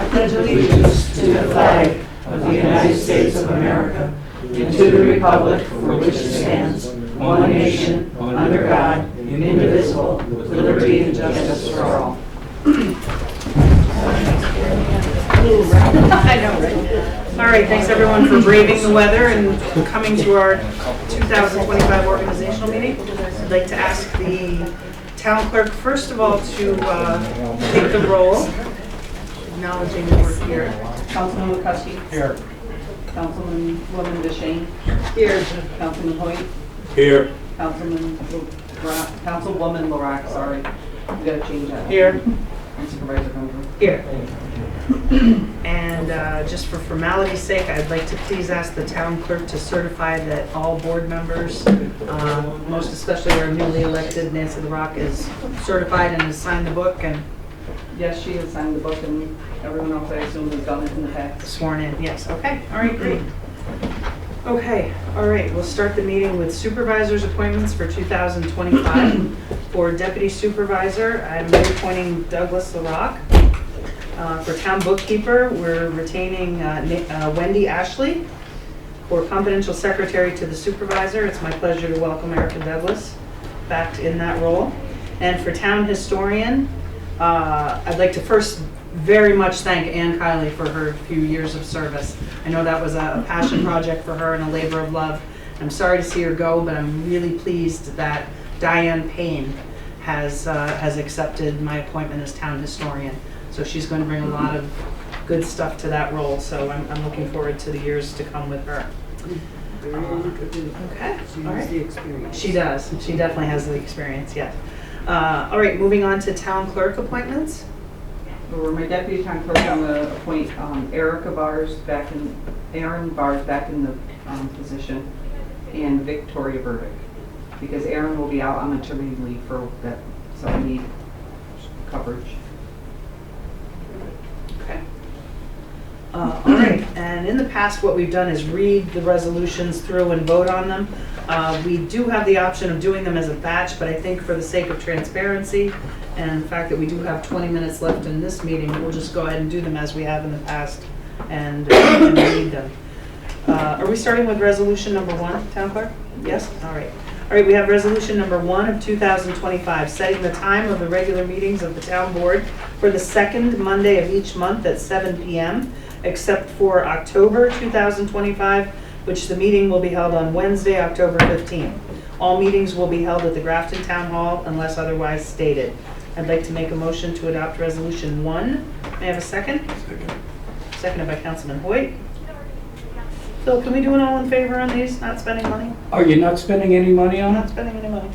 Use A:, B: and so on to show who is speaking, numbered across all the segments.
A: I pledge allegiance to the flag of the United States of America and to the republic for which it stands, one nation, under God, indivisible, with liberty and justice for all.
B: I know, right? All right, thanks everyone for braving the weather and coming to our 2025 organizational meeting. I'd like to ask the town clerk, first of all, to take the roll, acknowledging that we're here.
C: Councilman McCuskey.
D: Here.
C: Councilwoman DeShane.
B: Here.
C: Councilman Hoyt.
D: Here.
C: Councilwoman LaRock, sorry. You gotta change that.
B: Here.
C: And Supervisor Hunter.
B: Here. And just for formality's sake, I'd like to please ask the town clerk to certify that all board members, most especially our newly elected Nancy LaRock, is certified and has signed the book and
C: Yes, she has signed the book, and everyone else, I assume, has done it in the past.
B: sworn in. Yes, okay, all right, great. Okay, all right, we'll start the meeting with supervisors' appointments for 2025. For deputy supervisor, I'm reappointing Douglas LaRock. For town bookkeeper, we're retaining Wendy Ashley. For confidential secretary to the supervisor, it's my pleasure to welcome Erica Douglas back in that role. And for town historian, I'd like to first very much thank Ann Kiley for her few years of service. I know that was a passion project for her and a labor of love. I'm sorry to see her go, but I'm really pleased that Diane Payne has accepted my appointment as town historian. So she's going to bring a lot of good stuff to that role. So I'm looking forward to the years to come with her. Okay.
A: She
B: All
A: has
B: right.
A: the experience.
B: She does. She definitely has the experience, yes. All right, moving on to town clerk appointments.
C: For my deputy town clerk, I'm gonna appoint Aaron Bars back in the position, and Victoria Burdick, because Aaron will be out on maternity leave for that, so I need coverage.
B: Okay. All right, and in the past, what we've done is read the resolutions through and vote on them. We do have the option of doing them as a batch, but I think for the sake of transparency and the fact that we do have 20 minutes left in this meeting, we'll just go ahead and do them as we have in the past and read them. Are we starting with resolution number 1, town clerk? Yes? All right. All right, we have resolution number 1 of 2025, setting the time of the regular meetings of the town board for the second Monday of each month at 7 p.m., except for October 2025, which the meeting will be held on Wednesday, October 15th. All meetings will be held at the Grafton Town Hall unless otherwise stated. I'd like to make a motion to adopt resolution 1. May I have a second?
D: Second.
B: Seconded by Councilman Hoyt. Phil, can we do an all in favor on these? Not spending money?
D: Are you not spending any money on
B: Not
D: it?
B: spending any money,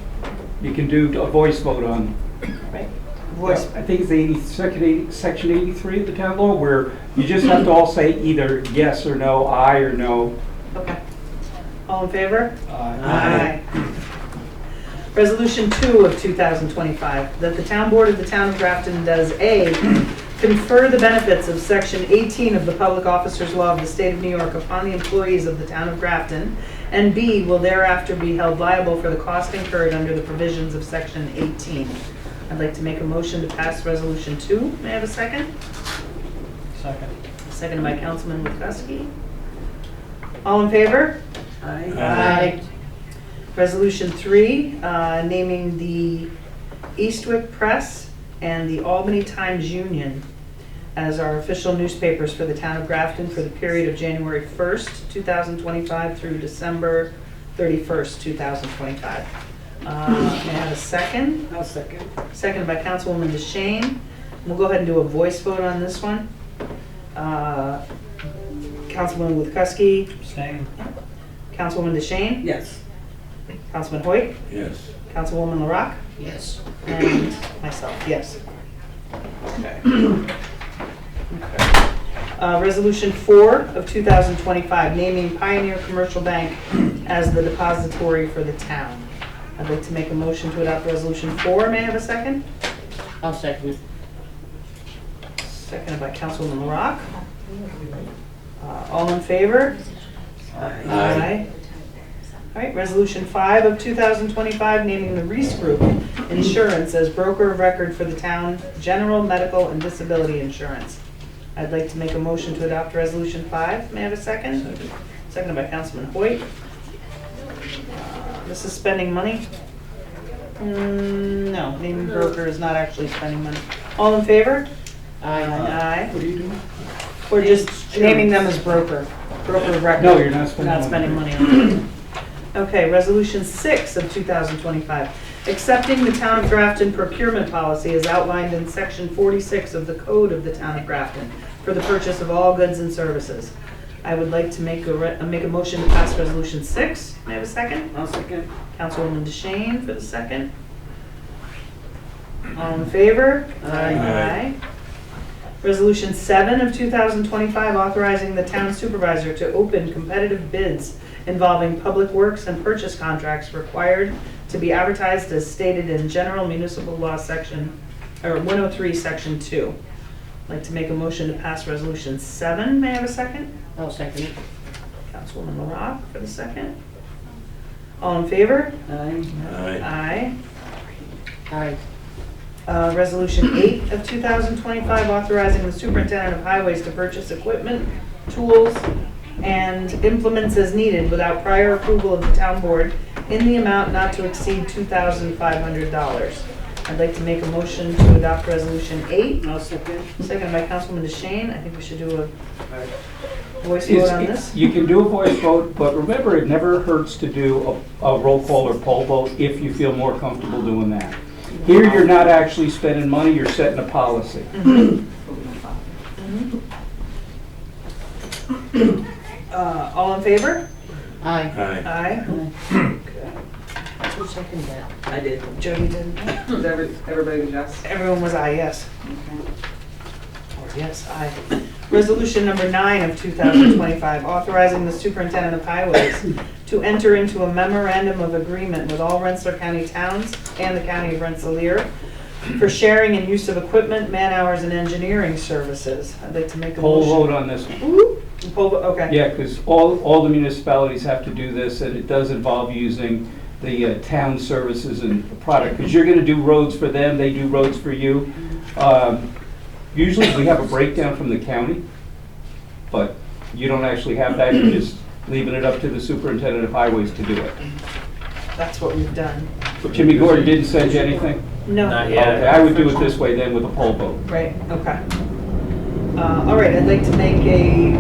D: You can do a voice vote on.
B: right? Voice.
D: I think it's section 83 of the town law, where you just have to all say either yes or no, aye or no.
B: Okay. All in favor?
D: Aye.
B: Resolution 2 of 2025, that the town board of the town of Grafton does A, confer the benefits of section 18 of the Public Officers Law of the State of New York upon the employees of the town of Grafton, and B, will thereafter be held liable for the cost incurred under the provisions of section 18. I'd like to make a motion to pass resolution 2. May I have a second?
D: Second.
B: Seconded by Councilman McCuskey. All in favor?
A: Aye.
B: Aye. Resolution 3, naming the Eastwick Press and the Albany Times Union as our official newspapers for the town of Grafton for the period of January 1st, 2025 through December 31st, 2025. May I have a second?
A: I'll second.
B: Seconded by Councilwoman DeShane. We'll go ahead and do a voice vote on this one. Councilwoman Witkowski.
D: Same.
B: Councilwoman DeShane.
A: Yes.
B: Councilman Hoyt.
D: Yes.
B: Councilwoman LaRock.
A: Yes.
B: And myself, yes. Okay. Resolution 4 of 2025, naming Pioneer Commercial Bank as the depository for the town. I'd like to make a motion to adopt resolution 4. May I have a second?
A: I'll second.
B: Seconded by Councilwoman LaRock. All in favor? Aye. All right, resolution 5 of 2025, naming the Reese Group Insurance as broker of record for the town general, medical, and disability insurance. I'd like to make a motion to adopt Resolution 5. May I have a second? Seconded by Councilman Hoyt. This is spending money? No, naming broker is not actually spending money. All in favor? Aye.
D: What are you doing?
B: We're just naming them as broker of record.
D: No, you're not
B: We're not spending money on it. Okay, Resolution 6 of 2025, accepting the Town of Grafton procurement policy as outlined in Section 46 of the Code of the Town of Grafton for the purchase of all goods and services. I would like to make a motion to pass Resolution 6. May I have a second?
A: I'll second.
B: Councilwoman DeShane for the second. All in favor?
A: Aye.
B: Resolution 7 of 2025, authorizing the town supervisor to open competitive bids involving public works and purchase contracts required to be advertised as stated in General Municipal Law Section, or 103, Section 2. I'd like to make a motion to pass Resolution 7. May I have a second?
A: I'll second it.
B: Councilwoman LaRock for the second. All in favor?
A: Aye.
B: Aye. Resolution 8 of 2025, authorizing the superintendent of highways to purchase equipment, tools, and implements as needed without prior approval of the town board in the amount not to exceed $2,500. I'd like to make a motion to adopt Resolution 8.
A: I'll second.
B: Seconded by Councilwoman DeShane. I think we should do a voice vote on this.
D: You can do a voice vote, but remember, it never hurts to do a roll call or poll vote if you feel more comfortable doing that. Here, you're not actually spending money, you're setting a policy.
B: All in favor?
A: Aye.
B: Aye.
A: Who seconded that? I did.
B: Jody did.
C: Does everybody was yes?
B: Everyone was aye, yes.
C: Okay.
B: Or yes, aye. Resolution number 9 of 2025, authorizing the superintendent of highways to enter into a memorandum of agreement with all Rensselaer County towns and the county of Rensselaer for sharing and use of equipment, man hours, and engineering services. I'd like to make a
D: Poll
B: motion.
D: vote on this one.
B: Poll vote, okay.
D: Yeah, because all the municipalities have to do this, and it does involve using the town services and product, because you're going to do roads for them, they do roads for you. Usually, we have a breakdown from the county, but you don't actually have that, you're just leaving it up to the superintendent of highways to do it.
B: That's what we've done.
D: But Jimmy Gordon didn't send you anything?
B: No.
A: Not yet.
D: Okay, I would do it this way then with a poll vote.
B: Right, okay. All right, I'd like to make a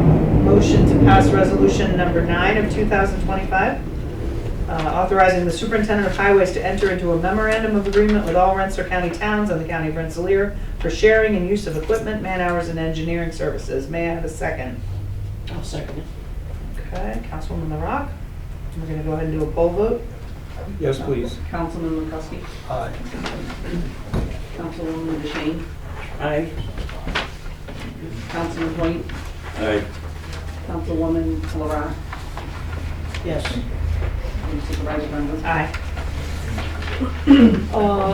B: motion to pass resolution number 9 of 2025, authorizing the superintendent of highways to enter into a memorandum of agreement with all Rensselaer County towns and the county of Rensselaer for sharing and use of equipment, man hours, and engineering services. May I have a second?
A: I'll second it.
B: Okay, Councilwoman LaRock. We're gonna go ahead and do a poll vote.
D: Yes, please.
C: Councilman McCuskey,
D: Aye.
C: Councilwoman DeShane,
A: Aye.
C: Councilman Hoyt,
A: Aye.
C: Councilwoman LaRock,
A: Yes.
C: and Supervisor Brennan.
B: Aye.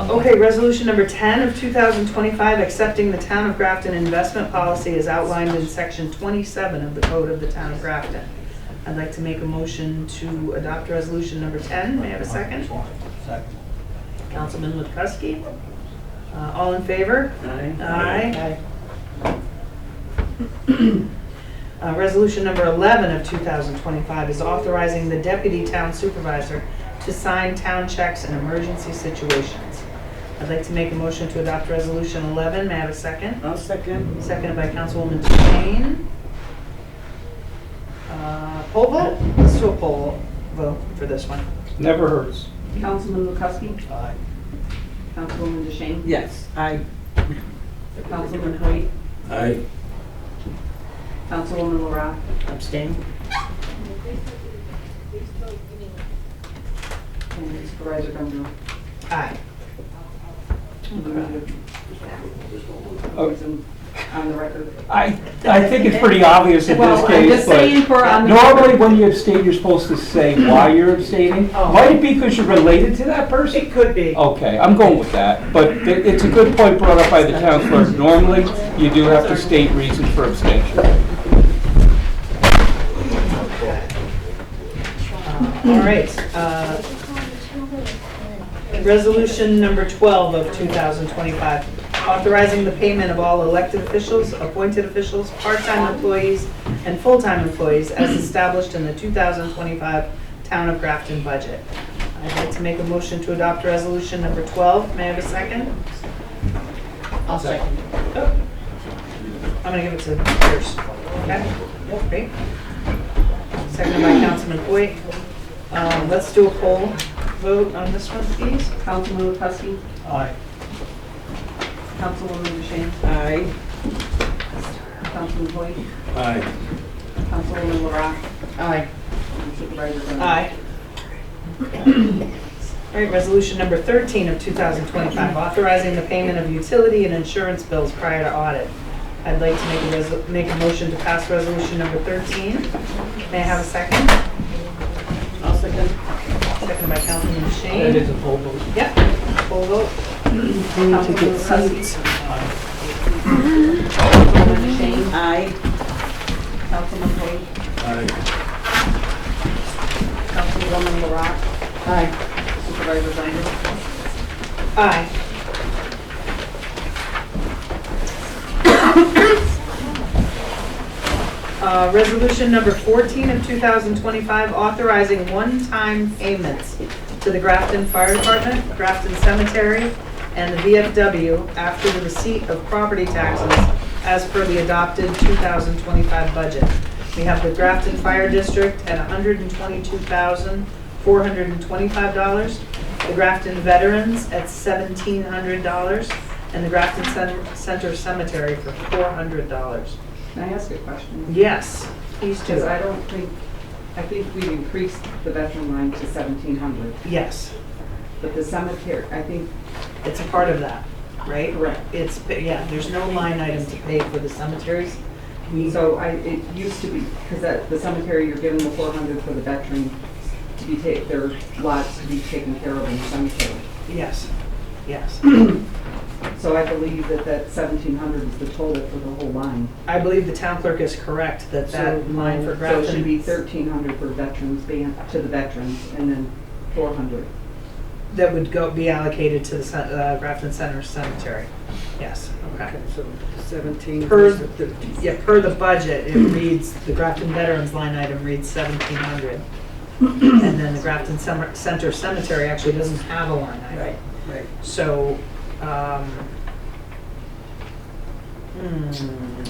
B: Okay, resolution number 10 of 2025, accepting the Town of Grafton investment policy as outlined in section 27 of the Code of the Town of Grafton. I'd like to make a motion to adopt resolution number 10. May I have a second?
A: Second.
B: Councilman McCuskey. All in favor?
A: Aye.
B: Resolution number 11 of 2025 is authorizing the deputy town supervisor to sign town checks in emergency situations. I'd like to make a motion to adopt resolution 11. May I have a second?
A: I'll second.
B: Seconded by Councilwoman DeShane. Poll vote? Let's do a poll vote for this one.
D: Never hurts.
C: Councilman McCuskey,
D: Aye.
C: Councilwoman DeShane,
A: Yes. Aye.
C: Councilman Hoyt,
A: Aye.
C: Councilwoman LaRock,
A: Abstain.
C: and Supervisor Brennan.
B: Aye.
C: On the record.
D: I think it's pretty obvious in this
C: Well, I'm
D: case,
C: just saying for on
D: but
C: the
D: normally
C: record.
D: when you abstain, you're supposed to say why you're abstaining.
B: Oh.
D: Might it be because you're related to that person?
B: It could be.
D: Okay, I'm going with that, but it's a good point brought up by the town clerk. Normally, you do have to state reasons for abstention.
B: All right. Resolution number 12 of 2025, authorizing the payment of all elected officials, appointed officials, part-time employees, and full-time employees as established in the 2025 Town of Grafton budget. I'd like to make a motion to adopt resolution number 12. May I have a second?
A: I'll second.
B: Oh. I'm gonna give it to Pierce. Okay? Great. Seconded by Councilman Hoyt. Let's do a poll vote on this one, please.
C: Councilman Lucuski?
A: Aye.
C: Councilwoman DeShane?
B: Aye.
C: Councilman Hoyt?
D: Aye.
C: Councilwoman LaRock?
B: Aye.
C: And Supervisor Brennan?
B: Aye. All right, resolution number 13 of 2025, authorizing the payment of utility and insurance bills prior to audit. I'd like to make a motion to pass resolution number 13. May I have a second?
A: I'll second.
B: Second by Councilman
D: That
B: Shane.
D: is a poll vote.
B: Yep, full vote. Councilman Lucuski.
C: Councilwoman DeShane?
A: Aye.
C: Councilman Hoyt?
D: Aye.
C: Councilwoman LaRock?
A: Aye.
C: Supervisor Brennan?
B: Aye. Resolution number 14 of 2025, authorizing one-time payments to the Grafton Fire Department, Grafton Cemetery, and the VFW after the receipt of property taxes as per the adopted 2025 budget. We have the Grafton Fire District at $122,425, the Grafton Veterans at $1,700, and the Grafton Center Cemetery for $400.
C: Can I ask a question?
B: Yes, please
C: Because
B: do.
C: I think we've increased the veteran line to 1,700,
B: Yes,
C: but the cemetery, I think,
B: it's a part of that, right?
C: correct.
B: It's, yeah, there's no line item to pay for the cemeteries.
C: So it used to be, because at the cemetery, you're given the 400 for the veteran to be their lots to be taken care of in the cemetery.
B: Yes, yes.
C: So I believe that 1,700 is the total for the whole line.
B: I believe the town clerk is correct that that line for
C: So it should
B: Grafton,
C: be 1,300 for veterans, to the veterans, and then 400.
B: that would be allocated to the Grafton Center Cemetery. Yes, okay.
A: So 17
B: Per,
A: versus 13.
B: yeah, per the budget, it reads, the Grafton Veterans line item reads 1,700. And then the Grafton Center Cemetery actually doesn't have a line item.
A: Right, right.
B: So, let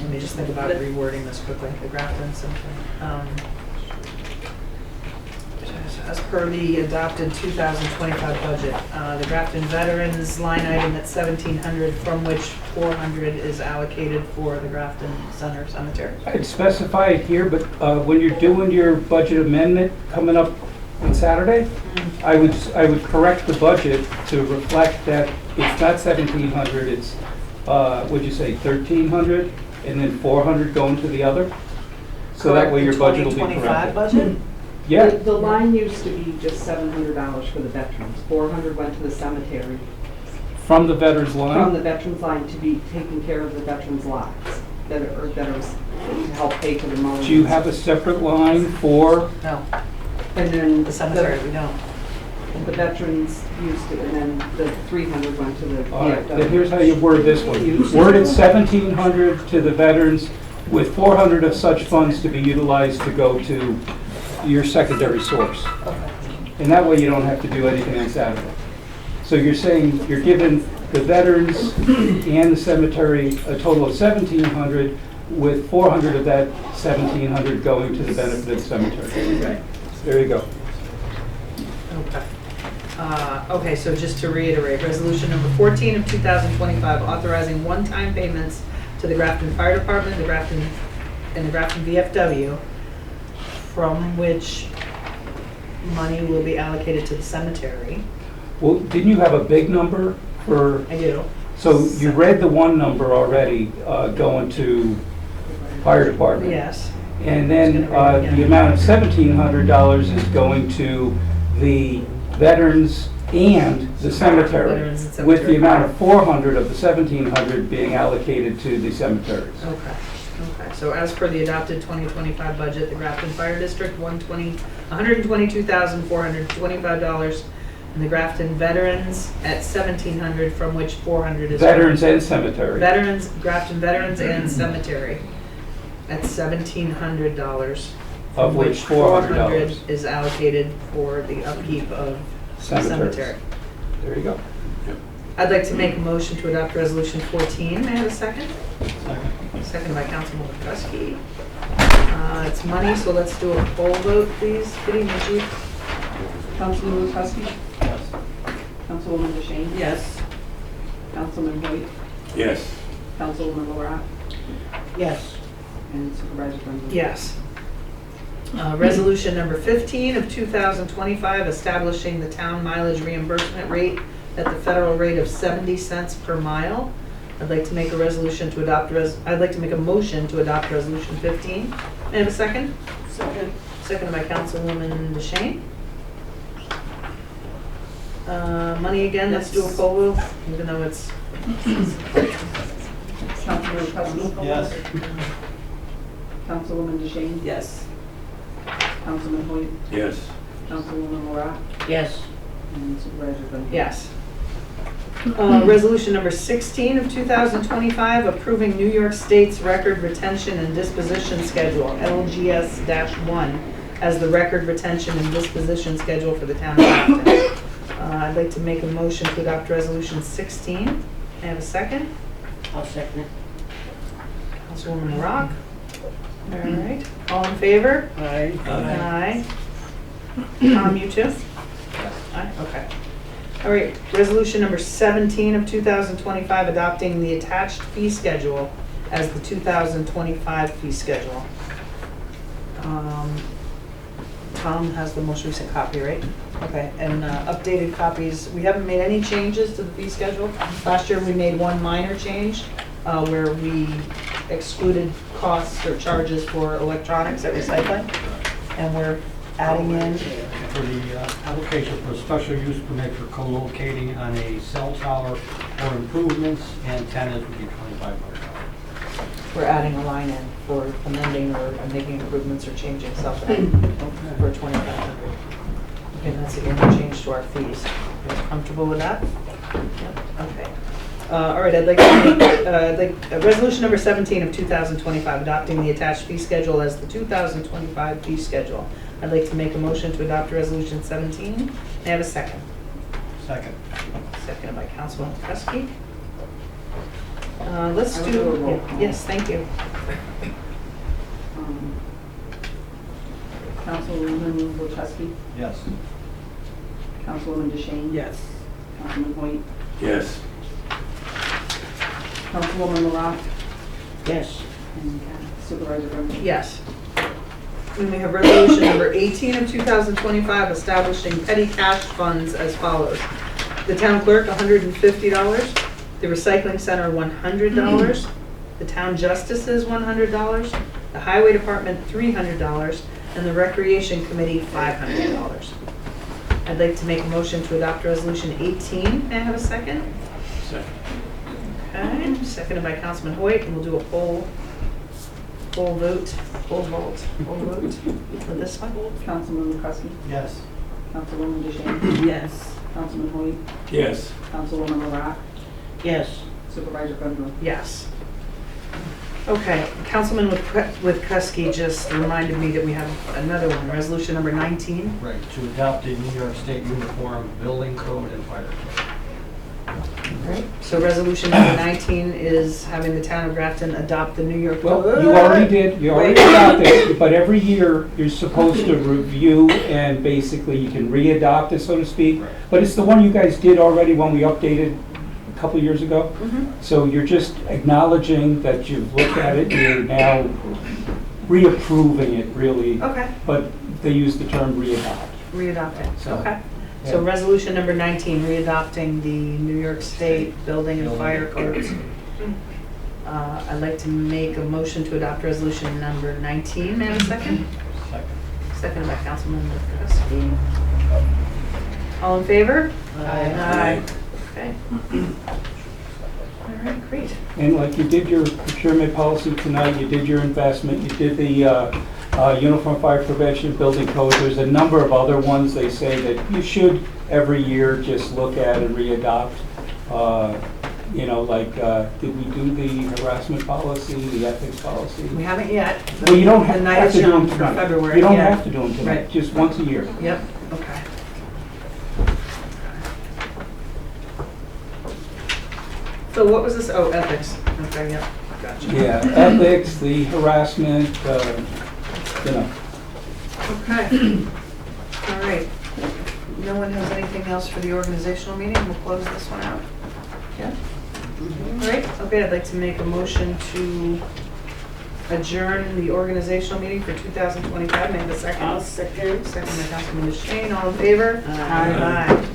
B: me just think about rewording this quickly, the Grafton Cemetery. As per the adopted 2025 budget, the Grafton Veterans line item at 1,700, from which 400 is allocated for the Grafton Center Cemetery.
D: I'd specify it here, but when you're doing your budget amendment coming up on Saturday, I would correct the budget to reflect that it's not 1,700, it's, what'd you say, 1,300, and then 400 going to the other? So that way your budget will be corrected.
B: 2025 budget?
D: Yeah,
C: The line used to be just $700 for the veterans. 400 went to the cemetery
D: from the veterans
C: from
D: line.
C: the veterans line to be taking care of the veterans' lots that are to help pay for the mowing.
D: Do you have a separate line for,
B: No,
C: And then
B: the cemetery, we don't.
C: the veterans used it, and then the 300 went to the
D: all right, then
C: VFW.
D: here's how you word this one. Word it 1,700 to the veterans with 400 of such funds to be utilized to go to your secondary source. And that way you don't have to do anything on Saturday. So you're saying you're giving the veterans and the cemetery a total of 1,700 with 400 of that 1,700 going to the benefit of the cemetery.
B: Right.
D: There you go.
B: Okay. Okay, so just to reiterate, resolution number 14 of 2025, authorizing one-time payments to the Grafton Fire Department, the Grafton VFW, from which money will be allocated to the cemetery.
D: Well, didn't you have a big number for,
B: I do.
D: so you read the one number already going to fire department.
B: Yes.
D: And then the amount of $1,700 is going to the veterans and the cemetery,
B: Veterans and
D: with the
B: cemetery.
D: amount of 400 of the 1,700 being allocated to the cemeteries.
B: Okay. Okay. So as per the adopted 2025 budget, the Grafton Fire District, $122,425, And the Grafton Veterans at $1,700, from which $400 is.
D: Veterans and cemetery.
B: Veterans, Grafton Veterans and Cemetery at $1,700.
D: Of
B: from
D: which $400
B: is allocated for the upkeep of
D: Cemeteries.
B: cemetery.
D: There you go.
B: I'd like to make a motion to adopt Resolution 14. May I have a second? Second by Councilman McCuskey. It's money, so let's do a poll vote, please. Kitty, would you?
C: Councilman Lukowski?
E: Yes.
C: Councilwoman DeShane?
B: Yes.
C: Councilman Hoyt?
E: Yes.
C: Councilwoman LaRock?
A: Yes.
C: And Supervisor Brennan?
B: Yes. Resolution number 15 of 2025, establishing the town mileage reimbursement rate at the federal rate of 70 cents per mile. I'd like to make a resolution to adopt, I'd like to make a motion to adopt Resolution 15. May I have a second?
A: Second.
B: Seconded by Councilwoman DeShane. Money again, let's do a poll vote, even though it's,
C: Councilman Lukowski?
E: Yes.
C: Councilwoman DeShane?
B: yes.
C: Councilman Hoyt?
E: Yes.
C: Councilwoman LaRock?
A: Yes.
C: And Supervisor Brennan?
B: Yes. Resolution number 16 of 2025, approving New York State's Record Retention and Disposition Schedule, LGS-1, as the record retention and disposition schedule for the town of Grafton. I'd like to make a motion to adopt Resolution 16. May I have a second?
A: I'll second it.
B: Councilwoman Rock. All right. All in favor?
A: Aye.
B: Aye. Tom, you too? Aye, okay. All right, resolution number 17 of 2025, adopting the attached fee schedule as the 2025 fee schedule. Tom has the most recent copy, right? Okay, and updated copies, we haven't made any changes to the fee schedule. Last year, we made one minor change where we excluded costs or charges for electronics at recycling, and we're adding in.
F: For the application for a special use permit for co-locating on a cell tower or improvements, antennas would be $2,500.
B: We're adding a line in for amending or making improvements or changing something for $2,500. And that's the only change to our fees. You comfortable with that? Yep. Okay. All right, I'd like to make, resolution number 17 of 2025, adopting the attached fee schedule as the 2025 fee schedule. I'd like to make a motion to adopt resolution 17. May I have a second?
F: Second.
B: Seconded by Councilman McCuskey. Let's
C: I will do a roll
B: do,
C: call.
B: yes, thank you.
C: Councilwoman Lukowski?
F: Yes.
C: Councilwoman DeShane?
B: Yes.
C: Councilman Hoyt?
E: Yes.
C: Councilwoman LaRock?
A: Yes.
C: And Supervisor Brennan?
B: Yes. And we have resolution number 18 of 2025, establishing petty cash funds as follows. The town clerk, $150. The recycling center, $100. The town justices, $100. The highway department, $300. And the recreation committee, $500. I'd like to make a motion to adopt resolution 18. May I have a second?
E: Second.
B: Okay, seconded by Councilman Hoyt, and we'll do a poll vote for this one.
C: Councilman Lukowski?
F: Yes.
C: Councilwoman DeShane?
A: Yes.
C: Councilman Hoyt?
E: Yes.
C: Councilwoman LaRock?
A: Yes.
C: Supervisor Brennan?
B: Yes. Okay, Councilman Witkowski just reminded me that we have another one, resolution number 19.
F: Right, to adopt a New York State Uniform Building Code and Fire Code.
B: Right. So resolution number 19 is having the town of Grafton adopt the New York.
D: Well, you already did, you already adopted it, but every year you're supposed to review and basically you can re-adopt it, so to speak.
F: Right.
D: But it's the one you guys did already when we updated a couple of years ago.
B: Mhm.
D: So you're just acknowledging that you've looked at it, you're now reapproving it really,
B: Okay,
D: but they use the term re-adopt.
B: re-adopted,
D: So,
B: okay. So
D: yeah.
B: resolution number 19, re-adopting the New York State Building and Fire Codes. I'd like to make a motion to adopt resolution number 19. May I have a second?
F: Second.
B: Seconded by Councilman Witkowski. All in favor? Aye. Okay. All right, great.
D: And like you did your procurement policy tonight, you did your investment, you did the Uniform Fire Prevention, Building Code. There's a number of other ones they say that you should every year just look at and re-adopt. You know, like, did we do the harassment policy, the ethics policy?
B: We haven't yet.
D: Well, you don't
B: The night
D: have
B: is
D: to do
B: young
D: them
B: for
D: tonight.
B: February.
D: You don't
B: yeah.
D: have to do them tonight,
B: Right.
D: just once a year.
B: Yep, okay. So what was this? Oh, ethics. Okay, yep, gotcha.
D: Yeah, ethics, the harassment, you know.
B: Okay. All right. No one has anything else for the organizational meeting? We'll close this one out. Yeah? All right, okay, I'd like to make a motion to adjourn the organizational meeting for 2025. May I have a second?
A: I'll second.
B: Second by Councilman DeShane. All in favor?
A: Aye.
B: Aye.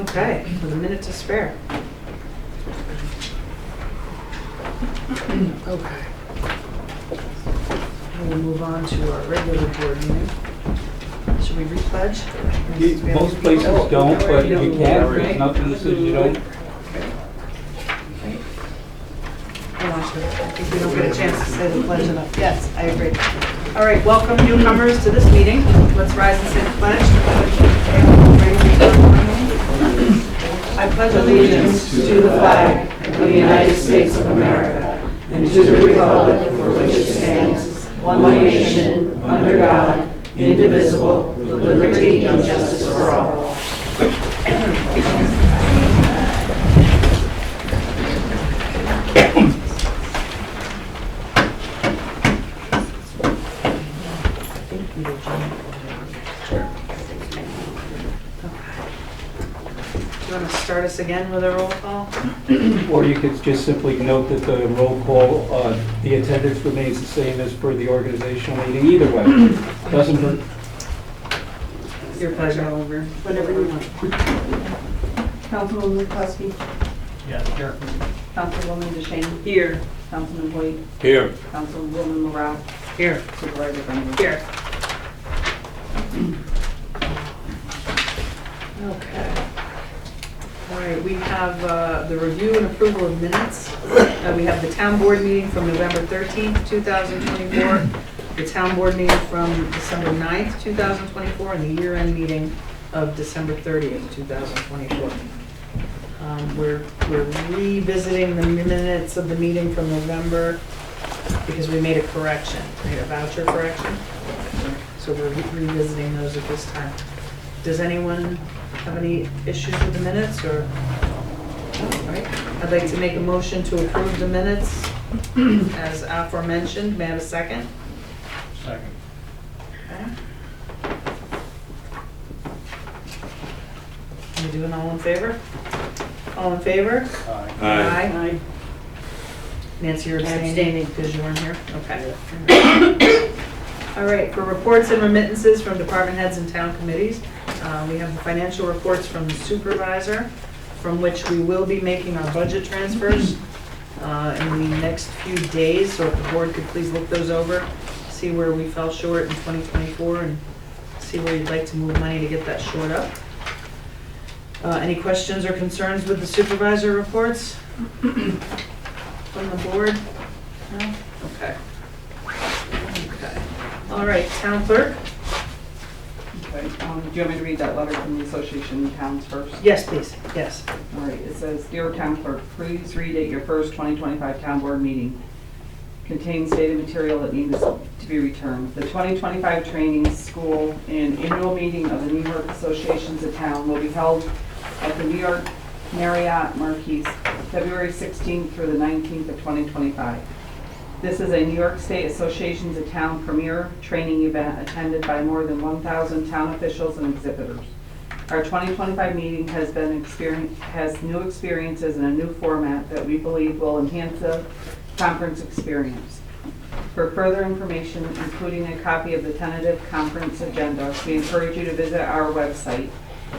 B: Okay, with a minute to spare. Okay. We'll move on to our regular board meeting. Should we re-pledge?
D: Most places don't, but you can, there's nothing that says you don't.
B: I think we don't get a chance to say the pledge enough. Yes, I agree. All right, welcome newcomers to this meeting. Let's rise and say the pledge. I pledge allegiance
A: To the flag of the United States of America and to the republic for which it stands, one nation, under God, indivisible, with liberty and justice for all.
B: Do you want to start us again with a roll call?
D: Or you could just simply note that the roll call, the attendance remains the same as for the organizational meeting, either way. Doesn't hurt.
B: Your pleasure, Oliver.
A: Whatever you want.
C: Councilwoman McCluskey,
F: Yes, here.
C: Councilwoman DeShane,
B: Here.
C: Councilman Hoyt,
E: Here.
C: Councilwoman Marat,
B: Here.
C: Supervisor Brennan.
B: Here. Okay. All right, we have the review and approval of minutes. We have the town board meeting from November 13th, 2024, the town board meeting from December 9th, 2024, and the year-end meeting of December 30th, 2024. We're revisiting the minutes of the meeting from November because we made a correction, made a voucher correction. So we're revisiting those at this time. Does anyone have any issues with the minutes, or? All right. I'd like to make a motion to approve the minutes as aforementioned. May I have a second?
F: Second.
B: Okay. Are we doing all in favor? All in favor?
F: Aye.
E: Aye.
B: Nancy, you're abstaining
A: Abstaining.
B: because you weren't here? Okay. All right, for reports and remittances from department heads and town committees, we have the financial reports from the supervisor, from which we will be making our budget transfers in the next few days. So if the board could please look those over, see where we fell short in 2024, and see where you'd like to move money to get that shored up. Any questions or concerns with the supervisor reports from the board? No? Okay. Okay. All right, town clerk?
C: Okay, do you want me to read that letter from the Association of Towns first?
B: Yes, please, yes.
C: All right, it says, "Dear Town Clerk, please read at your first 2025 Town Board meeting. Contains data material that needs to be returned. The 2025 training, school, and annual meeting of the New York Associations of Town will be held at the New York Marriott Marquis, February 16th through the 19th of 2025. This is a New York State Associations of Town premier training event attended by more than 1,000 town officials and exhibitors. Our 2025 meeting has new experiences and a new format that we believe will enhance the conference experience. For further information, including a copy of the tentative conference agenda, we encourage you to visit our website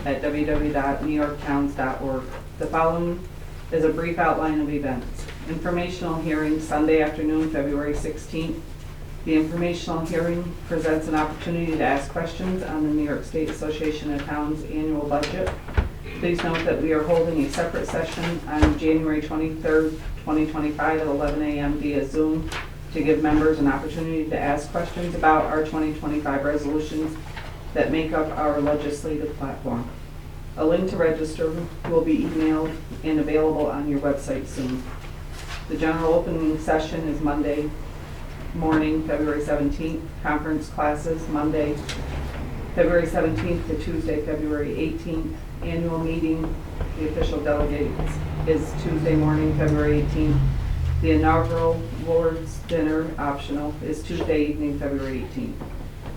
C: at www.newyorktowns.org. The following is a brief outline of events. Informational hearing Sunday afternoon, February 16th. The informational hearing presents an opportunity to ask questions on the New York State Association of Towns annual budget. Please note that we are holding a separate session on January 23rd, 2025 at 11 a.m. via Zoom to give members an opportunity to ask questions about our 2025 resolutions that make up our legislative platform. A link to register will be emailed and available on your website soon. The general opening session is Monday morning, February 17th. Conference classes, Monday, February 17th to Tuesday, February 18th. Annual meeting, the official delegates, is Tuesday morning, February 18th. The inaugural Lord's Dinner, optional, is Tuesday evening, February 18th.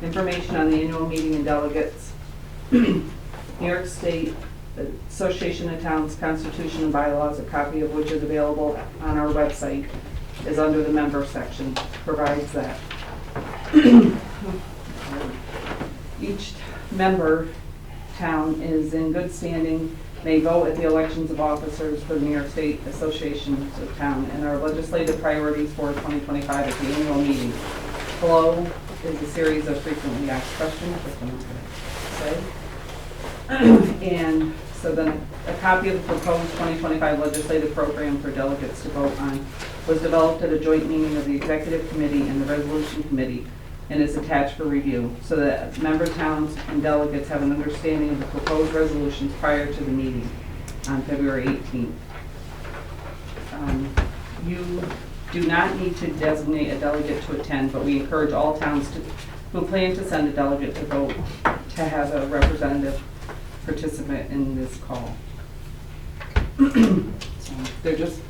C: Information on the annual meeting and delegates. New York State Association of Towns Constitution and Bylaws, a copy of which is available on our website, is under the member section, provides that. Each member town is in good standing, may vote at the elections of officers for the New York State Association of Town, and our legislative priorities for 2025 at the annual meeting. Below is a series of frequently asked questions, which I'm going to say. And so then a copy of the proposed 2025 legislative program for delegates to vote on was developed at a joint meeting of the Executive Committee and the Resolution Committee and is attached for review so that member towns and delegates have an understanding of the proposed resolutions prior to the meeting on February 18th. You do not need to designate a delegate to attend, but we encourage all towns who plan to send a delegate to vote to have a representative participant in this call. So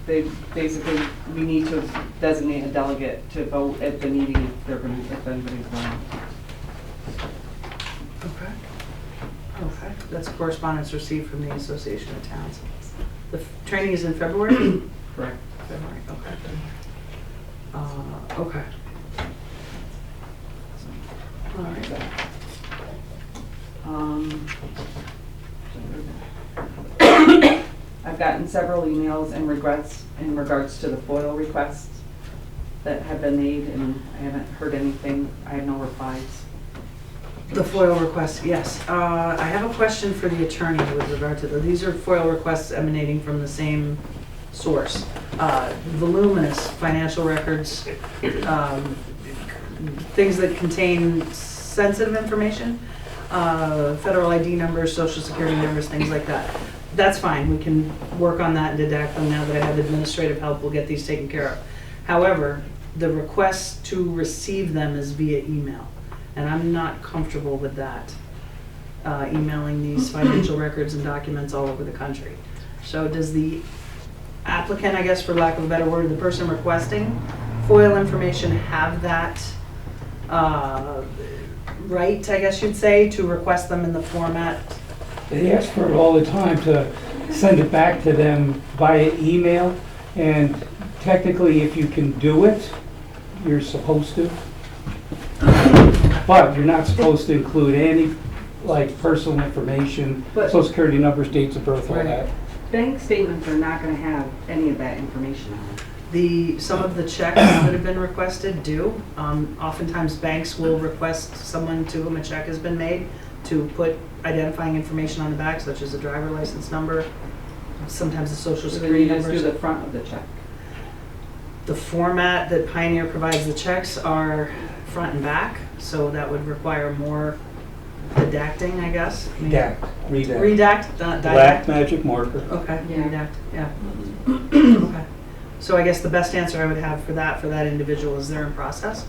C: they basically, we need to designate a delegate to vote at the meeting if anybody's going.
B: Okay, that's correspondence received from the Association of Towns. The training is in February?
C: Correct.
B: February, okay. Okay. All right.
C: I've gotten several emails and regrets in regards to the FOIL requests that have been made, and I haven't heard anything. I have no replies.
B: The FOIL request, yes. I have a question for the attorney with regard to these are FOIL requests emanating from the same source. Voluminous financial records, things that contain sensitive information, federal ID numbers, social security numbers, things like that. That's fine, we can work on that and deduct them now that I have administrative help, we'll get these taken care of. However, the request to receive them is via email, and I'm not comfortable with that. Emailing these financial records and documents all over the country. So does the applicant, I guess for lack of a better word, the person requesting FOIL information have that right, I guess you'd say, to request them in the format?
D: They ask for it all the time to send it back to them via email, and technically if you can do it, you're supposed to. But you're not supposed to include any like personal information,
C: But-
D: social security numbers, dates of birth, all
B: Right.
D: that.
C: Bank statements are not going to have any of that information on it.
B: Some of the checks that have been requested do. Oftentimes banks will request someone to whom a check has been made to put identifying information on the back, such as a driver license number, sometimes the social
C: So then
B: security
C: you just do
B: numbers.
C: the front of the check.
B: The format that Pioneer provides the checks are front and back, so that would require more redacting, I guess. I mean,
D: Redact.
B: Redact, not
D: Black
B: didact.
D: magic marker.
B: Okay,
C: Yeah.
B: redact, yeah. Okay. So I guess the best answer I would have for that individual is they're in process.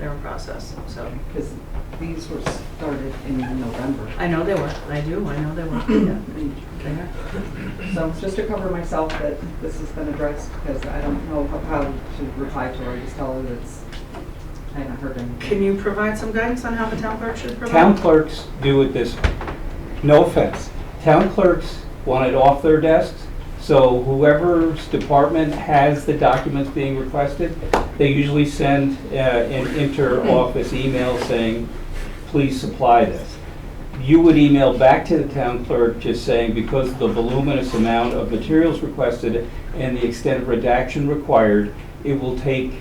B: They're in process, so.
C: Because these were started in November.
B: I know they were, I know they were, yeah. They are.
C: So just to cover myself that this has been addressed, because I don't know how to reply to her, I just tell her that I haven't heard anything.
B: Can you provide some guidance on how the town clerk should provide?
D: Town clerks do it this way. No offense. Town clerks want it off their desks, so whoever's department has the documents being requested, they usually send an inter-office email saying, please supply this. You would email back to the town clerk just saying, because of the voluminous amount of materials requested and the extent of redaction required, it will take,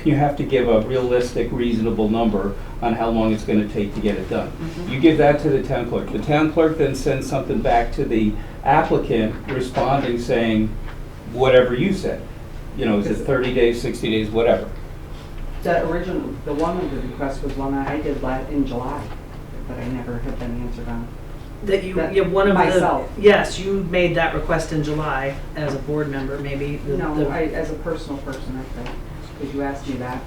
D: you have to give a realistic, reasonable number on how long it's going to take to get it done. You give that to the town clerk. The town clerk then sends something back to the applicant responding saying, whatever you said. You know, is it 30 days, 60 days, whatever.
C: The original, the one of the requests was one I did in July, but I never had been answered on.
B: That you,
C: That-
B: yeah, one of the.
C: myself.
B: Yes, you made that request in July as a board member, maybe.
C: No, as a personal person, I think, because you asked me that.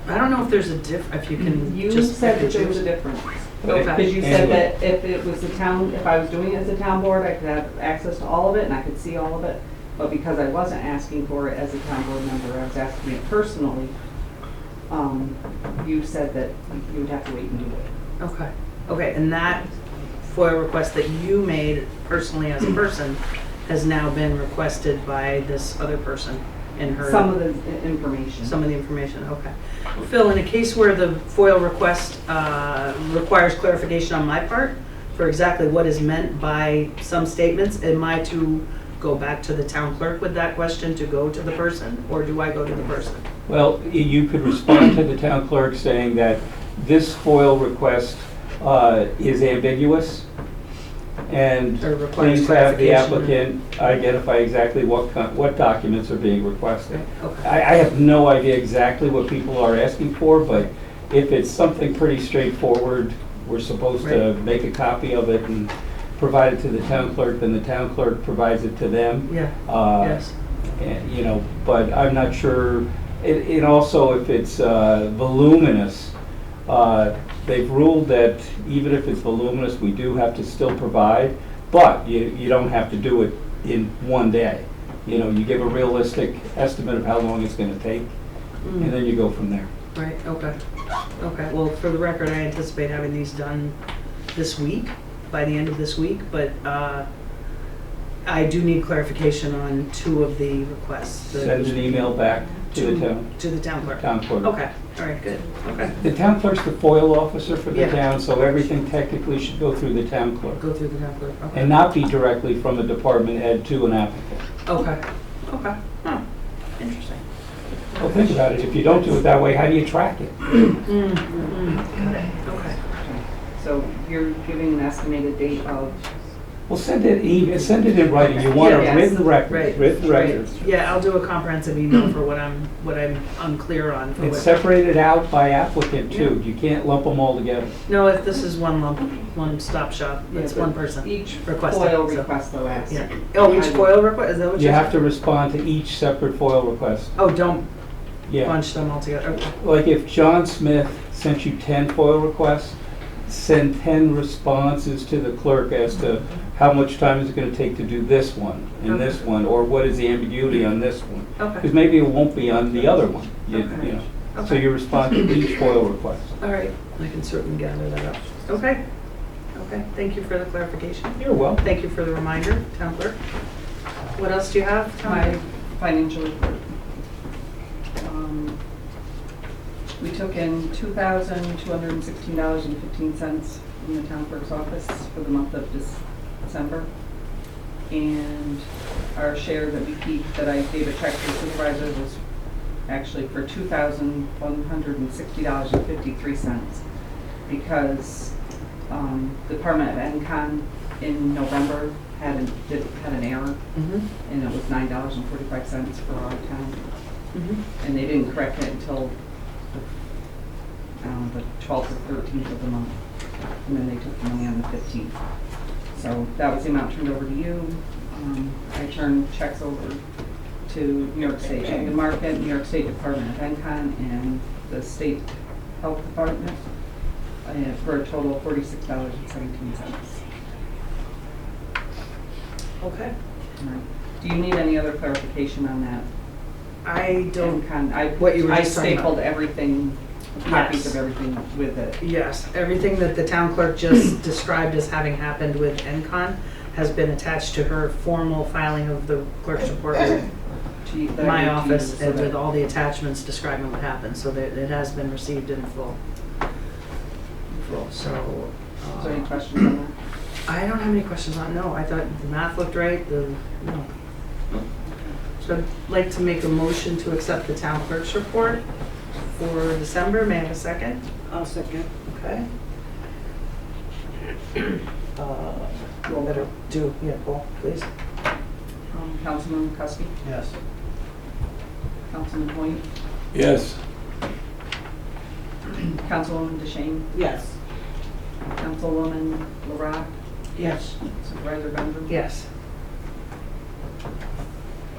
B: I don't know if there's a if you can
C: You
B: just.
C: said
B: pick
C: that
B: and
C: there was a
B: choose.
C: difference.
B: Okay.
C: Because you said
D: Anyway.
C: that if it was the town, if I was doing it as a town board, I could have access to all of it and I could see all of it. But because I wasn't asking for it as a town board member, I was asking it personally, you said that you would have to wait and do it.
B: Okay, okay, and that FOIL request that you made personally as a person has now been requested by this other person in her.
C: Some of the information.
B: Some of the information, okay. Phil, in a case where the FOIL request requires clarification on my part for exactly what is meant by some statements, am I to go back to the town clerk with that question to go to the person, or do I go to the person?
D: Well, you could respond to the town clerk saying that this FOIL request is ambiguous, and
B: Or requires
D: please have the
B: clarification.
D: applicant identify exactly what documents are being requested.
B: Okay,
D: I have no idea exactly what people are asking for, but if it's something pretty straightforward, we're supposed to make a copy of it and provide it to the town clerk, then the town clerk provides it to them.
B: yeah, yes,
D: And, you know, but I'm not sure, it also, if it's voluminous, they've ruled that even if it's voluminous, we do have to still provide, but you don't have to do it in one day. You know, you give a realistic estimate of how long it's gonna take, and then you go from there.
B: right, okay. Okay, well, for the record, I anticipate having these done this week, by the end of this week, but I do need clarification on two of the requests.
D: Send an email back to the
B: To the town clerk.
D: town clerk.
B: Okay, all right, good, okay.
D: The town clerk's the FOIL officer for the
B: Yeah.
D: town, so everything technically should go through the town clerk
B: Go through the town clerk, okay.
D: and not be directly from a department head to an applicant.
B: Okay, okay, huh, interesting.
D: Well, think about it, if you don't do it that way, how do you track it?
B: Got it, okay.
C: So you're giving an estimated date of,
D: Well, send it in writing, you want a
C: Yes.
D: written record,
B: Right,
D: written
B: right.
D: record.
B: Yeah, I'll do a comprehensive email for what I'm unclear on. for
D: And
B: what-
D: separate it out by applicant too, you can't lump them all together.
B: No, if this is one stop shop, it's
C: Yeah,
B: one
C: but
B: person.
C: each
B: Requested,
C: FOIL
B: so-
C: request though asks.
B: Yeah. Oh, each FOIL request, is that what
D: You
B: you're
D: have to
B: saying?
D: respond to each separate FOIL request.
B: Oh, don't
D: Yeah,
B: bunch them all together, okay.
D: like if John Smith sent you 10 FOIL requests, send 10 responses to the clerk as to how much time is it gonna take to do this one and this one, or what is the ambiguity on this one?
B: Okay,
D: Because maybe it won't be on the other one, you
B: Okay.
D: know. So
B: Okay.
D: you respond to each FOIL request.
B: all right, I can certainly gather that up. Okay, okay, thank you for the clarification.
D: You're welcome.
B: Thank you for the reminder, town clerk. What else do you have, Tom?
C: My financial report. We took in $2,216.15 from the town clerk's office for the month of December. And our share that we keep, that I gave a check to the supervisor, was actually for $2,160.53. Because Department of ENCON in November had an error,
B: Mhm,
C: and it was $9.45 for our town.
B: mhm.
C: And they didn't correct it until the 12th or 13th of the month. And then they took the money on the 15th. So that was the amount turned over to you. I turned checks over to New York State Chamber Market, New York State Department of ENCON, and the State Health Department for a total of $46.17.
B: Okay.
C: Do you need any other clarification on that?
B: I don't,
C: What
B: you were
C: I
B: just talking about.
C: stapled everything, copies
B: Yes.
C: of everything with it.
B: yes, everything that the town clerk just described as having happened with ENCON has been attached to her formal filing of the clerk's report with
C: That I
B: my
C: gave to you,
B: office
C: so
B: and
C: that-
B: with all the attachments describing what happened, so that it has been received in full. So,
C: Is there any questions on that?
B: I don't have any questions on, no, I thought the math looked right, no. So I'd like to make a motion to accept the town clerk's report for December. May I have a second?
A: I'll second.
B: Okay. You better do, yeah, Paul, please.
C: Councilman McCuskey,
F: Yes.
C: Councilman Hoyt,
E: Yes.
C: Councilwoman DeShane,
A: Yes.
C: Councilwoman LaRock,
A: Yes.
C: Supervisor Benson.
B: Yes.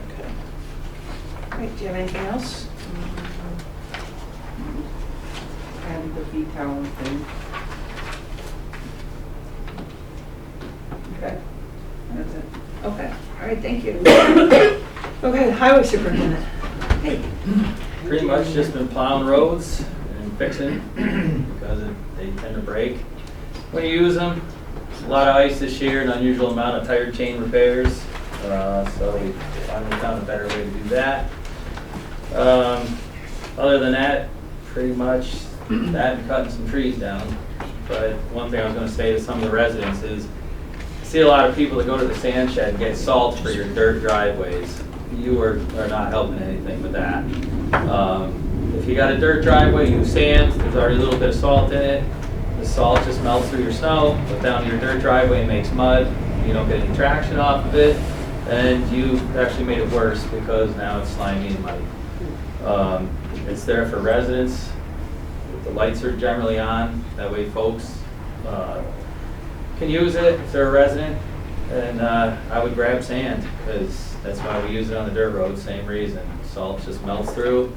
B: Okay. All right, do you have anything else?
C: And the V-Town thing. Okay, that's it.
B: Okay, all right, thank you. Okay, highway superintendent. Hey.
G: Pretty much just been plowing roads and fixing because they tend to break when you use them. A lot of ice this year, an unusual amount of tire chain repairs. So we finally found a better way to do that. Other than that, pretty much that and cutting some trees down. But one thing I was going to say to some of the residents is, I see a lot of people that go to the sand shed and get salt for your dirt driveways. You are not helping anything with that. If you got a dirt driveway, use sand, there's already a little bit of salt in it. The salt just melts through your snow, goes down to your dirt driveway and makes mud. You don't get any traction off of it, and you actually made it worse because now it's slimy and muddy. It's there for residents. The lights are generally on, that way folks can use it if they're a resident. And I would grab sand, because that's why we use it on the dirt road, same reason. Salt just melts through,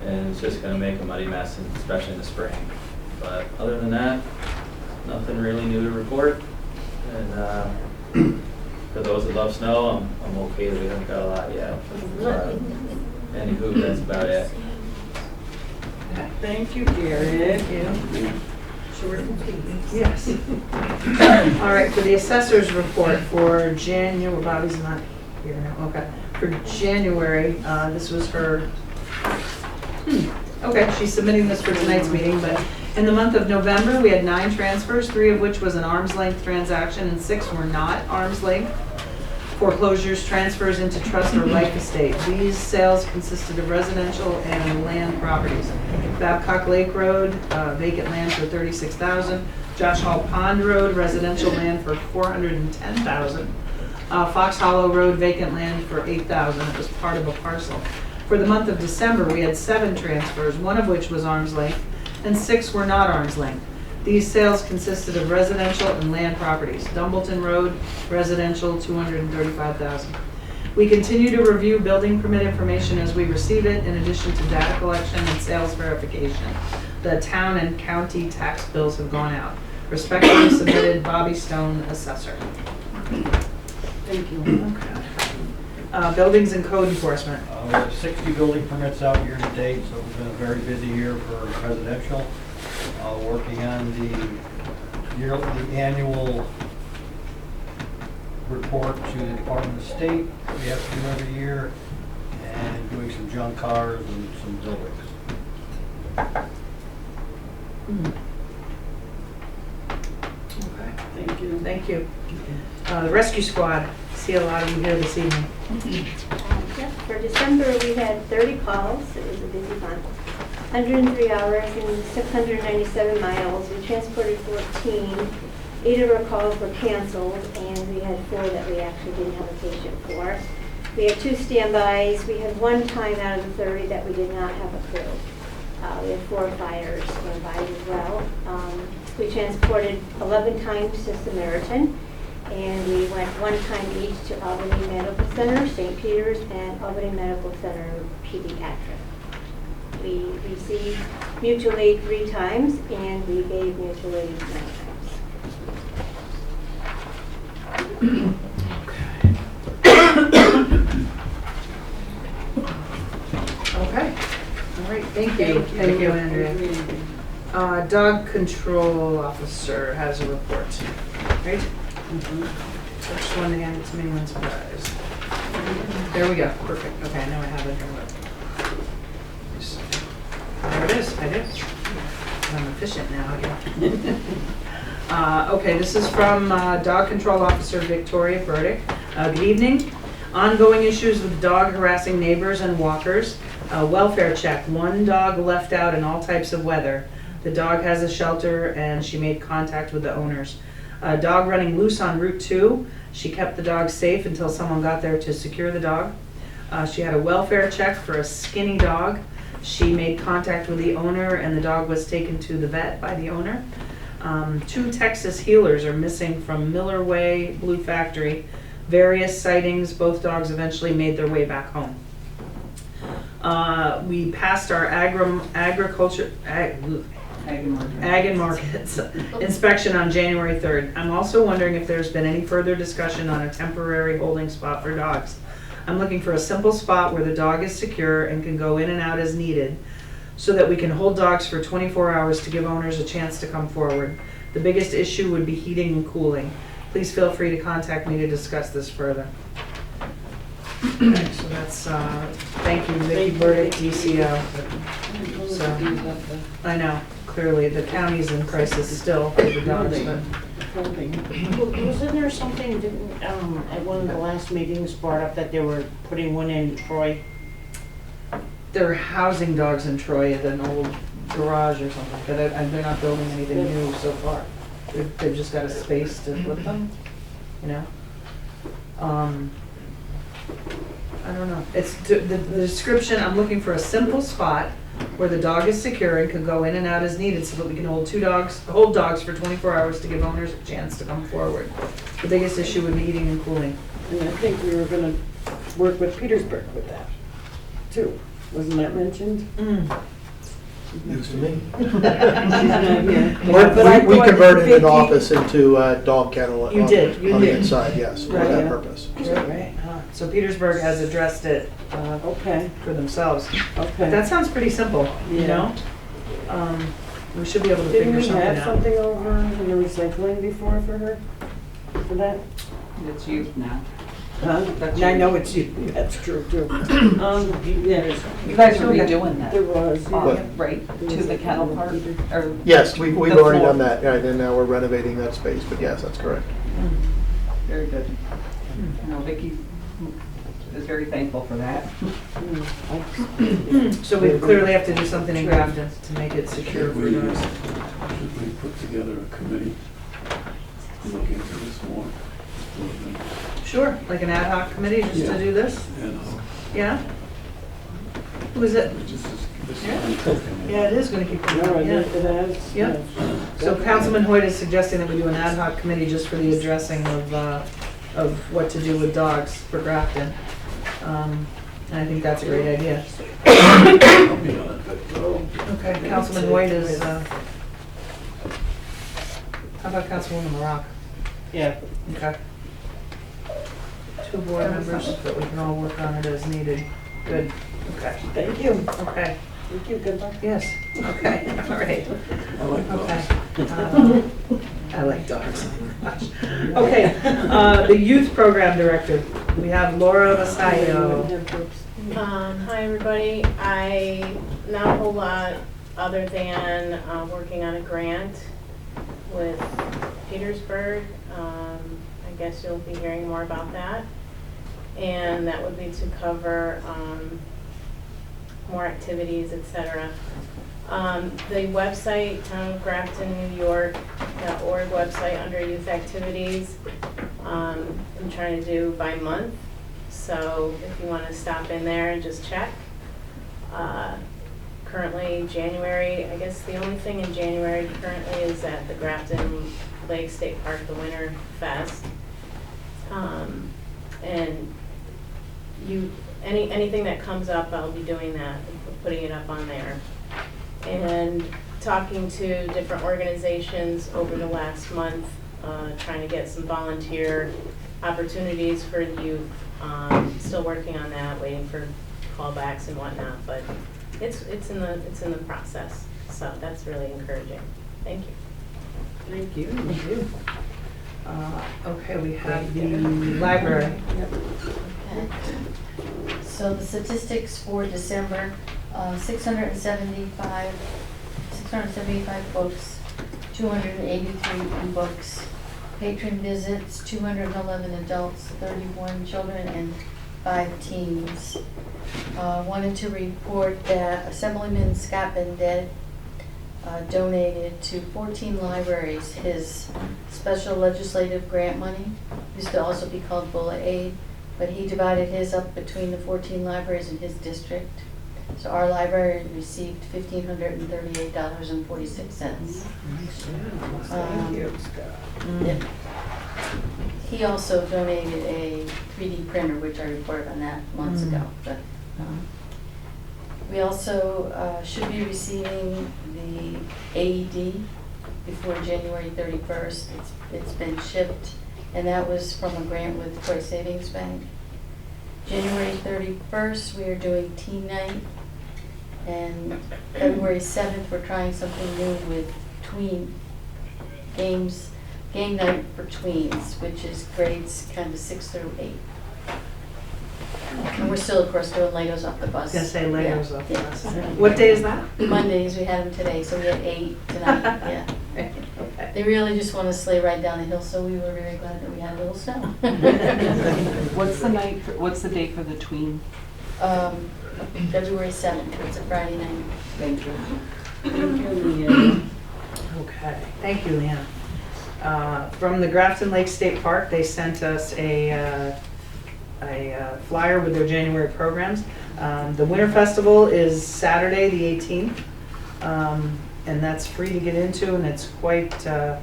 G: and it's just gonna make a muddy mess, and especially in the spring. But other than that, nothing really new to report. And for those that love snow, I'm okay that we haven't got a lot yet. Anywho, that's about it.
A: Thank you, Gary.
B: Thank you.
A: Short and sweet.
B: Yes. All right, for the assessor's report for January, Bobby's not here now, okay. For January, this was her, okay, she's submitting this for tonight's meeting, but in the month of November, we had 9 transfers, 3 of which was an arm's length transaction and 6 were not arm's length. Foreclosures, transfers into trust or life estate. These sales consisted of residential and land properties. Babcock Lake Road, vacant land for $36,000. Josh Hall Pond Road, residential land for $410,000. Fox Hollow Road, vacant land for $8,000. It was part of a parcel. For the month of December, we had 7 transfers, 1 of which was arm's length, and 6 were not arm's length. These sales consisted of residential and land properties. Dumbleton Road, residential, $235,000. We continue to review building permit information as we receive it, in addition to data collection and sales verification. The town and county tax bills have gone out. Respectfully submitted, Bobby Stone, Assessor.
A: Thank you.
B: Okay. Buildings and code enforcement.
F: We have 60 building permits out year to date, so it's been a very busy year for residential. Working on the annual report to the Department of State we have to do every year, and doing some junk cars and some buildings.
B: Okay.
A: Thank you.
B: Thank you. The rescue squad. See a lot of you here this evening.
H: Yep, for December, we had 30 calls. It was a busy month. 103 hours and 697 miles. We transported 14. 8 of our calls were canceled, and we had 4 that we actually didn't have a patient for. We had 2 standbys. We had 1 time out of the 30 that we did not have a crew. We had 4 fires standbys as well. We transported 11 times to Samaritan, and we went 1 time each to Albany Medical Center, St. Peter's, and Albany Medical Center Pediatric. We received mutual aid 3 times, and we gave mutual aid 9 times.
B: Okay. All right, thank you. Thank you, Andrea. Dog control officer has a report, right? First one to hand it to me when surprised. There we go, perfect. Okay, now I have it here. There it is, I did. I'm efficient now, yeah. Okay, this is from Dog Control Officer Victoria Burdick. Good evening. Ongoing issues with dog harassing neighbors and walkers. Welfare check. 1 dog left out in all types of weather. The dog has a shelter and she made contact with the owners. Dog running loose on Route 2. She kept the dog safe until someone got there to secure the dog. She had a welfare check for a skinny dog. She made contact with the owner and the dog was taken to the vet by the owner. 2 Texas healers are missing from Miller Way, Blue Factory. Various sightings, both dogs eventually made their way back home. We passed our ag and markets inspection on January 3rd. I'm also wondering if there's been any further discussion on a temporary holding spot for dogs. I'm looking for a simple spot where the dog is secure and can go in and out as needed, so that we can hold dogs for 24 hours to give owners a chance to come forward. The biggest issue would be heating and cooling. Please feel free to contact me to discuss this further. So that's, thank you, Vicki Burdick, DCO. So, I know, clearly, the county's in crisis still for the dogs, but
A: Wasn't there something, at one of the last meetings brought up that they were putting one in Troy?
B: they're housing dogs in Troy at an old garage or something, but they're not building anything new so far. They've just got a space to put them, you know? I don't know. It's, the description, I'm looking for a simple spot where the dog is secure and can go in and out as needed so that we can hold dogs for 24 hours to give owners a chance to come forward. The biggest issue would be heating and cooling.
A: And I think we were gonna work with Petersburg with that, too. Wasn't that mentioned?
I: News to me.
A: She's not here.
I: We converted an office into a dog kennel on
B: You did.
I: the inside, yes, for
B: Right,
I: that
A: yeah.
I: purpose.
A: Right,
B: So Petersburg has addressed it
A: okay,
B: for themselves.
A: okay.
B: That sounds pretty simple, you
A: Yeah.
B: know? We should be able to
A: Didn't
B: figure
A: we
B: something
A: have
B: out.
A: something over in the recycling before for her? For that?
C: It's youth now.
A: Huh?
C: That's
A: I
C: you.
A: know it's you, that's true too. Yeah,
C: You guys are
B: Okay.
C: redoing that,
A: there was, yeah.
C: right, to the kennel park? Or
I: Yes, we've
C: The
I: already
C: floor.
I: done that, right, and now we're renovating that space, but yes, that's correct.
C: Very good. No, Vicki is very thankful for that.
B: So we clearly have to do something in Grafton to make it secure for dogs.
E: Should we put together a committee to look into this more?
B: Sure, like an ad hoc committee just to
E: Yeah.
B: do this?
E: And
B: Yeah? Who is it?
E: this
B: Yeah.
E: is.
B: Yeah, it is gonna keep
A: No,
B: going,
A: it
B: yeah.
A: has.
B: Yeah. So Councilman Hoyt is suggesting that we do an ad hoc committee just for the addressing of what to do with dogs for Grafton. And I think that's a great idea.
E: I'll be on it.
B: Okay, Councilman Hoyt is, how about Councilwoman LaRock?
A: Yeah.
B: Okay. 2 board members, but we can all work on it as needed. Good, okay,
A: Thank you.
B: okay,
A: Thank you, goodbye.
B: yes, okay, all right,
E: I like
B: okay.
E: dogs.
B: I like dogs. Okay, the youth program director, we have Laura Vasallo.
J: Hi, everybody. Not a whole lot other than working on a grant with Petersburg. I guess you'll be hearing more about that. And that would be to cover more activities, etc. The website, Town of Grafton, New York.org website under youth activities, I'm trying to do by month. So if you want to stop in there and just check. Currently, January, I guess the only thing in January currently is at the Grafton Lake State Park, the Winter Fest. And anything that comes up, I'll be doing that, putting it up on there. And talking to different organizations over the last month, trying to get some volunteer opportunities for youth. Still working on that, waiting for callbacks and whatnot, but it's in the process. So that's really encouraging. Thank you.
B: Thank you. Thank you. Okay, we have the library.
K: Okay. So the statistics for December, 675 books, 283 e-books, patron visits, 211 adults, 31 children, and 5 teens. Wanted to report that Assemblyman Scott Bendet donated to 14 libraries his special legislative grant money. Used to also be called Bullet Aid, but he divided his up between the 14 libraries in his district. So our library received $1,538.46.
B: Thank you.
K: Yep. He also donated a 3D printer, which I reported on that months ago. But we also should be receiving the AED before January 31st. It's been shipped, and that was from a grant with Troy Savings Bank. January 31st, we are doing teen night, and February 7th, we're trying something new with tween games, game night for tweens, which is grades kind of 6 through 8. And we're still, of course, doing Legos off the bus.
B: I was gonna say Legos
K: Yeah,
B: off the
K: yeah.
B: bus. What day is that?
K: Mondays, we had them today, so we had 8 tonight, yeah.
B: Okay.
K: They really just want to sleigh right down the hill, so we were very glad that we had a little snow.
C: What's the date for the tween?
K: February 7th, it's a Friday night.
C: Thank you.
B: Okay, thank you, Leanna. From the Grafton Lake State Park, they sent us a flyer with their January programs. The Winter Festival is Saturday, the 18th, and that's free to get into, and it's quite a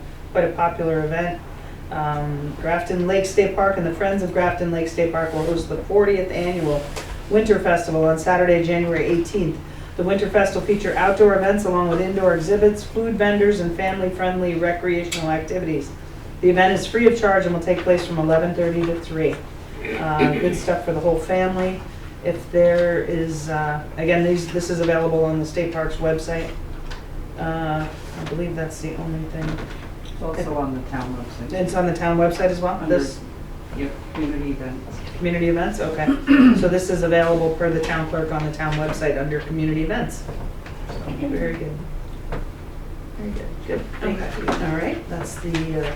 B: popular event. Grafton Lake State Park and the Friends of Grafton Lake State Park will host the 40th annual Winter Festival on Saturday, January 18th. The Winter Fest will feature outdoor events along with indoor exhibits, food vendors, and family-friendly recreational activities. The event is free of charge and will take place from 11:30 to 3. Good stuff for the whole family. If there is, again, this is available on the State Parks website. I believe that's the only thing.
C: It's also on the town website.
B: It's on the town website as well?
C: Under-
B: This
C: Yep, community events.
B: community events? Okay. So this is available per the town clerk on the town website under community events. So, very good. Very good. Good. Thank you. All right, that's the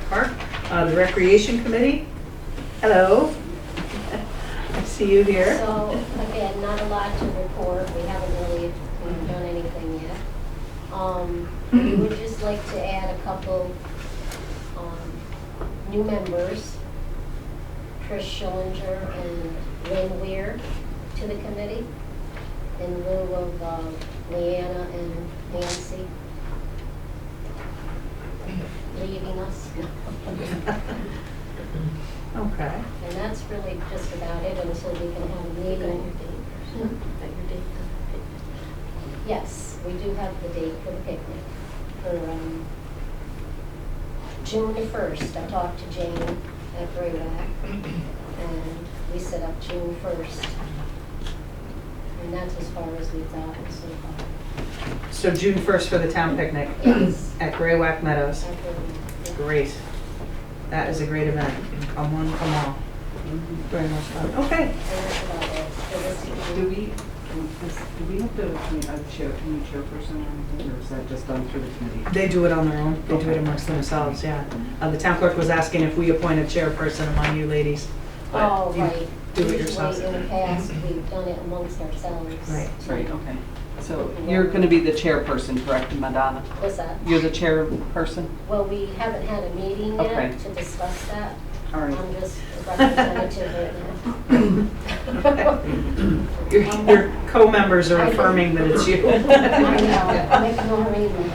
B: park. The Recreation Committee. Hello. I see you here.
L: So, again, not a lot to report. We haven't really done anything yet. We would just like to add a couple new members, Trish Schillinger and Lynn Weir, to the committee in lieu of Leanna and Nancy leaving us.
B: Okay.
L: And that's really just about it until we can have a meeting. Yes, we do have the date for the picnic for June the 1st. I talked to Jane at Grayback and we set up June 1st. And that's as far as we've gotten so far.
B: So June 1st for the town picnic
L: Yes.
B: at Graywack Meadows.
L: At Grayback, yeah.
B: Great. That is a great event. Come one, come all. Very much fun. Okay.
L: And that's about it for this evening.
C: Do we have to appoint a new chairperson or anything, or is that just done through the committee?
B: They do it on their own. They do it amongst themselves, yeah. The town clerk was asking if we appoint a chairperson among you ladies. but
L: Oh,
B: you
L: right.
B: Do it yourselves.
L: Usually in the past, we've done it amongst ourselves.
B: Right.
C: Right, okay. So you're going to be the chairperson, correct, Madonna?
L: What's that?
C: You're the chairperson?
L: Well, we haven't had a meeting
C: Okay.
L: yet to discuss that.
C: All right.
L: I'm just a representative right now.
B: Your co-members are affirming that it's you.
L: I know, I'm ignoring them.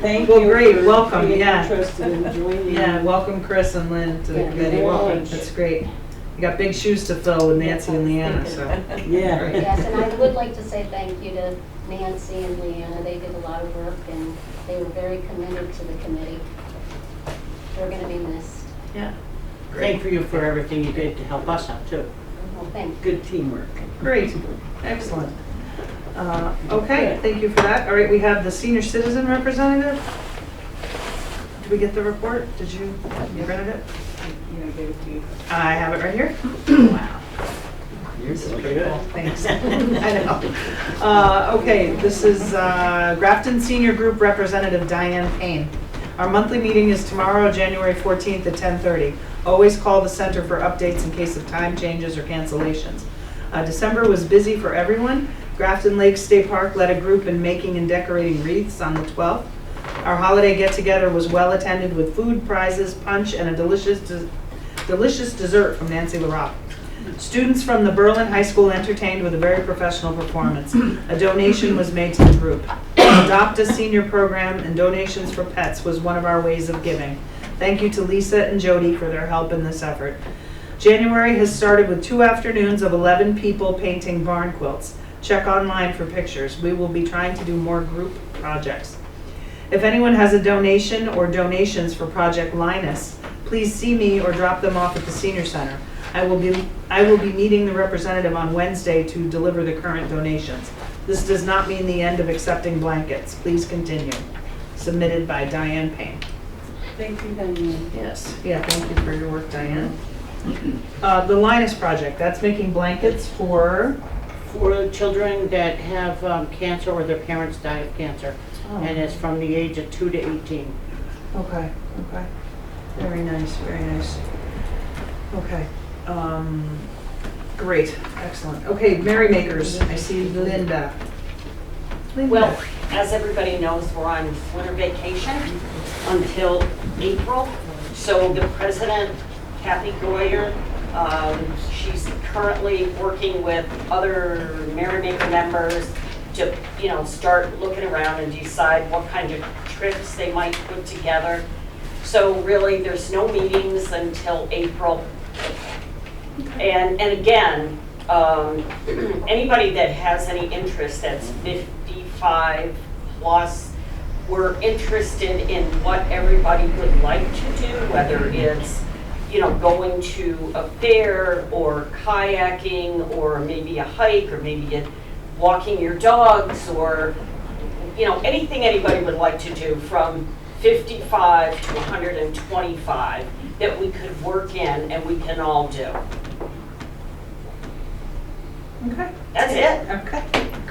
B: Thank you. Well, great, welcome, yeah.
A: Interested in joining.
B: Yeah, welcome Chris and Lynn to the
L: Yeah,
B: committee.
L: very
B: Welcome.
L: much.
B: That's great. You got big shoes to fill with Nancy and Leanna, so.
A: Yeah.
B: Great.
L: Yes, and I would like to say thank you to Nancy and Leanna. They did a lot of work and they were very committed to the committee. They're going to be missed.
B: Yeah.
A: Thank you for everything you did to help us out too.
L: Well, thank you.
A: Good teamwork.
B: Great, excellent. Okay, thank you for that. All right, we have the senior citizen representative. Did we get the report? Did you printed it?
C: Yeah, I gave it to you.
B: I have it right here. Wow. This is pretty cool, thanks. I know. Okay, this is Grafton Senior Group Representative Diane Payne. Our monthly meeting is tomorrow, January 14th at 10:30. Always call the center for updates in case of time changes or cancellations. December was busy for everyone. Grafton Lake State Park led a group in making and decorating wreaths on the 12th. Our holiday get-together was well attended with food, prizes, punch, and a delicious dessert from Nancy LaRock. Students from the Berlin High School entertained with a very professional performance. A donation was made to the group. Adopt a Senior program and donations for pets was one of our ways of giving. Thank you to Lisa and Jody for their help in this effort. January has started with 2 afternoons of 11 people painting barn quilts. Check online for pictures. We will be trying to do more group projects. If anyone has a donation or donations for Project Linus, please see me or drop them off at the Senior Center. I will be meeting the representative on Wednesday to deliver the current donations. This does not mean the end of accepting blankets. Please continue. Submitted by Diane Payne.
A: Thank you, Diane.
B: Yes, yeah, thank you for your work, Diane. The Linus Project, that's making blankets for,
A: children that have cancer or their parents die of cancer. And it's from the age of 2 to 18.
B: okay. Very nice, very nice. Okay, great, excellent. Okay, Merrymakers, I see Linda.
M: Well, as everybody knows, we're on winter vacation until April. So the president, Kathy Goyer, she's currently working with other Merrymaker members to, start looking around and decide what kind of trips they might put together. So really, there's no meetings until April. And again, anybody that has any interest that's 55 plus, we're interested in what everybody would like to do, whether it's, going to a fair or kayaking or maybe a hike or maybe walking your dogs or, anything anybody would like to do from 55 to 125 that we could work in and we can all do.
B: Okay.
M: That's it.
B: Okay,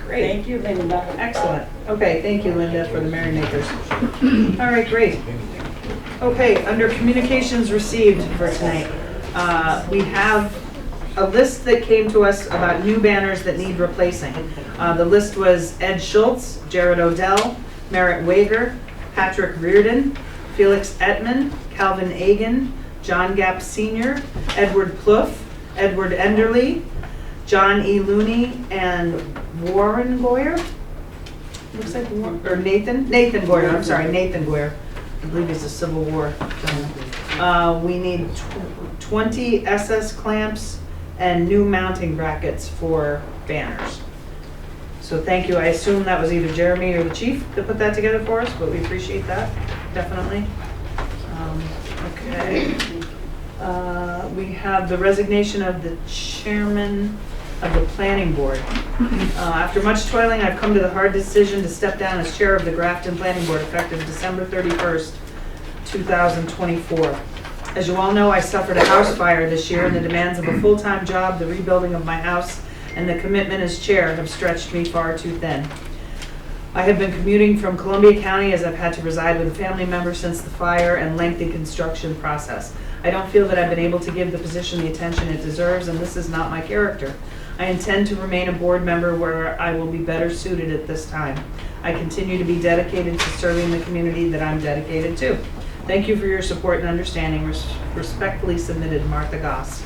B: great.
A: Thank you, Linda.
B: Excellent. Okay, thank you, Linda, for the Merrymakers. All right, great. Okay, under communications received for tonight, we have a list that came to us about new banners that need replacing. The list was Ed Schultz, Jared Odell, Merritt Wager, Patrick Reardon, Felix Ettman, Calvin Agan, John Gapp Sr., Edward Plouffe, Edward Enderly, John E. Looney, and Warren Goyer? Looks like, or Nathan Goyer, I'm sorry, Nathan Goyer. I believe he's a Civil War gentleman. We need 20 SS clamps and new mounting brackets for banners. So thank you. I assume that was either Jeremy or the chief that put that together for us, but we appreciate that, definitely. Okay. We have the resignation of the chairman of the planning board. After much toiling, I've come to the hard decision to step down as chair of the Grafton Planning Board effective December 31st, 2024. As you all know, I suffered a house fire this year, and the demands of a full-time job, the rebuilding of my house, and the commitment as chair have stretched me far too thin. I have been commuting from Columbia County as I've had to reside with a family member since the fire and lengthy construction process. I don't feel that I've been able to give the position the attention it deserves, and this is not my character. I intend to remain a board member where I will be better suited at this time. I continue to be dedicated to serving the community that I'm dedicated to. Thank you for your support and understanding. Respectfully submitted, Martha Goss.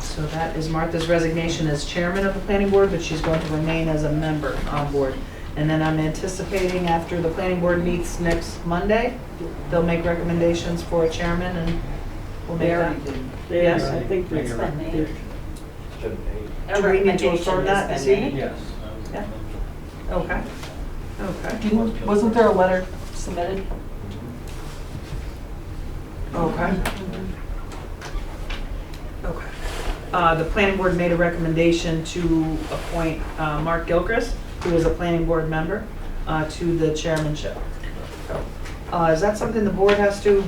B: So that is Martha's resignation as chairman of the planning board, but she's going to remain as a member on board. And then I'm anticipating after the planning board meets next Monday, they'll make recommendations for a chairman and we'll make that. Yes,
A: I think that's
B: Do
M: A
B: we need to
M: recommendation
B: affirm that
M: has
B: this
M: been
B: evening?
F: Yes.
B: Yeah. Okay. Okay.
C: Wasn't there a letter submitted?
B: Okay. Okay. The planning board made a recommendation to appoint Mark Gilchrist, who is a planning board member, to the chairmanship. Is that something the board has to?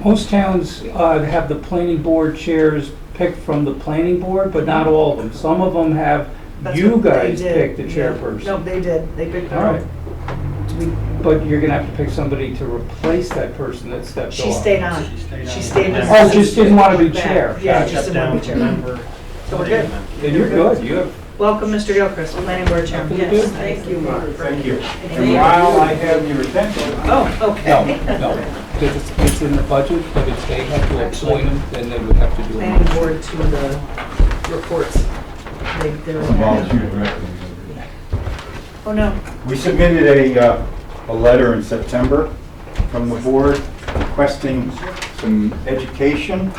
D: Most towns have the planning board chairs picked from the planning board, but not all of them. Some of them have
B: That's
D: you
B: what they
D: guys
B: did.
D: pick the
B: Yeah.
D: chairperson.
B: No, they did. They picked their
D: All right.
B: own. Do we-
D: But you're gonna have to pick somebody to replace that person that stepped off.
B: She stayed on.
F: She
B: She
F: stayed
B: stayed.
F: on.
D: Oh, just didn't want to be chair.
B: Yeah,
D: Gotcha.
B: just didn't want to be chair. So we're good.
D: Then you're good. You have.
B: Welcome, Mr. Gilchrist, planning board chairman.
D: Yes,
A: thank you, Mark.
N: Thank you. And while I have your attention,
B: Oh, okay.
N: no,
D: because it's in the budget, but if they have to appoint them, then they would have to do
B: Planning
D: it.
B: board to the reports. They're.
N: Volunteer directly.
B: Oh, no.
N: We submitted a letter in September from the board requesting some education,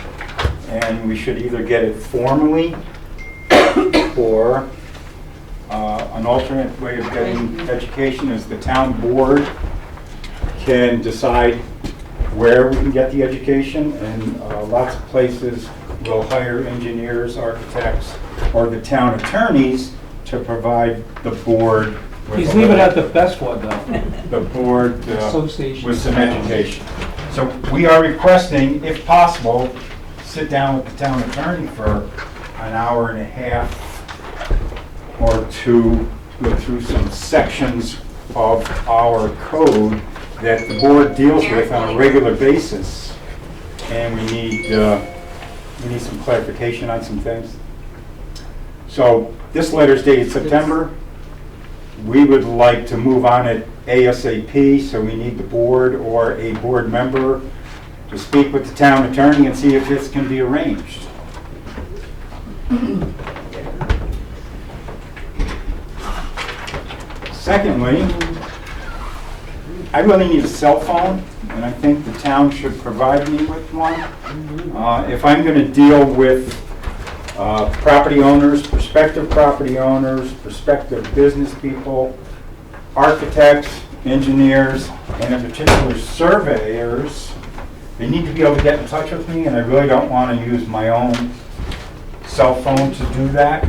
N: and we should either get it formally or an alternate way of getting education is the town board can decide where we can get the education, and lots of places will hire engineers, architects, or the town attorneys to provide the board with
D: He's
N: a
D: leaving
N: little-
D: out the best one, though.
N: the board
D: Association.
N: with some education. So we are requesting, if possible, sit down with the town attorney for an hour and a half or two, go through some sections of our code that the board deals with on a regular basis. And we need some clarification on some things. So this letter is dated September. We would like to move on it ASAP, so we need the board or a board member to speak with the town attorney and see if this can be arranged. Secondly, I really need a cell phone, and I think the town should provide me with one. If I'm going to deal with property owners, prospective business people, architects, engineers, and in particular surveyors, they need to be able to get in touch with me, and I really don't want to use my own cell phone to do that.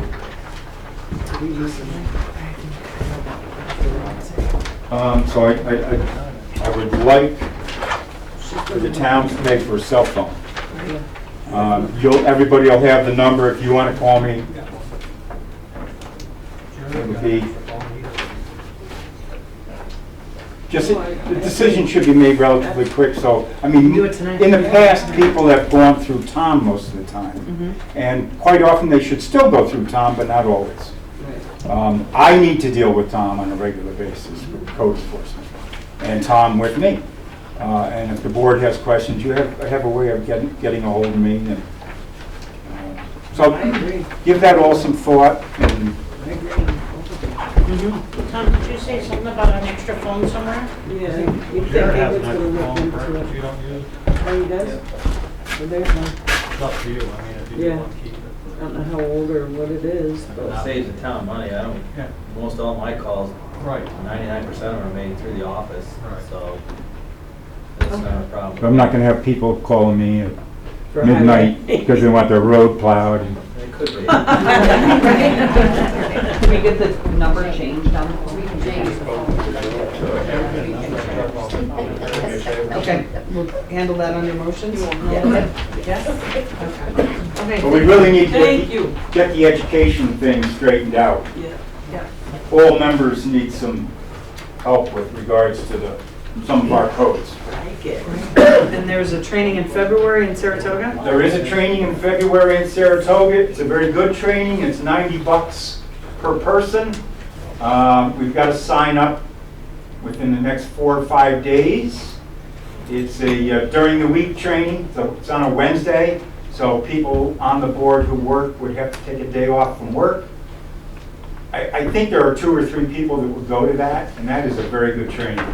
N: So I would like for the town to pay for a cell phone. Everybody will have the number if you want to call me. It would be, the decision should be made relatively quick, so, I mean,
B: Do it tonight.
N: in the past, people have gone through Tom most of the time. And quite often, they should still go through Tom, but not always. I need to deal with Tom on a regular basis with code enforcement, and Tom with me. And if the board has questions, you have a way of getting a hold of me. And, so give that all some thought. And
M: Tom, did you say something about an extra phone somewhere?
B: Yeah. You'd
F: Jared
B: think
F: has
B: David's
F: an
B: gonna
F: extra
B: look
F: phone
B: into
F: for it
B: it.
F: if you don't use it.
B: Oh, he does? Well, there's one.
F: It's up to you, I mean, if you
B: Yeah.
F: want to keep it.
B: I don't know how old or what it is,
G: It
B: but.
G: saves the town money. I don't,
F: Yeah.
G: most all my calls,
F: Right.
G: 99% of them are made through the office,
F: Right.
G: so it's not a problem.
N: I'm not going to have people calling me at
B: for
N: midnight
B: highway.
N: because they want their road plowed. And
G: It could be.
C: Can we get the number changed on the phone?
B: Okay, we'll handle that under motions? Yes? Okay.
N: But we really need
B: Thank
N: to
B: you.
N: get the education thing straightened out.
B: Yeah.
N: All members need some help with regards to some of our codes.
B: And there's a training in February in Saratoga?
N: There is a training in February in Saratoga. It's a very good training. It's $90 per person. We've got to sign up within the next 4 or 5 days. It's a during the week training, so it's on a Wednesday, so people on the board who work would have to take a day off from work. I think there are 2 or 3 people that would go to that, and that is a very good training.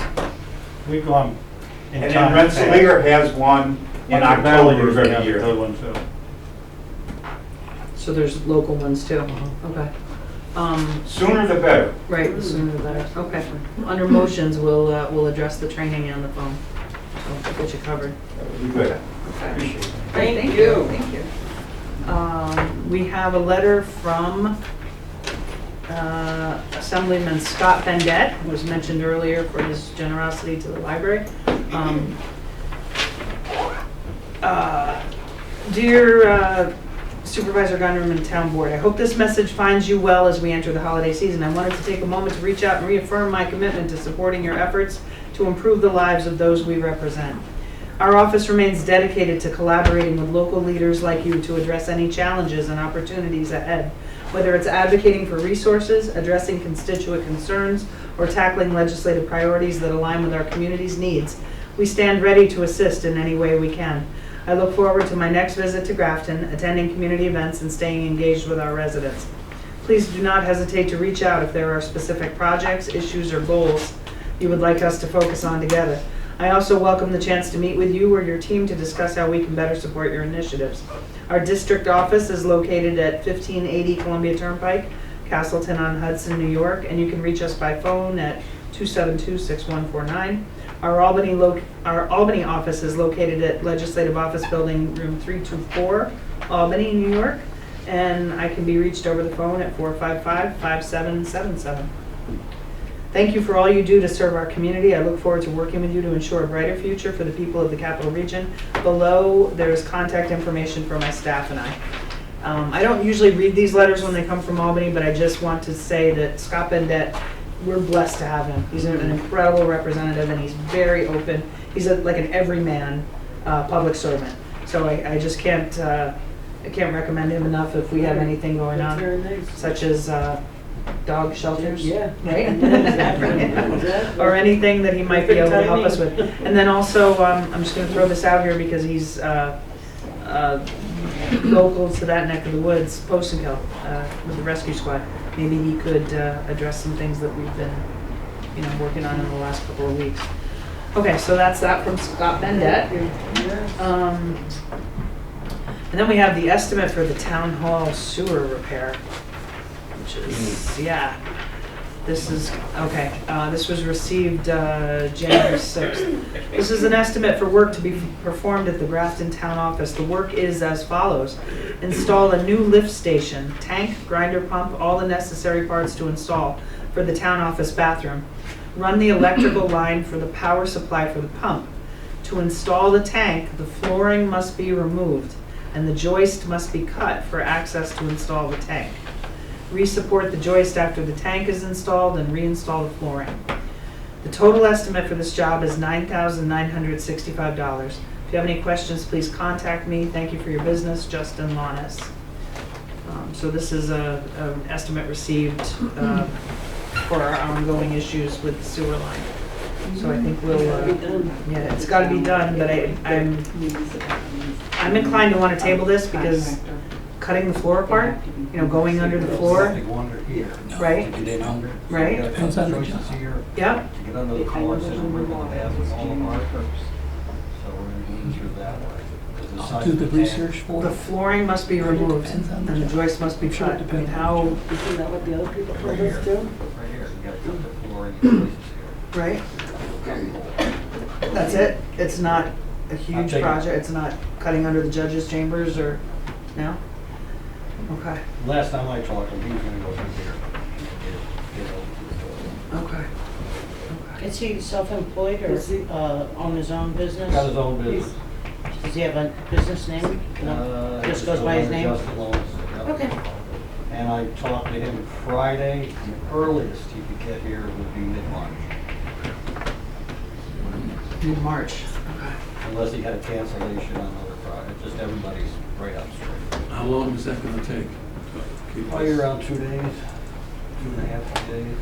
F: We've gone.
N: And then Rensselaer has one in October of every year.
F: Good one too.
B: So there's local ones too? Okay.
N: Sooner the better.
B: Right, the sooner the better. Okay. Under motions, we'll address the training on the phone. So we'll get you covered.
N: That would be good. Appreciate it.
B: Thank you. Thank you. We have a letter from Assemblyman Scott Bendet, who was mentioned earlier for his generosity to the library. Dear Supervisor Gunderman and Town Board, I hope this message finds you well as we enter the holiday season. I wanted to take a moment to reach out and reaffirm my commitment to supporting your efforts to improve the lives of those we represent. Our office remains dedicated to collaborating with local leaders like you to address any challenges and opportunities ahead, whether it's advocating for resources, addressing constituent concerns, or tackling legislative priorities that align with our community's needs. We stand ready to assist in any way we can. I look forward to my next visit to Grafton, attending community events and staying engaged with our residents. Please do not hesitate to reach out if there are specific projects, issues, or goals you would like us to focus on together. I also welcome the chance to meet with you or your team to discuss how we can better support your initiatives. Our district office is located at 1580 Columbia Turnpike, Castleton on Hudson, New York, and you can reach us by phone at 272-6149. Our Albany office is located at Legislative Office Building, room 324, Albany, New York, and I can be reached over the phone at 455-5777. Thank you for all you do to serve our community. I look forward to working with you to ensure a brighter future for the people of the Capital Region. Below, there is contact information for my staff and I. I don't usually read these letters when they come from Albany, but I just want to say that Scott Bendett, we're blessed to have him. He's an incredible representative, and he's very open. He's like an everyman public servant. So I just can't recommend him enough if we have anything going on, such as dog shelters, right? Or anything that he might be able to help us with. And then also, I'm just going to throw this out here because he's local to that neck of the woods, Posenkill, with the rescue squad. Maybe he could address some things that we've been, working on in the last couple of weeks. Okay, so that's that from Scott Bendett. And then we have the estimate for the town hall sewer repair, which is, this is, okay, this was received January 6th. This is an estimate for work to be performed at the Grafton Town Office. The work is as follows. Install a new lift station, tank, grinder pump, all the necessary parts to install for the town office bathroom. Run the electrical line for the power supply for the pump. To install the tank, the flooring must be removed and the joist must be cut for access to install the tank. Re-support the joist after the tank is installed and reinstall the flooring. The total estimate for this job is $9,965. If you have any questions, please contact me. Thank you for your business, Justin Launis. So this is an estimate received for our ongoing issues with the sewer line. So I think we'll, it's got to be done, but I'm inclined to want to table this because cutting the floor apart, going under the floor, right? Right?
F: Depends on the job.
B: Yep.
F: To get under the floor, so we're going to have all of our curbs. So we're going to go through that way.
E: I'll do the research for
B: The
E: it.
B: flooring must be removed and the joist must be cut. I mean, how,
A: Isn't that what the other people told us to?
F: Right here, you got to put the flooring in places here.
B: right? That's it? It's not a huge
F: take it.
B: project? It's not cutting under the judge's chambers or, no? Okay,
F: Last time I talked to him, he was going to go through here. Get over to the toilet.
B: okay.
A: Is he self-employed or on his own business?
F: Got his own business.
A: Does he have a business name? No, just goes by his name?
F: Justin Lones, yep.
A: Okay.
F: And I talked to him Friday. The earliest he could get here would be mid-March,
B: Mid-March, okay.
F: unless he had a cancellation on another project. Just everybody's right up straight.
E: How long is that gonna take?
F: Probably around 2 days, 2.5 days.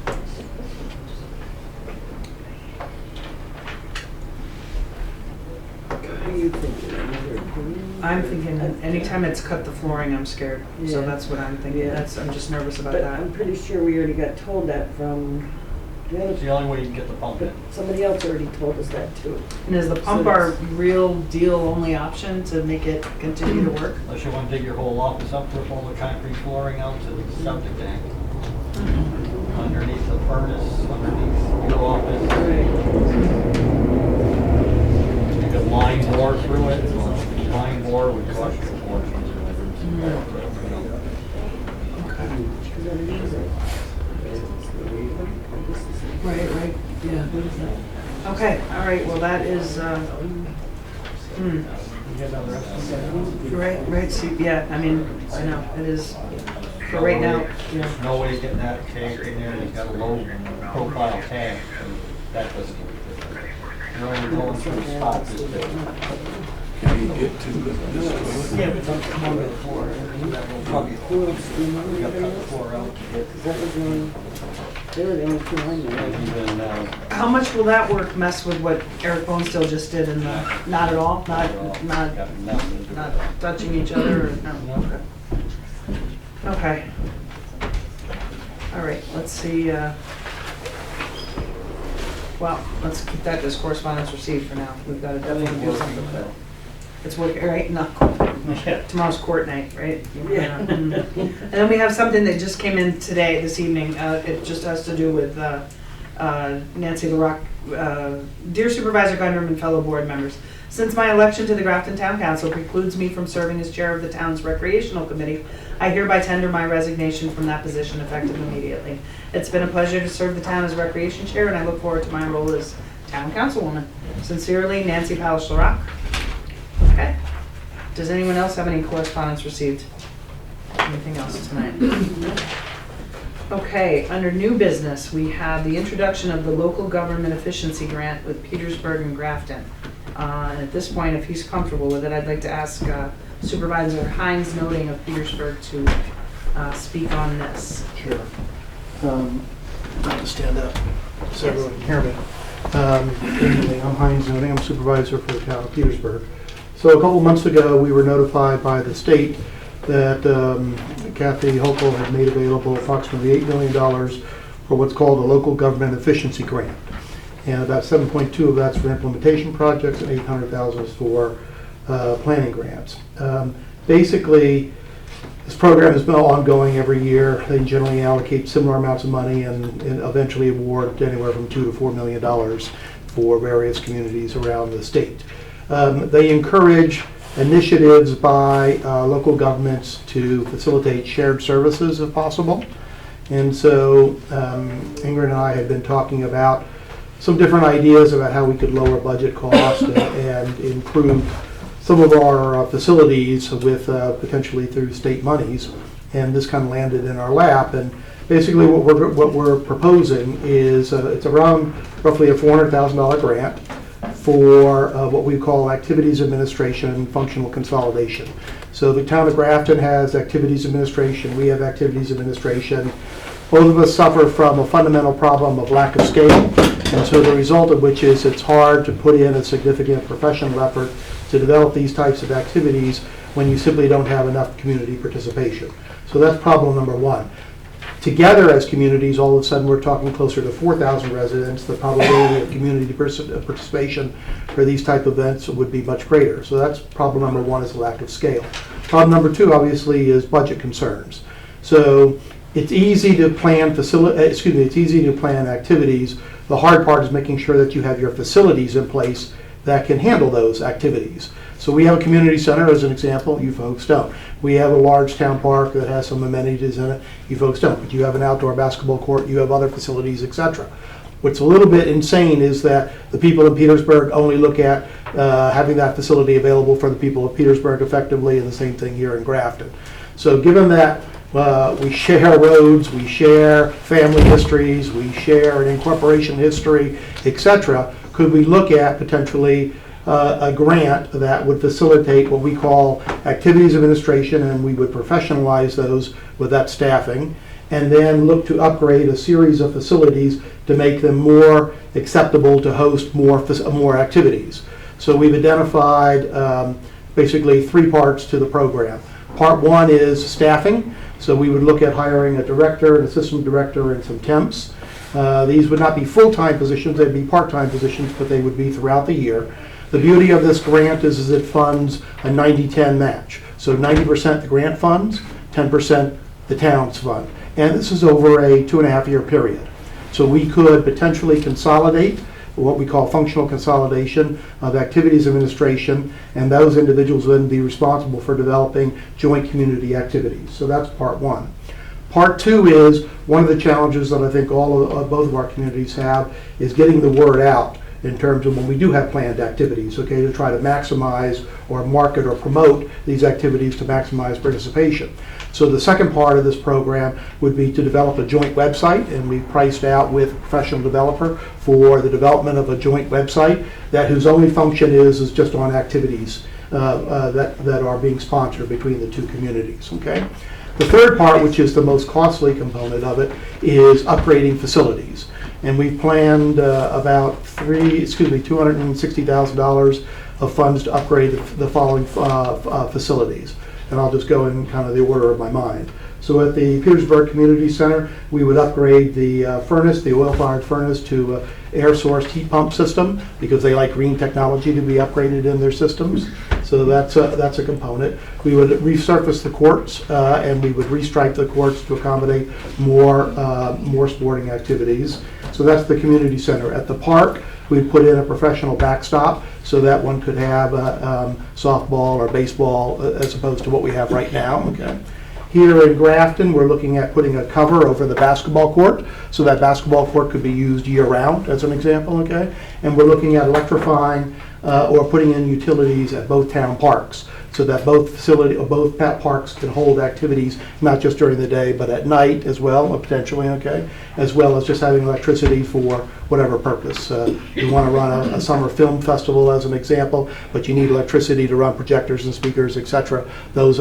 A: What are you thinking? Another opinion?
B: I'm thinking anytime it's cut the flooring, I'm scared. So
A: Yeah.
B: that's what I'm thinking.
A: Yeah.
B: I'm just nervous about
A: But
B: that.
A: I'm pretty sure we already got told that from the other,
F: It's the only way you can get the pump
A: but
F: in.
A: somebody else already told us that too.
B: And is the pump
A: So
B: our
A: it's-
B: real deal only option to make it continue to work?
F: Unless you want to dig your whole office up, rip all the concrete flooring out to the septic tank. Underneath the furnace, underneath your office. You could line bore through it. Line bore would cost you a fortune.
B: Right, yeah. Okay, all right, well, that is, right, see, yeah, I mean, I know, it is, for right now,
F: There's no way of getting that tank in there, he's got a low profile tank, and that doesn't even fit. You're only going through a spot this big.
E: Can you get to this toilet?
F: Yeah, but don't come over the floor. That will probably,
A: Who else do you know?
F: we got to cut the floor out.
A: Is that what you're They're the only two I know.
F: Even,
B: How much will that work mess with what Eric Bonesteel just did in the, not at all? Not
F: got nothing to do
B: not
F: with it.
B: touching each other or, no? Okay. All right, let's see, well, let's keep that as correspondence received for now. We've got to definitely do something with it. It's working, right? No,
F: Yeah.
B: tomorrow's court night, right?
A: Yeah.
B: And then we have something that just came in today, this evening. It just has to do with Nancy LaRock. Dear Supervisor Gundrum and fellow board members, since my election to the Grafton Town Council precludes me from serving as chair of the town's recreational committee, I hereby tender my resignation from that position effective immediately. It's been a pleasure to serve the town as recreation chair, and I look forward to my role as town councilwoman. Sincerely, Nancy Palish LaRock. Okay. Does anyone else have any correspondence received? Anything else tonight? Okay, under new business, we have the introduction of the local government efficiency grant with Petersburg and Grafton. And at this point, if he's comfortable with it, I'd like to ask Supervisor Hines Noting of Petersburg to speak on this.
I: Sure. I'll have to stand up so everyone can hear me. Anyway, I'm Hines Noting. I'm supervisor for the town of Petersburg. So a couple months ago, we were notified by the state that Kathy Hochul had made available approximately $8 million for what's called a local government efficiency grant. And about 7.2 of that's for implementation projects and 800,000 is for planning grants. Basically, this program has been ongoing every year. They generally allocate similar amounts of money and eventually award anywhere from $2 to $4 million for various communities around the state. They encourage initiatives by local governments to facilitate shared services if possible. And so Ingrid and I had been talking about some different ideas about how we could lower budget costs and improve some of our facilities with potentially through state monies. And this kind of landed in our lap. And basically what we're proposing is it's around roughly a $400,000 grant for what we call activities administration, functional consolidation. So the town of Grafton has activities administration, we have activities administration. Both of us suffer from a fundamental problem of lack of scale, and so the result of which is it's hard to put in a significant professional effort to develop these types of activities when you simply don't have enough community participation. So that's problem number one. Together as communities, all of a sudden we're talking closer to 4,000 residents. The probability of community participation for these type of events would be much greater. So that's problem number one, is the lack of scale. Problem number two, obviously, is budget concerns. So it's easy to plan it's easy to plan activities. The hard part is making sure that you have your facilities in place that can handle those activities. So we have a community center as an example, you folks don't. We have a large town park that has some amenities in it, you folks don't. But you have an outdoor basketball court, you have other facilities, etc. What's a little bit insane is that the people in Petersburg only look at having that facility available for the people of Petersburg effectively, and the same thing here in Grafton. So given that we share roads, we share family histories, we share an incorporation history, etc., could we look at potentially a grant that would facilitate what we call activities administration, and we would professionalize those with that staffing, and then look to upgrade a series of facilities to make them more acceptable to host more activities. So we've identified basically three parts to the program. Part one is staffing. So we would look at hiring a director, an assistant director, and some temps. These would not be full-time positions, they'd be part-time positions, but they would be throughout the year. The beauty of this grant is it funds a 90-10 match. So 90% the grant funds, 10% the town's fund. And this is over a 2.5-year period. So we could potentially consolidate what we call functional consolidation of activities administration, and those individuals would then be responsible for developing joint community activities. So that's part one. Part two is one of the challenges that I think both of our communities have is getting the word out in terms of when we do have planned activities, okay, to try to maximize or market or promote these activities to maximize participation. So the second part of this program would be to develop a joint website, and we've priced out with a professional developer for the development of a joint website whose only function is just on activities that are being sponsored between the two communities, okay? The third part, which is the most costly component of it, is upgrading facilities. And we planned about $260,000 of funds to upgrade the following facilities. And I'll just go in kind of the order of my mind. So at the Petersburg Community Center, we would upgrade the furnace, the oil-fired furnace, to air-sourced heat pump system, because they like green technology to be upgraded in their systems. So that's a component. We would resurface the courts, and we would restripe the courts to accommodate more sporting activities. So that's the community center. At the park, we'd put in a professional backstop so that one could have softball or baseball as opposed to what we have right now. Okay. Here in Grafton, we're looking at putting a cover over the basketball court, so that basketball court could be used year-round, as an example, okay? And we're looking at electrifying or putting in utilities at both town parks, so that both parks can hold activities, not just during the day, but at night as well, potentially, okay? As well as just having electricity for whatever purpose. You want to run a summer film festival, as an example, but you need electricity to run projectors and speakers, etc. Those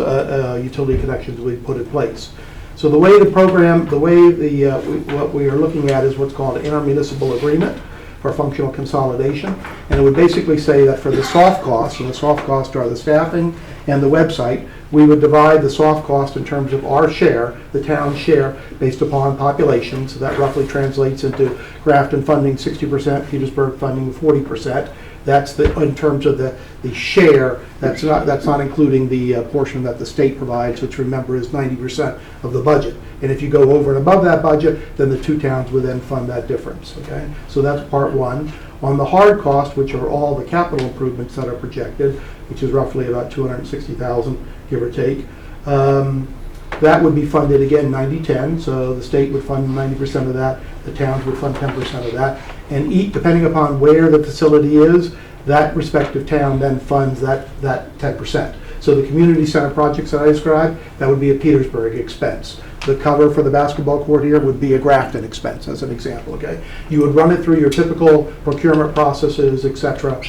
I: utility connections we put in place. So the way the program, what we are looking at is what's called an intermunicipal agreement for functional consolidation. And it would basically say that for the soft costs, and the soft costs are the staffing and the website, we would divide the soft cost in terms of our share, the town's share, based upon population. So that roughly translates into Grafton funding 60%, Petersburg funding 40%. That's in terms of the share. That's not including the portion that the state provides, which, remember, is 90% of the budget. And if you go over and above that budget, then the two towns would then fund that difference. Okay, so that's part one. On the hard cost, which are all the capital improvements that are projected, which is roughly about $260,000, give or take. That would be funded again 90-10, so the state would fund 90% of that, the towns would fund 10% of that, and depending upon where the facility is, that respective town then funds that 10%. So the community center projects that I described, that would be a Petersburg expense. The cover for the basketball court here would be a Grafton expense, as an example, okay? You would run it through your typical procurement processes, etc.,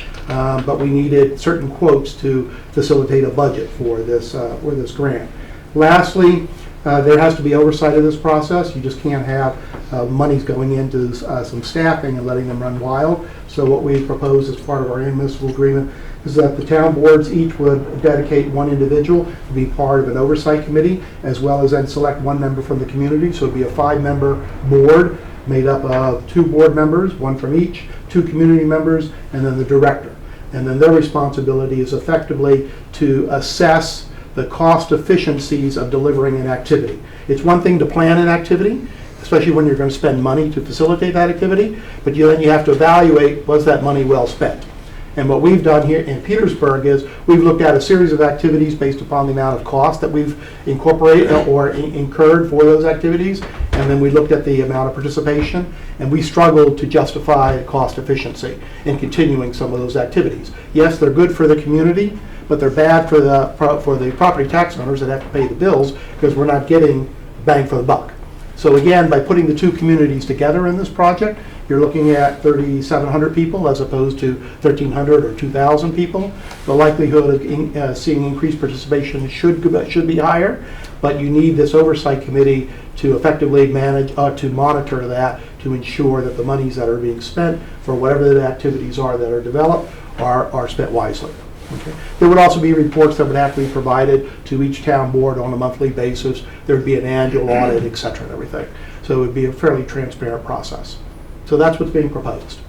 I: but we needed certain quotes to facilitate a budget for this grant. Lastly, there has to be oversight of this process. You just can't have monies going into some staffing and letting them run wild. So what we propose as part of our intermunicipal agreement is that the town boards each would dedicate one individual to be part of an oversight committee, as well as then select one member from the community. So it'd be a 5-member board made up of 2 board members, one from each, 2 community members, and then the director. And then their responsibility is effectively to assess the cost efficiencies of delivering an activity. It's one thing to plan an activity, especially when you're going to spend money to facilitate that activity, but then you have to evaluate, was that money well spent? And what we've done here in Petersburg is we've looked at a series of activities based upon the amount of cost that we've incorporated or incurred for those activities, and then we looked at the amount of participation, and we struggled to justify cost efficiency in continuing some of those activities. Yes, they're good for the community, but they're bad for the property tax owners that have to pay the bills, because we're not getting bang for the buck. So again, by putting the 2 communities together in this project, you're looking at 3,700 people as opposed to 1,300 or 2,000 people. The likelihood of seeing increased participation should be higher, but you need this oversight committee to effectively manage, to monitor that, to ensure that the monies that are being spent for whatever the activities are that are developed are spent wisely. Okay. There would also be reports that would have to be provided to each town board on a monthly basis. There would be an annual audit, et cetera, and everything. So it would be a fairly transparent process. So that's what's being proposed.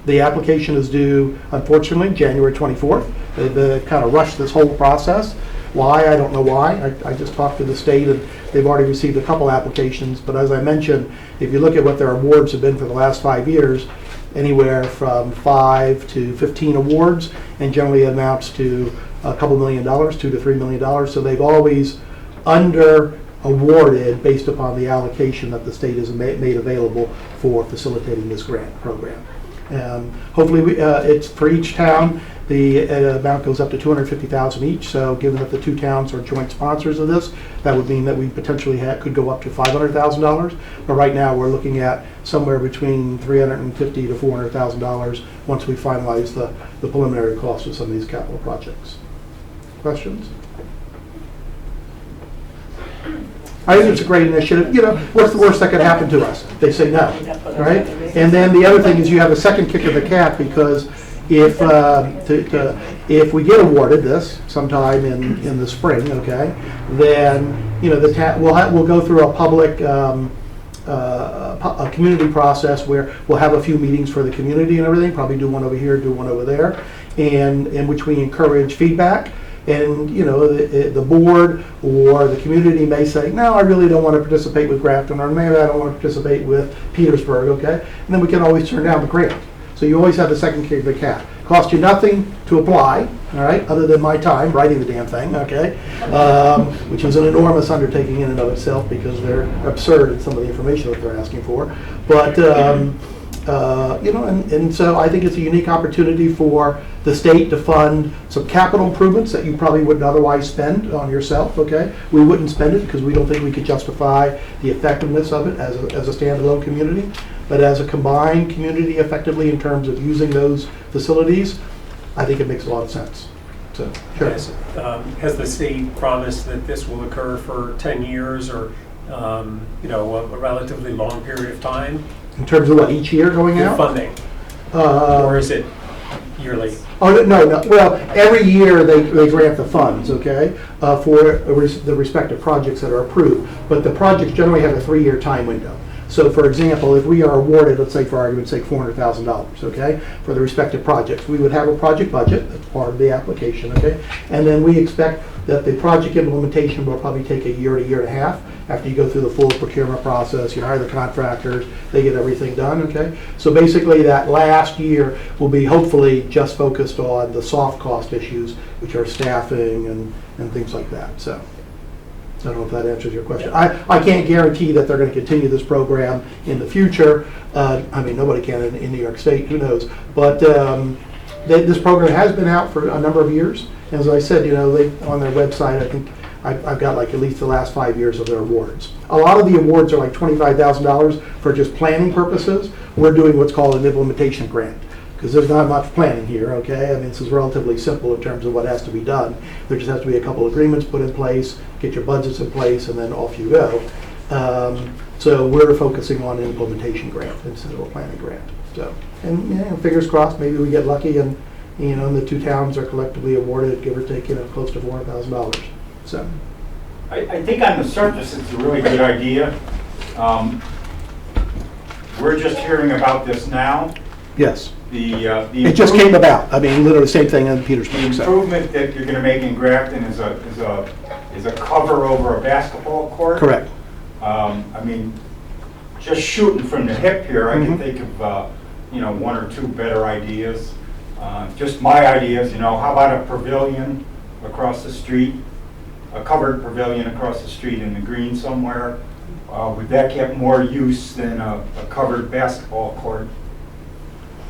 I: The application is due, unfortunately, January 24th. They kind of rushed this whole process. Why? I don't know why. I just talked to the state, and they've already received a couple applications. But as I mentioned, if you look at what their awards have been for the last 5 years, anywhere from 5 to 15 awards, and generally amounts to a couple $1 million, $2 to $3 million. So they've always under-awarded based upon the allocation that the state has made available for facilitating this grant program. Hopefully, it's for each town. The amount goes up to $250,000 each. So, given that the 2 towns are joint sponsors of this, that would mean that we potentially could go up to $500,000. But right now, we're looking at somewhere between $350,000 to $400,000 once we finalize the preliminary costs of some of these capital projects. Questions? I think it's a great initiative. You know, what's the worst that could happen to us? They say no, right? And then the other thing is you have a second kick of the cat, because if we get awarded this sometime in the spring, okay, then, you know, we'll go through a public, a community process where we'll have a few meetings for the community and everything, probably do one over here, do one over there, and in which we encourage feedback. And, you know, the board or the community may say, no, I really don't want to participate with Grafton, or maybe I don't want to participate with Petersburg, okay? And then we can always turn down the grant. So you always have the second kick of the cat. Cost you nothing to apply, all right, other than my time writing the damn thing, okay? Which is an enormous undertaking in and of itself, because they're absurd in some of the information that they're asking for. But, you know, and so I think it's a unique opportunity for the state to fund some capital improvements that you probably wouldn't otherwise spend on yourself, okay? We wouldn't spend it because we don't think we could justify the effectiveness of it as a standalone community. But as a combined community, effectively, in terms of using those facilities, I think it makes a lot of sense. So, sure.
O: Yes. Has the state promised that this will occur for 10 years or, you know, a relatively long period of time?
I: In terms of what, each year going out?
O: Funding. Or is it yearly?
I: Oh, no. Well, every year they grant the funds, okay, for the respective projects that are approved. But the projects generally have a 3-year time window. So, for example, if we are awarded, let's say for argument's sake, $400,000, okay, for the respective projects, we would have a project budget, that's part of the application, okay, and then we expect that the project implementation will probably take a year to year and a half after you go through the full procurement process, you hire the contractors, they get everything done, okay? So basically that last year will be hopefully just focused on the soft cost issues, which are staffing and things like that, so. I don't know if that answers your question. I can't guarantee that they're going to continue this program in the future. I mean, nobody can in New York State, who knows? But this program has been out for a number of years. As I said, you know, on their website, I think I've got like at least the last 5 years of their awards. A lot of the awards are like $25,000 for just planning purposes. We're doing what's called an implementation grant, because there's not much planning here, okay? I mean, this is relatively simple in terms of what has to be done. There just has to be a couple agreements put in place, get your budgets in place, and then off you go. So we're focusing on an implementation grant instead of a planning grant. So, and you know, fingers crossed, maybe we get lucky and, you know, the two towns are collectively awarded, give or take, you know, close to $400,000. So,
N: I think on the surface, it's a really good idea. We're just hearing about this now.
I: yes.
N: It
I: It just came about. I mean, literally the same thing in Petersburg.
N: The improvement that you're going to make in Grafton is a cover over a basketball court.
I: Correct.
N: I mean, just shooting from the hip here, I
I: Mhm.
N: can think of, you know, one or two better ideas. Just my ideas, you know, how about a pavilion across the street? A covered pavilion across the street in the green somewhere? Would that get more use than a covered basketball court?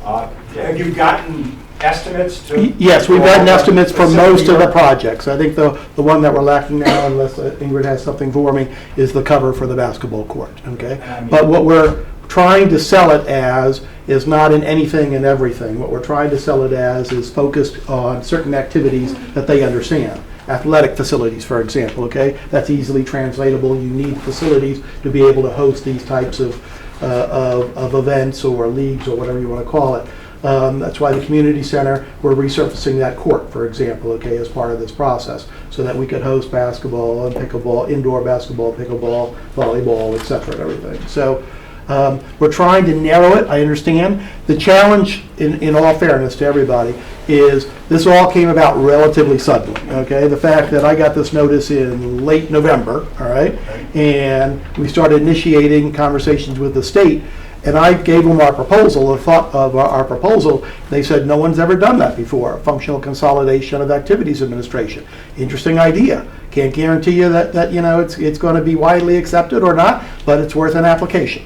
N: Have you gotten estimates to?
I: Yes, we've gotten estimates for most of the projects. I think the one that we're lacking now, unless Ingrid has something for me, is the cover for the basketball court, okay? But what we're trying to sell it as is not in anything and everything. What we're trying to sell it as is focused on certain activities that they understand. Athletic facilities, for example, okay? That's easily translatable. You need facilities to be able to host these types of events or leagues or whatever you want to call it. That's why the community center, we're resurfacing that court, for example, okay, as part of this process, so that we could host basketball and pickleball, indoor basketball, pickleball, volleyball, et cetera, and everything. So we're trying to narrow it, I understand. The challenge, in all fairness to everybody, is this all came about relatively suddenly, okay? The fact that I got this notice in late November, all right? And we started initiating conversations with the state, and I gave them our proposal, the thought of our proposal. They said, no one's ever done that before, functional consolidation of activities administration. Interesting idea. Can't guarantee you that you know, it's going to be widely accepted or not, but it's worth an application.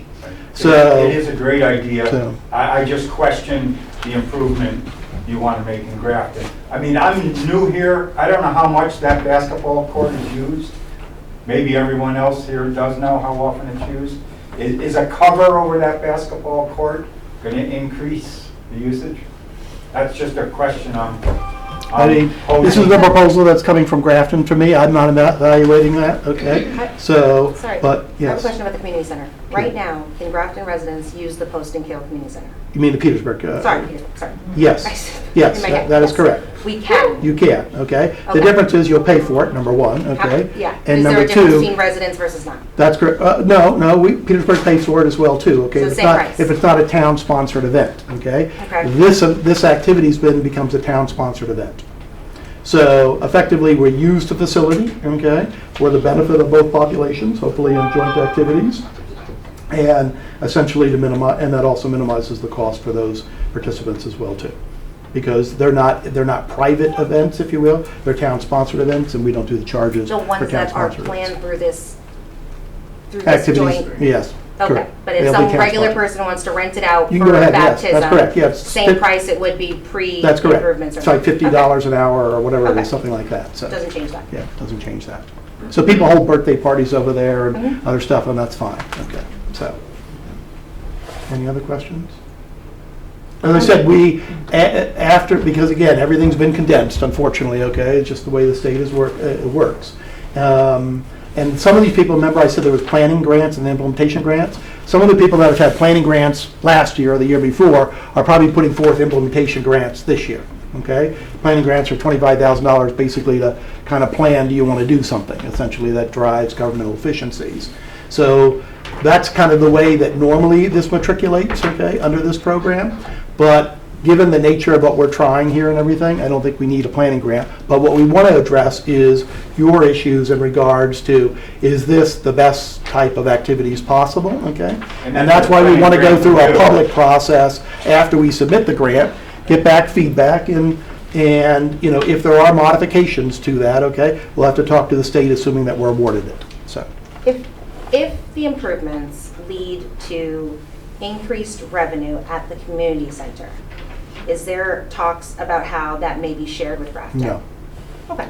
I: So
N: it is a great idea.
I: So.
N: I just question the improvement you want to make in Grafton. I mean, I'm new here. I don't know how much that basketball court is used. Maybe everyone else here does know how often it's used. Is a cover over that basketball court going to increase the usage? That's just a question
I: I mean, this is the proposal that's coming from Grafton to me. I'm not evaluating that, okay? So,
P: Sorry.
I: but,
P: I have a
I: yes.
P: question about the community center. Right now, can Grafton residents use the Post and Kill Community Center?
I: You mean the Petersburg?
P: Sorry, Peter, sorry.
I: Yes, yes,
P: In my head,
I: that is
P: yes.
I: correct.
P: We can.
I: You can, okay? The
P: Okay.
I: difference is you'll pay for it, number one, okay?
P: Yeah.
I: And
P: Is there
I: number
P: a difference
I: two,
P: between residents versus not?
I: that's correct. No, Petersburg pays for it as well too, okay?
P: So
I: If it's
P: same
I: not-
P: price.
I: If it's not a town-sponsored event, okay?
P: Okay.
I: This activity's becomes a town-sponsored event. So effectively, we use the facility, okay, for the benefit of both populations, hopefully in joint activities. And essentially to minimize, and that also minimizes the cost for those participants as well too. Because they're not private events, if you will, they're town-sponsored events, and we don't do the charges
P: The
I: for
P: ones that are
I: town-sponsored events.
P: planned through this
I: Activities,
P: joint?
I: yes,
P: Okay,
I: correct.
P: but if
I: They'll be
P: some regular
I: town-sponsored.
P: person wants to rent it out
I: You
P: for
I: can go ahead, yes,
P: baptism?
I: that's correct, yes.
P: Same price it would be
I: That's correct.
P: pre-improvements?
I: It's like $50 an hour or whatever it
P: Okay.
I: is, something like that, so.
P: Doesn't change that?
I: Yeah, it doesn't change that. So people hold birthday parties over there and
P: Mhm.
I: other stuff, and that's fine, okay, so. Any other questions? As I said, after, because again, everything's been condensed, unfortunately, okay? It's just the way the state works. And some of these people, remember I said there was planning grants and implementation grants? Some of the people that have had planning grants last year or the year before are probably putting forth implementation grants this year, okay? Planning grants are $25,000 basically to kind of plan, do you want to do something? Essentially, that drives governmental efficiencies. So that's kind of the way that normally this matriculates, okay, under this program. But given the nature of what we're trying here and everything, I don't think we need a planning grant. But what we want to address is your issues in regards to, is this the best type of activities possible, okay? And that's why we want to go through a public process after we submit the grant, get back feedback, and you know, if there are modifications to that, okay, we'll have to talk to the state, assuming that we're awarded it, so.
P: If the improvements lead to increased revenue at the community center, is there talks about how that may be shared with Grafton?
I: No.
P: Okay.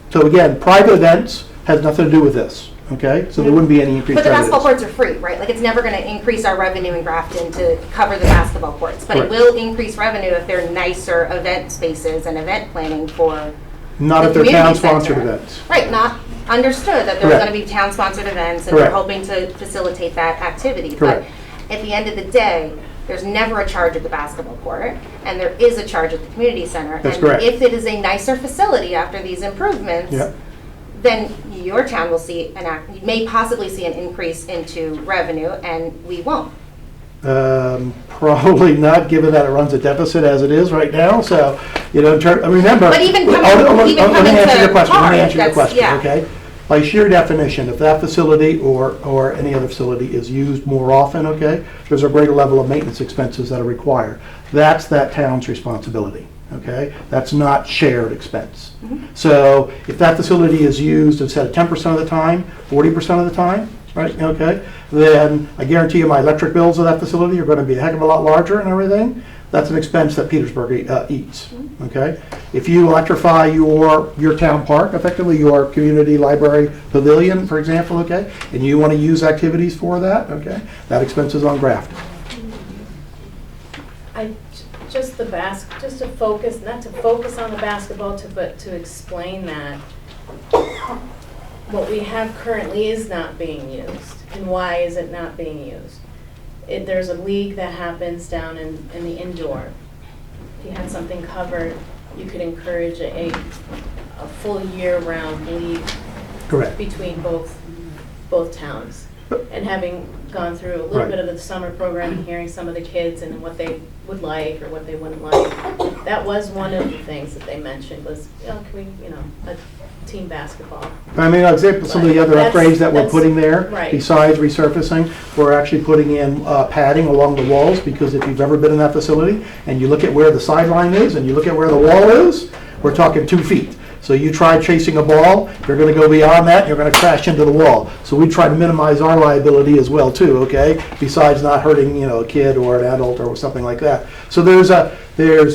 I: So again, private events has nothing to do with this, okay? So there wouldn't be any increased
P: But the basketball
I: revenues.
P: courts are free, right? Like, it's never going to increase our revenue in Grafton to cover the basketball courts. But it
I: Correct.
P: will increase revenue if they're nicer event spaces and event planning for
I: Not
P: the
I: if they're
P: community
I: town-sponsored
P: center.
I: events.
P: Right, not understood that there's
I: Correct.
P: going to be town-sponsored events and we're
I: Correct.
P: hoping to facilitate that activity.
I: Correct.
P: But at the end of the day, there's never a charge at the basketball court, and there is a charge at the community center.
I: That's correct.
P: And if it is a nicer facility after these improvements,
I: Yep.
P: then your town will see you may possibly see an increase into revenue, and we won't.
I: Probably not, given that it runs a deficit as it is right now, so, you know, remember.
P: But even coming-
I: Let me
P: even coming
I: answer
P: to
I: your question, let me
P: par,
I: answer your
P: that's-
I: question,
P: yeah.
I: okay? By sheer definition, if that facility or any other facility is used more often, okay, there's a greater level of maintenance expenses that are required. That's that town's responsibility, okay? That's not shared expense. So if that facility is used instead of 10% of the time, 40% of the time, right, okay, then I guarantee you my electric bills of that facility are going to be a heck of a lot larger and everything. That's an expense that Petersburg eats, okay? If you electrify your town park, effectively your community library pavilion, for example, okay, and you want to use activities for that, okay, that expense is on Grafton.
J: Just to focus, not to focus on the basketball, but to explain that what we have currently is not being used. And why is it not being used? There's a league that happens down in the indoor. If you had something covered, you could encourage a full year-round league.
I: Correct.
J: Between both towns. And having gone through a little
I: Right.
J: bit of the summer program and hearing some of the kids and what they would like or what they wouldn't like, that was one of the things that they mentioned was, can we, a team basketball.
I: I mean, example, some of the other
J: That's-
I: upgrades that we're
J: that's-
I: putting there,
J: right.
I: besides resurfacing, we're actually putting in padding along the walls, because if you've ever been in that facility, and you look at where the sideline is, and you look at where the wall is, we're talking 2 feet. So you try chasing a ball, you're gonna go beyond that, you're gonna crash into the wall. So we try to minimize our liability as well too, okay? Besides not hurting, a kid or an adult or something like that. So there's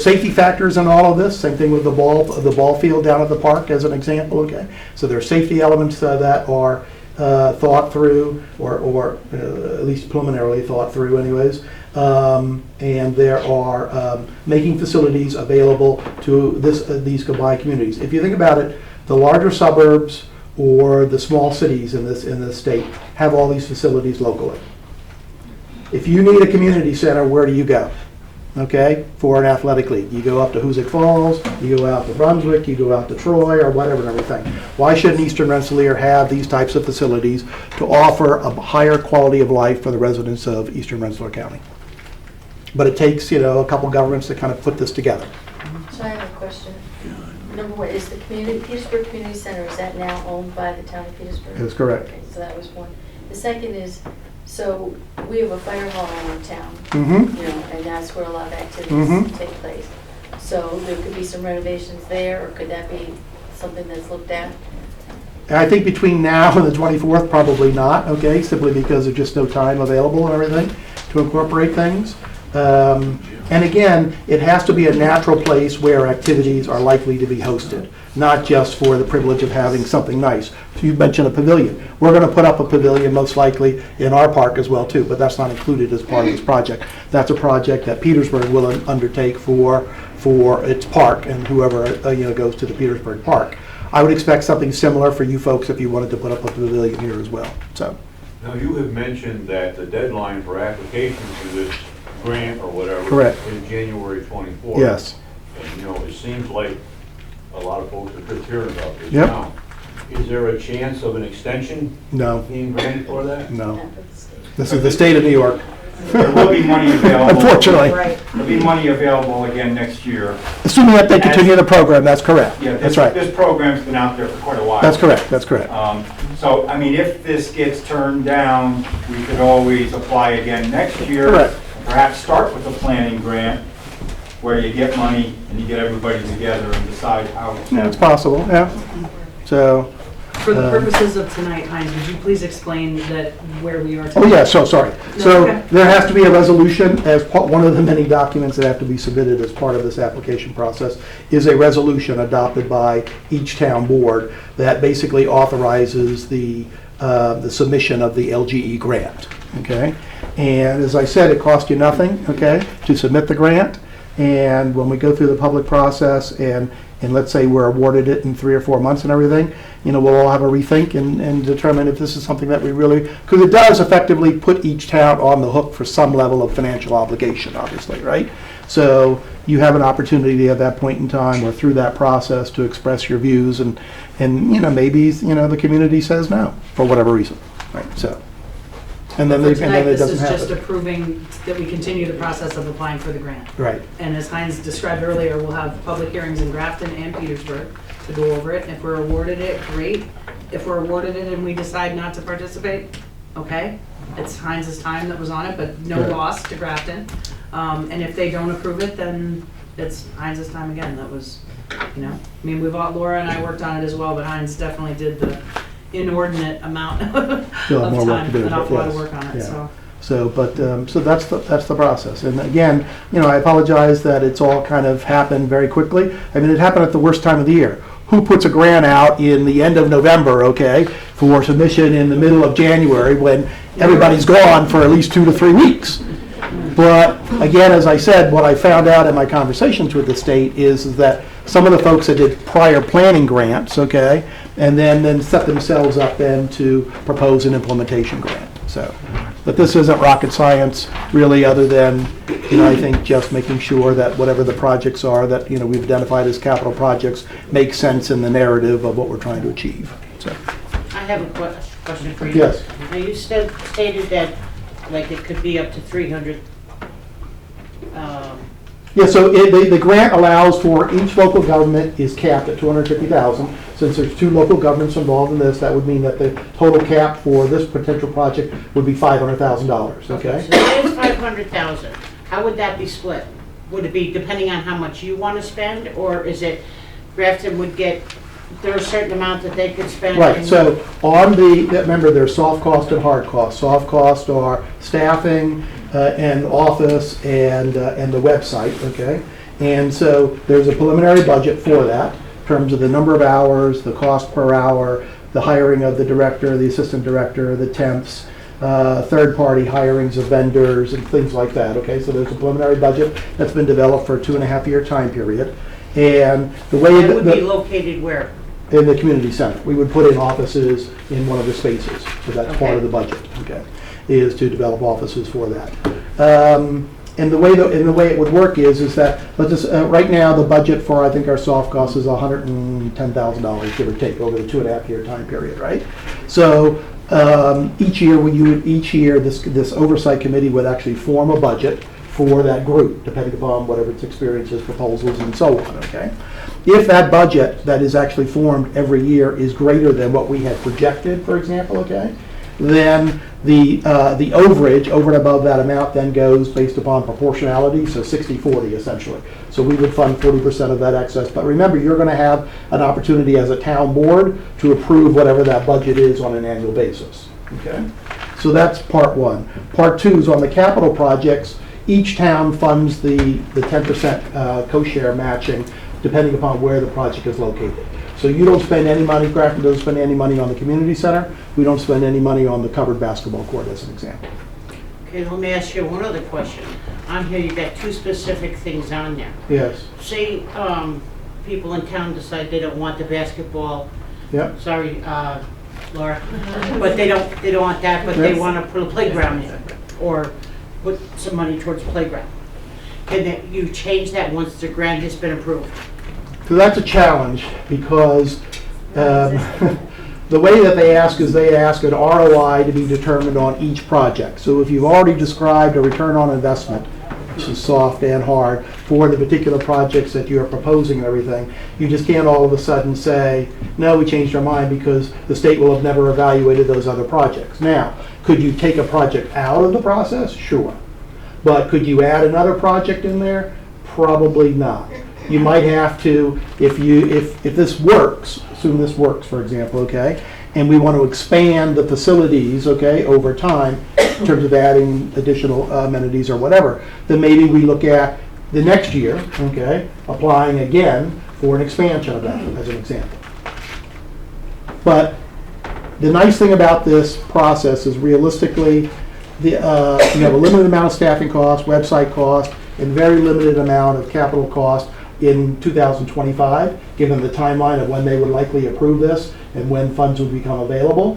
I: safety factors in all of this, same thing with the ball field down at the park as an example, okay? So there's safety elements that are thought through, or at least preliminarily thought through anyways. and there are making facilities available to these combined communities. If you think about it, the larger suburbs or the small cities in this state have all these facilities locally. If you need a community center, where do you go? Okay, for an athletic league. You go up to Hoosick Falls, you go out to Brunswick, you go out to Troy, or whatever and everything. Why shouldn't Eastern Rensselaer have these types of facilities to offer a higher quality of life for the residents of Eastern Rensselaer County? But it takes, a couple governments to kind of put this together.
K: So I have a question. Number one, is the Petersburg Community Center, is that now owned by the town of Petersburg?
I: That's correct.
K: Okay, so that was one. The second is, so we have a fire hall in our town,
I: Mm-hmm.
K: and that's where a lot of activities
I: Mhm.
K: take place. So there could be some renovations there, or could that be something that's looked at?
I: And I think between now and the 24th, probably not, okay, simply because there's just no time available and everything to incorporate things. And again, it has to be a natural place where activities are likely to be hosted, not just for the privilege of having something nice. So you mentioned a pavilion. We're going to put up a pavilion most likely in our park as well too, but that's not included as part of this project. That's a project that Petersburg will undertake for its park and whoever goes to the Petersburg Park. I would expect something similar for you folks if you wanted to put up a pavilion here as well. So.
Q: Now, you have mentioned that the deadline for application for this grant or whatever
I: Correct.
Q: is January 24th.
I: Yes.
Q: And, it seems like a lot of folks are just hearing about this
I: Yep.
Q: now. Is there a chance of an extension
I: No.
Q: being granted for that?
I: No. This is the state of New York.
N: There will be money available.
I: Unfortunately.
N: There'll be money available again next year.
I: Assuming that they continue the program, that's correct.
N: Yeah,
I: That's right.
N: This program's been out there for quite a while.
I: That's correct, that's correct.
N: So, if this gets turned down, we could always apply again next year.
I: Correct.
N: Perhaps start with a planning grant where you get money and you get everybody together and decide how.
I: Yeah, it's possible, yeah. So.
B: For the purposes of tonight, Heinz, would you please explain that where we are
I: Oh,
B: tonight?
I: yeah, sorry. So
B: okay.
I: there has to be a resolution as one of the many documents that have to be submitted as part of this application process is a resolution adopted by each town board that basically authorizes the submission of the LGE grant, okay? And as I said, it costs you nothing, okay, to submit the grant. And when we go through the public process and let's say we're awarded it in 3 or 4 months and everything, we'll all have a rethink and determine if this is something that we really, because it does effectively put each town on the hook for some level of financial obligation, obviously, right? So you have an opportunity at that point in time or through that process to express your views and maybe, the community says no for whatever reason, right? So. And then
B: For
I: it
B: tonight, this
I: doesn't
B: is just
I: happen.
B: approving that we continue the process of applying for the grant.
I: Right.
B: And as Heinz described earlier, we'll have public hearings in Grafton and Petersburg to go over it. If we're awarded it, great. If we're awarded it and we decide not to participate, okay. It's Heinz's time that was on it, but no
I: Right.
B: loss to Grafton. And if they don't approve it, then it's Heinz's time again. That was, Laura and I worked on it as well, but Heinz definitely did the inordinate amount of
I: Still have more work
B: time,
I: to do,
B: an awful lot of
I: yes.
B: work on it,
I: Yeah.
B: so.
I: So that's the process. And again, I apologize that it's all kind of happened very quickly. It happened at the worst time of the year. Who puts a grant out in the end of November, okay, for submission in the middle of January when everybody's gone for at least 2 to 3 weeks? But again, as I said, what I found out in my conversations with the state is that some of the folks that did prior planning grants, okay, and then set themselves up then to propose an implementation grant. So, but this isn't rocket science really, other than, I think just making sure that whatever the projects are that, we've identified as capital projects make sense in the narrative of what we're trying to achieve. So.
A: I have a question for you.
I: Yes.
A: Now, you stated that, it could be up to 300.
I: Yeah, so the grant allows for each local government is capped at $250,000. Since there's 2 local governments involved in this, that would mean that the total cap for this potential project would be $500,000, okay?
A: So there's 500,000. How would that be split? Would it be depending on how much you want to spend, or is it Grafton would get, there's a certain amount that they could spend?
I: Right, so remember there's soft cost and hard cost. Soft cost are staffing and office and the website, okay? And so there's a preliminary budget for that in terms of the number of hours, the cost per hour, the hiring of the director, the assistant director, the temps, third-party hirings of vendors and things like that, okay? So there's a preliminary budget that's been developed for a 2.5-year time period. And the way
A: That would be located where?
I: in the community center. We would put in offices in one of the spaces, so that's part of the budget, okay, is to develop offices for that. And the way it would work is that, let's just, right now, the budget for, I think, our soft costs is $110,000, give or take, over the 2.5-year time period, right? So, each year, this oversight committee would actually form a budget for that group, depending upon whatever its experiences, proposals, and so on, okay? If that budget that is actually formed every year is greater than what we had projected, for example, okay, then the overage over and above that amount then goes based upon proportionality, so 60-40 essentially. So we would fund 40% of that excess. But remember, you're going to have an opportunity as a town board to approve whatever that budget is on an annual basis, okay? So that's part one. Part two is on the capital projects. Each town funds the 10% co-share matching depending upon where the project is located. So you don't spend any money, Grafton doesn't spend any money on the community center. We don't spend any money on the covered basketball court, as an example.
A: Okay, let me ask you one other question. On here, you got two specific things on there.
I: Yes.
A: Say, people in town decide they don't want the basketball.
I: Yep.
A: Sorry, Laura, but they don't want that, but they want to put a playground in, or put some money towards a playground. Can you change that once the grant has been approved?
I: So that's a challenge because the way that they ask is they ask an ROI to be determined on each project. So if you've already described a return on investment, which is soft and hard, for the particular projects that you're proposing and everything, you just can't all of a sudden say, no, we changed our mind because the state will have never evaluated those other projects. Now, could you take a project out of the process? Sure. But could you add another project in there? Probably not. You might have to, if this works, assume this works, for example, okay, and we want to expand the facilities, okay, over time, in terms of adding additional amenities or whatever, then maybe we look at the next year, okay, applying again for an expansion of that, as an example. But the nice thing about this process is realistically, you have a limited amount of staffing costs, website costs, and very limited amount of capital cost in 2025, given the timeline of when they would likely approve this and when funds would become available.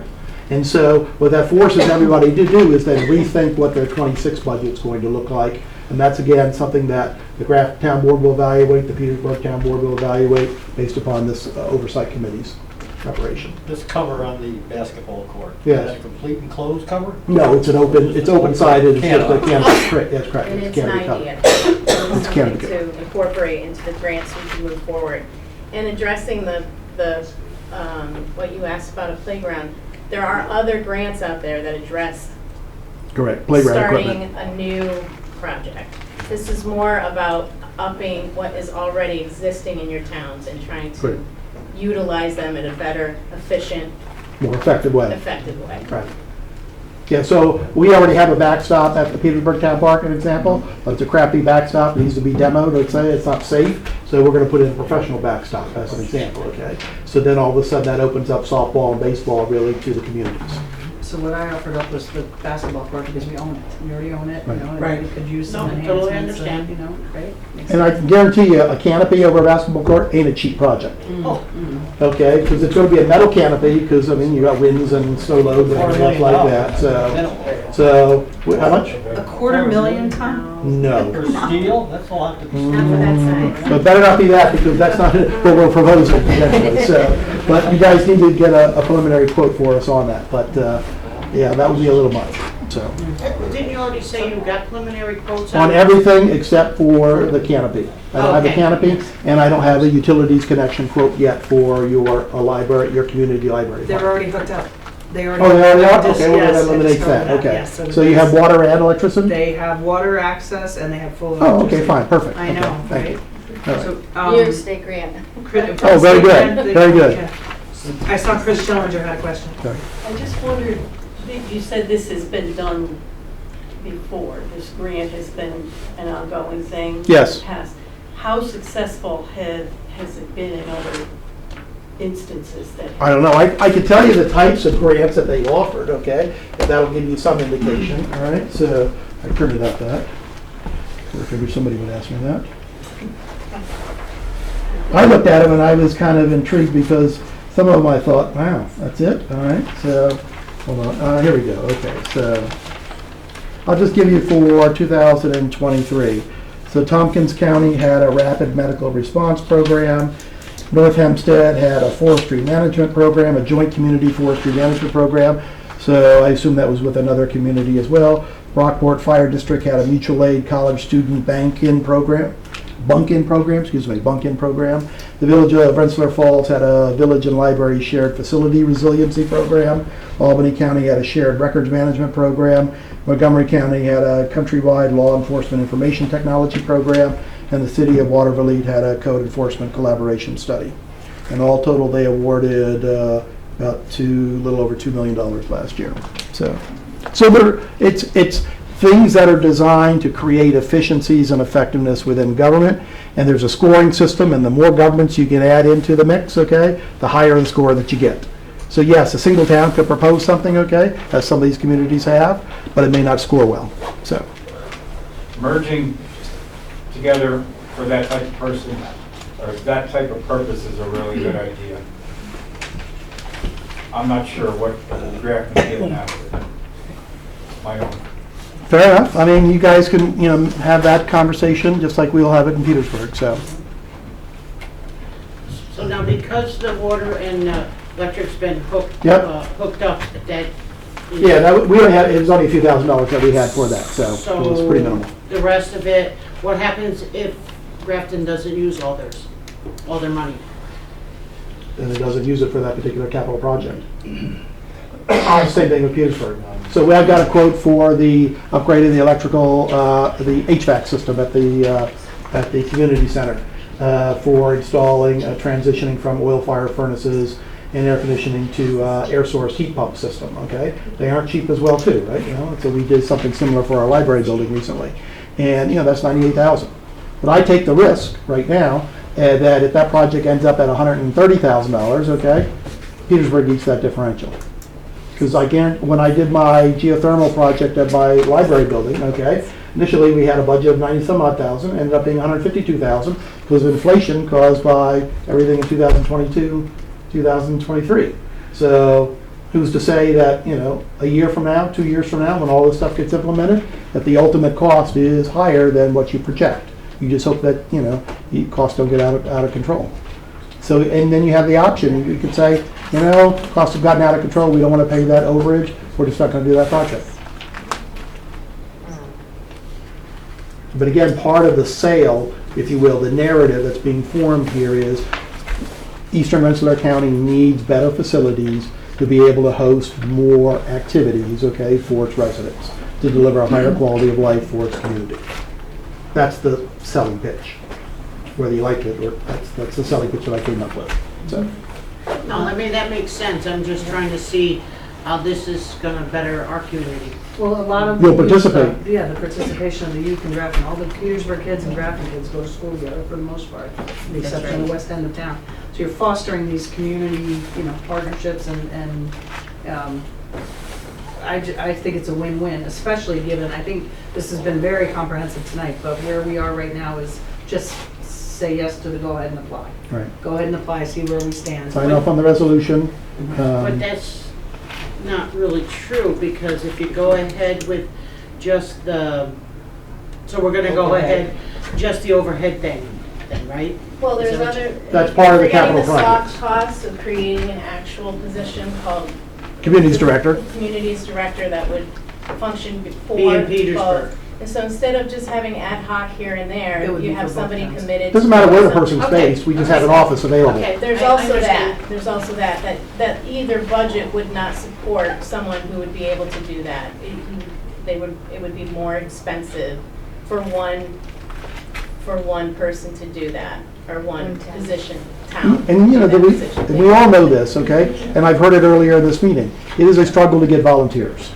I: And so what that forces everybody to do is then rethink what their 26 budget is going to look like. And that's, again, something that the Grafton Town Board will evaluate, the Petersburg Town Board will evaluate based upon this oversight committee's preparation.
F: This cover on the basketball court,
I: Yes.
F: is that a complete enclosed cover?
I: No, it's open-sided, it's just a canopy, correct, that's correct.
J: And it's
I: canopy
J: an
I: cover.
J: idea. It's
I: canopy
J: something
I: cover.
J: to incorporate into the grants so we can move forward. And addressing the what you asked about a playground, there are other grants out there that address
I: Correct, playground equipment.
J: starting a new project. This is more about upping what is already existing in your towns and trying to
I: Great.
J: utilize them in a better, efficient,
I: More effective way.
J: way.
I: Right. Yeah, so we already have a backstop at the Petersburg Town Park, an example, but it's a crappy backstop, it needs to be demoed, let's say, it's not safe, so we're gonna put in a professional backstop as an example, okay? So then all of a sudden that opens up softball and baseball really to the communities.
C: So what I offered up was the basketball court because we own it. We already own it, you
I: Right.
C: know, and
A: Right.
C: we could use some
A: No, totally
C: enhancements,
A: understand.
C: you know, right? Makes
I: And I
C: sense.
I: can guarantee you, a canopy over a basketball court ain't a cheap project,
A: Oh,
I: okay? Because it's gonna be a metal canopy, because, I mean, you got winds and snow loads and everything else like that, so, how much?
C: $250,000 ton?
I: No.
F: For steel, that's a lot to be.
J: Not for that size.
I: But better not be that, because that's not what we're proposing potentially, so. But you guys need to get a preliminary quote for us on that, but, yeah, that would be a little much, so.
A: didn't you already say you got preliminary quotes
I: On everything except for the canopy. I don't have a
A: Okay.
I: canopy, and I don't have a utilities connection quote yet for your library, your community library.
C: They're already hooked up. They already.
I: Oh, they already are?
C: Just-
I: Okay, well,
C: yes,
I: that
C: I just
I: eliminates
C: covered
I: that, okay.
C: yes,
I: So you have water and electricity?
C: They have water access and they have full
I: Oh,
C: electricity.
I: okay, fine, perfect.
C: I
I: Okay,
C: know,
I: thank
C: right?
I: you. All right.
C: So,
K: New York State grant.
I: Oh, very good, very good.
C: I saw Chris Schillinger had a question.
I: Sorry.
R: I just wondered, you said this has been done before, this grant has been an ongoing thing?
I: Yes.
R: In the past. How successful has it been in other instances that?
I: I don't know, I can tell you the types of grants that they offered, okay? that'll give you some indication, all right? So I printed out that. I figured somebody would ask me that. I looked at them and I was kind of intrigued because some of them I thought, wow, that's it? All right, so, hold on, here we go, okay, so I'll just give you for 2023. So Tompkins County had a rapid medical response program. North Hempstead had a forestry management program, a joint community forestry management program. So I assume that was with another community as well. Rockport Fire District had a mutual aid college student bunk-in program. The Village of Rensselaer Falls had a village and library shared facility resiliency program. Albany County had a shared records management program. Montgomery County had a countrywide law enforcement information technology program. And the city of Waterville had a code enforcement collaboration study. And all total, they awarded about a little over $2 million last year. So it's things that are designed to create efficiencies and effectiveness within government. And there's a scoring system, and the more governments you can add into the mix, okay, the higher the score that you get. So yes, a single town could propose something, okay, as some of these communities have, but it may not score well. So
N: merging together for that type of person, or that type of purpose is a really good idea. I'm not sure what the draft is getting out of it. My own.
I: Fair enough. I mean, you guys can, have that conversation just like we'll have it in Petersburg, so.
A: So now, because the water and electric's been hooked up, that.
I: Yeah, we only had, it was only a few $1,000s that we had for that, so it was pretty minimal.
A: The rest of it, what happens if Grafton doesn't use all their money?
I: And it doesn't use it for that particular capital project. Same thing with Petersburg. So I've got a quote for the upgrading the electrical, the HVAC system at the community center for installing, transitioning from oil-fired furnaces and air conditioning to air source heat pump system. Okay, they aren't cheap as well too, right? So we did something similar for our library building recently, and that's $98,000. But I take the risk right now that if that project ends up at $130,000, okay, Petersburg eats that differential. Because when I did my geothermal project at my library building, okay, initially we had a budget of 90-some-odd thousand, ended up being 152,000 because of inflation caused by everything in 2022, 2023. So who's to say that, a year from now, 2 years from now, when all this stuff gets implemented, that the ultimate cost is higher than what you project. You just hope that, the costs don't get out of control. So, and then you have the option, you could say, costs have gotten out of control, we don't want to pay that overage, we're just not going to do that project. But again, part of the sale, if you will, the narrative that's being formed here is Eastern Rensselaer County needs better facilities to be able to host more activities, okay, for its residents, to deliver a higher quality of life for its community. That's the selling pitch. Whether you like it, or that's the selling pitch that I came up with. So.
A: No, I mean, that makes sense. I'm just trying to see how this is going to better our community.
B: Well, a lot of
I: you'll participate.
B: The participation of the youth in Grafton. All the Petersburg kids and Grafton kids go to school together for the most part, with the exception of the west end of town. So you're fostering these community, partnerships, and I think it's a win-win, especially given, I think this has been very comprehensive tonight, but where we are right now is just say yes to the go ahead and apply.
I: Right.
B: Go ahead and apply, see where we stand.
I: Sign off on the resolution.
A: But that's not really true, because if you go ahead with just so we're gonna go ahead, just the overhead thing, then, right?
J: Well, there's
A: Is that
J: other.
I: That's part of the capital project.
J: Forgetting the soft costs of creating an actual position called
I: Communities Director.
J: Communities Director that would function before.
A: Be in Petersburg.
J: And so instead of just having ad hoc here and there, you have somebody committed.
I: Doesn't matter where the person's based, we just have an office available.
J: Okay, there's also that either budget would not support someone who would be able to do that. It would be more expensive for one person to do that, or one position, town.
I: And we all know this, okay? And I've heard it earlier in this meeting. It is a struggle to get volunteers.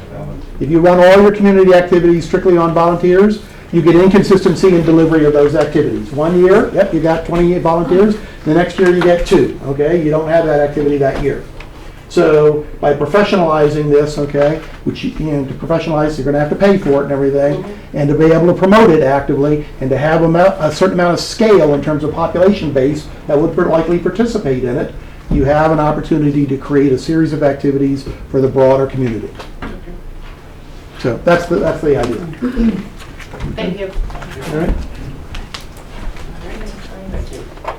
I: If you run all your community activities strictly on volunteers, you get inconsistency in delivery of those activities. 1 year, you got 28 volunteers. The next year you get 2, okay? You don't have that activity that year. So by professionalizing this, okay, which, you know, to professionalize, you're gonna have to pay for it and everything, and to be able to promote it actively, and to have a certain amount of scale in terms of population base that would likely participate in it, you have an opportunity to create a series of activities for the broader community. So that's the idea.
B: Thank you.
I: All right?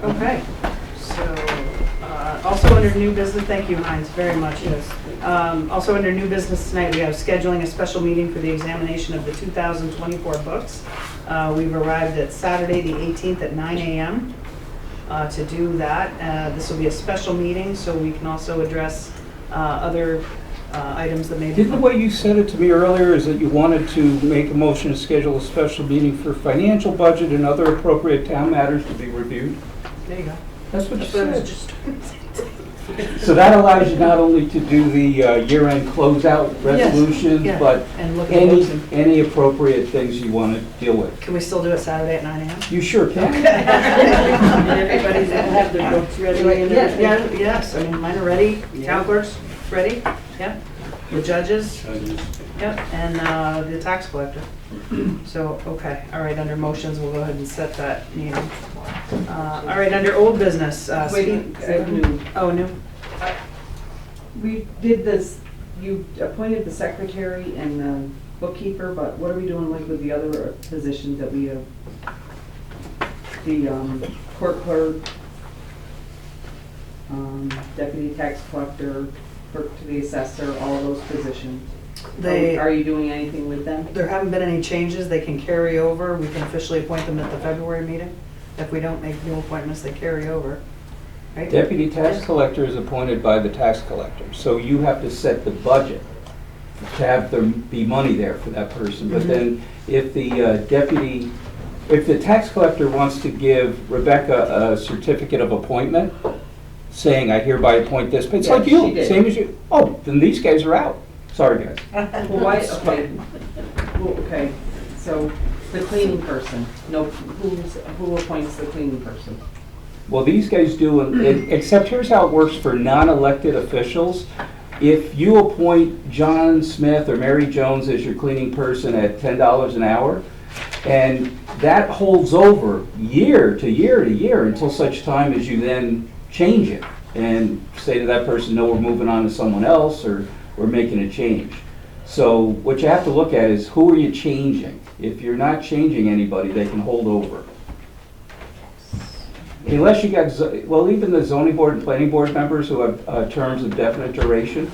B: Okay, so, also under new business, thank you, Heinz, very much. Also under new business tonight, we have scheduling a special meeting for the examination of the 2024 books. We've arrived at Saturday, the 18th at 9 a.m. To do that. This will be a special meeting, so we can also address other items that may be.
D: Did the way you said it to me earlier is that you wanted to make a motion to schedule a special meeting for financial budget and other appropriate town matters to be reviewed?
B: There you go.
D: That's what you
B: That's what I
D: said.
B: was just.
D: So that allows you not only to do the year-end closeout resolutions,
B: yeah,
D: but
B: and look at those and-
D: any appropriate things you want to deal with.
B: Can we still do it Saturday at 9 a.m.?
D: You sure can.
R: Everybody's gonna have their books ready and everything.
B: Yeah, yes, I mean, mine are ready, town clerk's ready, yep, the judges, yep, and the tax collector. So, okay, all right, under motions, we'll go ahead and set that meeting. All right, under old business.
C: Wait, new.
B: Oh, new?
C: We did this, you appointed the secretary and the bookkeeper, but what are we doing like with the other positions that we have? The court clerk, deputy tax collector, clerk to the assessor, all of those positions. Are you doing anything with them?
B: There haven't been any changes, they can carry over, we can officially appoint them at the February meeting. If we don't make new appointments, they carry over, right?
D: Deputy tax collector is appointed by the tax collector, so you have to set the budget to have there be money there for that person. But then if the if the tax collector wants to give Rebecca a certificate of appointment, saying I hereby appoint this, but it's
C: Yeah,
D: like you,
C: she did.
D: same as you. Oh, then these guys are out. Sorry, guys.
C: Well, why, okay, well, okay, so the cleaning person, no, who appoints the cleaning person?
D: Well, these guys do, except here's how it works for non-elected officials. If you appoint John Smith or Mary Jones as your cleaning person at $10 an hour, and that holds over year to year to year until such time as you then change it and say to that person, no, we're moving on to someone else, or we're making a change. So what you have to look at is who are you changing? If you're not changing anybody, they can hold over. Unless you got, well, even the zoning board and planning board members who have terms of definite duration,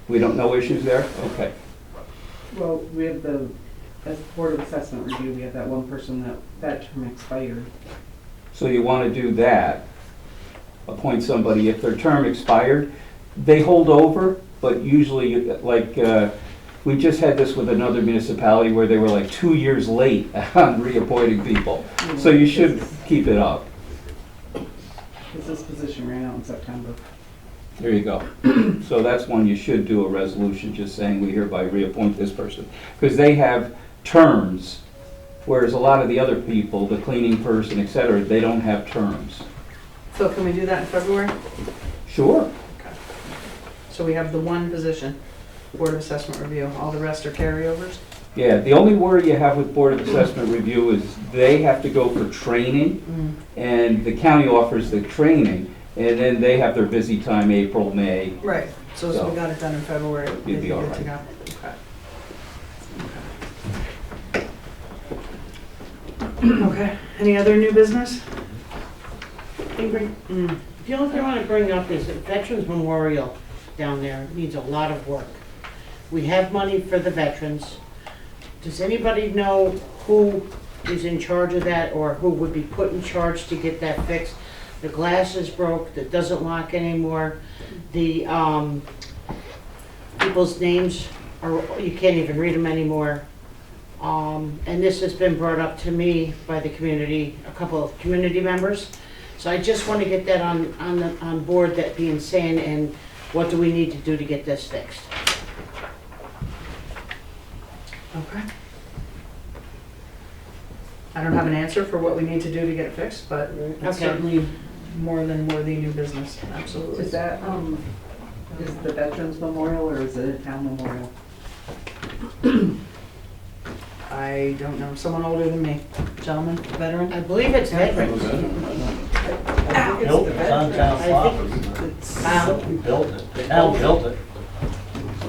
D: we don't know issues there? Okay.
C: Well, we have as Board of Assessment Review, we have that one person that term expired.
D: So you want to do that, appoint somebody, if their term expired, they hold over, but usually, like, we just had this with another municipality where they were like 2 years late on reappointing people. So you should keep it up.
C: Because this position ran out in September.
D: There you go. So that's one you should do a resolution just saying we hereby reappoint this person. Because they have terms, whereas a lot of the other people, the cleaning person, et cetera, they don't have terms.
B: So can we do that in February?
D: Sure.
B: So we have the one position, Board of Assessment Review, all the rest are carryovers?
D: Yeah, the only worry you have with Board of Assessment Review is they have to go for training, and the county offers the training, and then they have their busy time, April, May.
B: Right, so we got it done in February.
D: You'd be all
B: good to
D: right.
B: go. Okay, any other new business?
S: Ingrid, the only thing I want to bring up is that Veterans Memorial down there needs a lot of work. We have money for the veterans. Does anybody know who is in charge of that, or who would be put in charge to get that fixed? The glass is broke, that doesn't lock anymore. The people's names are, you can't even read them anymore. And this has been brought up to me by the community, a couple of community members. So I just want to get that on board, that being said, and what do we need to do to get this fixed?
B: Okay. I don't have an answer for what we need to do to get it fixed, but it's
S: Okay.
B: certainly more than worthy new business, absolutely.
C: Is that, Is it the Veterans Memorial or is it a town memorial?
B: I don't know, someone older than me, gentleman, veteran?
S: I believe it's veterans.
F: Built it on town property. We built it. The town built it.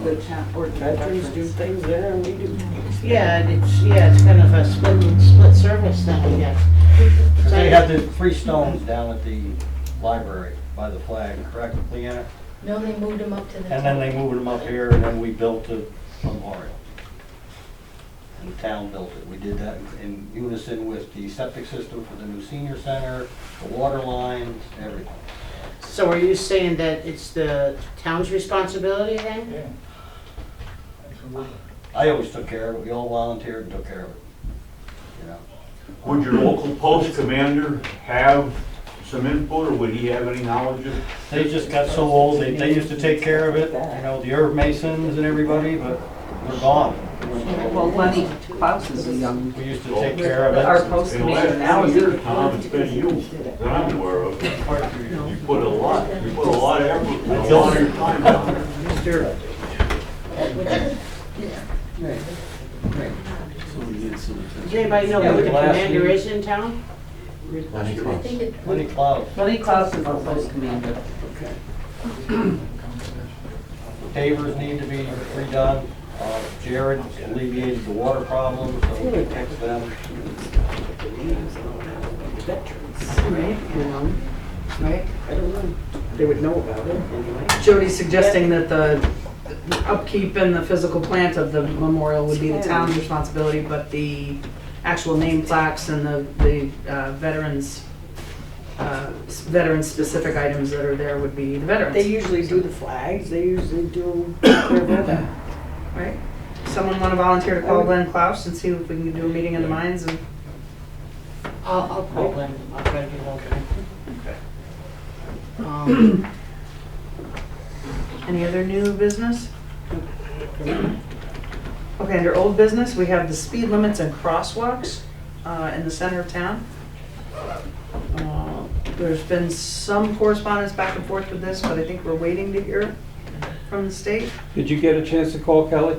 C: The town, or
S: Veterans do things there and we do. Yeah, it's kind of a split service then, I guess.
F: They have the 3 stones down at the library by the flag, correct, Leanna?
K: No, they moved them up to the.
F: And then they moved them up here, and then we built a memorial. And the town built it. We did that in unison with the septic system for the new senior center, the water lines, everything.
S: So are you saying that it's the town's responsibility then?
F: Yeah. I always took care of it. We all volunteered and took care of it. You know.
Q: Would your local post commander have some input, or would he have any knowledge of it?
F: They just got so old, they used to take care of it, you know, the Irv Masons and everybody, but they're gone.
C: well, Lenny Klaus is a young.
F: We used to take care of it.
C: Our post
Q: In the
C: commander
Q: last
C: now
Q: 2
C: is.
Q: years, Tom, it's been you that I'm aware of. You put a lot of effort, and a lot of your time down there.
S: Does anybody know who the commander is in town?
F: Lenny Klaus.
C: Lenny Klaus is our post commander.
F: Pavers need to be redone. Jared alleviated the water problem, so we fixed them.
B: Right, right?
S: I don't know. They would know about it anyway.
B: Jody's suggesting that the upkeep and the physical plant of the memorial would be the town's responsibility, but the actual name plaques and the veteran-specific items that are there would be the veterans.
S: They usually do the flags, they usually do their weather.
B: Right? Someone want to volunteer to call Glenn Klaus and see if we can do a meeting of the minds and
S: I'll call them, I'll try to get hold of them.
B: any other new business? Okay, under old business, we have the speed limits and crosswalks in the center of town. There's been some correspondence back and forth with this, but I think we're waiting to hear from the state.
D: Did you get a chance to call Kelly?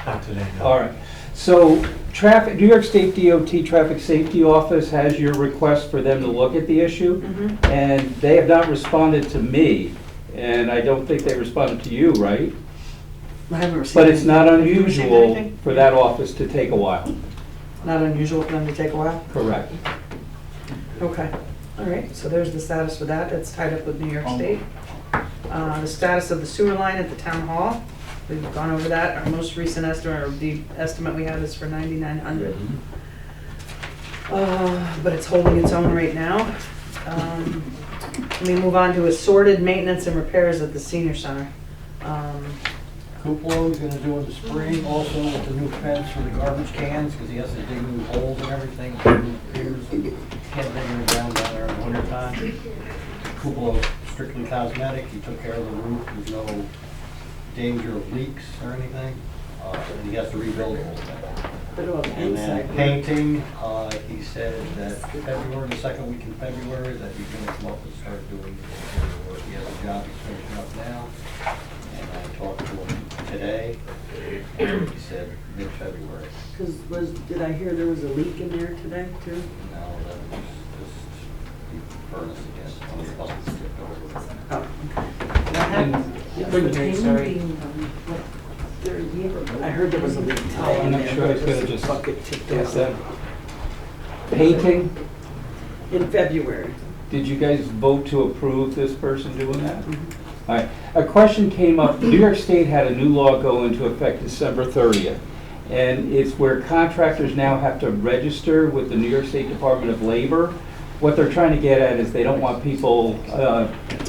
E: Not today, no.
D: All right. So New York State DOT Traffic Safety Office has your request for them to look at the issue, and they have not responded to me, and I don't think they responded to you, right?
B: I haven't received
D: But it's not
B: anything. Have you received
D: unusual
B: anything?
D: for that office to take a while.
B: Not unusual for them to take a while?
D: Correct.
B: Okay, all right, so there's the status for that, that's tied up with New York State. The status of the sewer line at the town hall, we've gone over that, our most recent estimate, or the estimate we have is for 9,900. But it's holding its own right now. Let me move on to assorted maintenance and repairs at the senior center.
F: Kuplo is gonna do in the spring, also with the new fence for the garbage cans, because he has to dig new holes and everything. Piers can't dig them down there in the winter time. Kuplo strictly cosmetic, he took care of the roof, there's no danger of leaks or anything. And he has to rebuild the whole thing. And then painting, he said that February, the second week in February, that he's gonna come up and start doing interior work. He has a job he's finishing up now. And I talked to him today, and he said mid-February.
S: Because did I hear there was a leak in there today too?
F: No, that was just the furnace again, one of the buckets tipped over.
S: I heard there was a leak today.
D: I'm not sure I could have just guessed that. Painting,
S: In February.
D: did you guys vote to approve this person doing that? All right, a question came up, New York State had a new law go into effect December 30th, and it's where contractors now have to register with the New York State Department of Labor. What they're trying to get at is they don't want people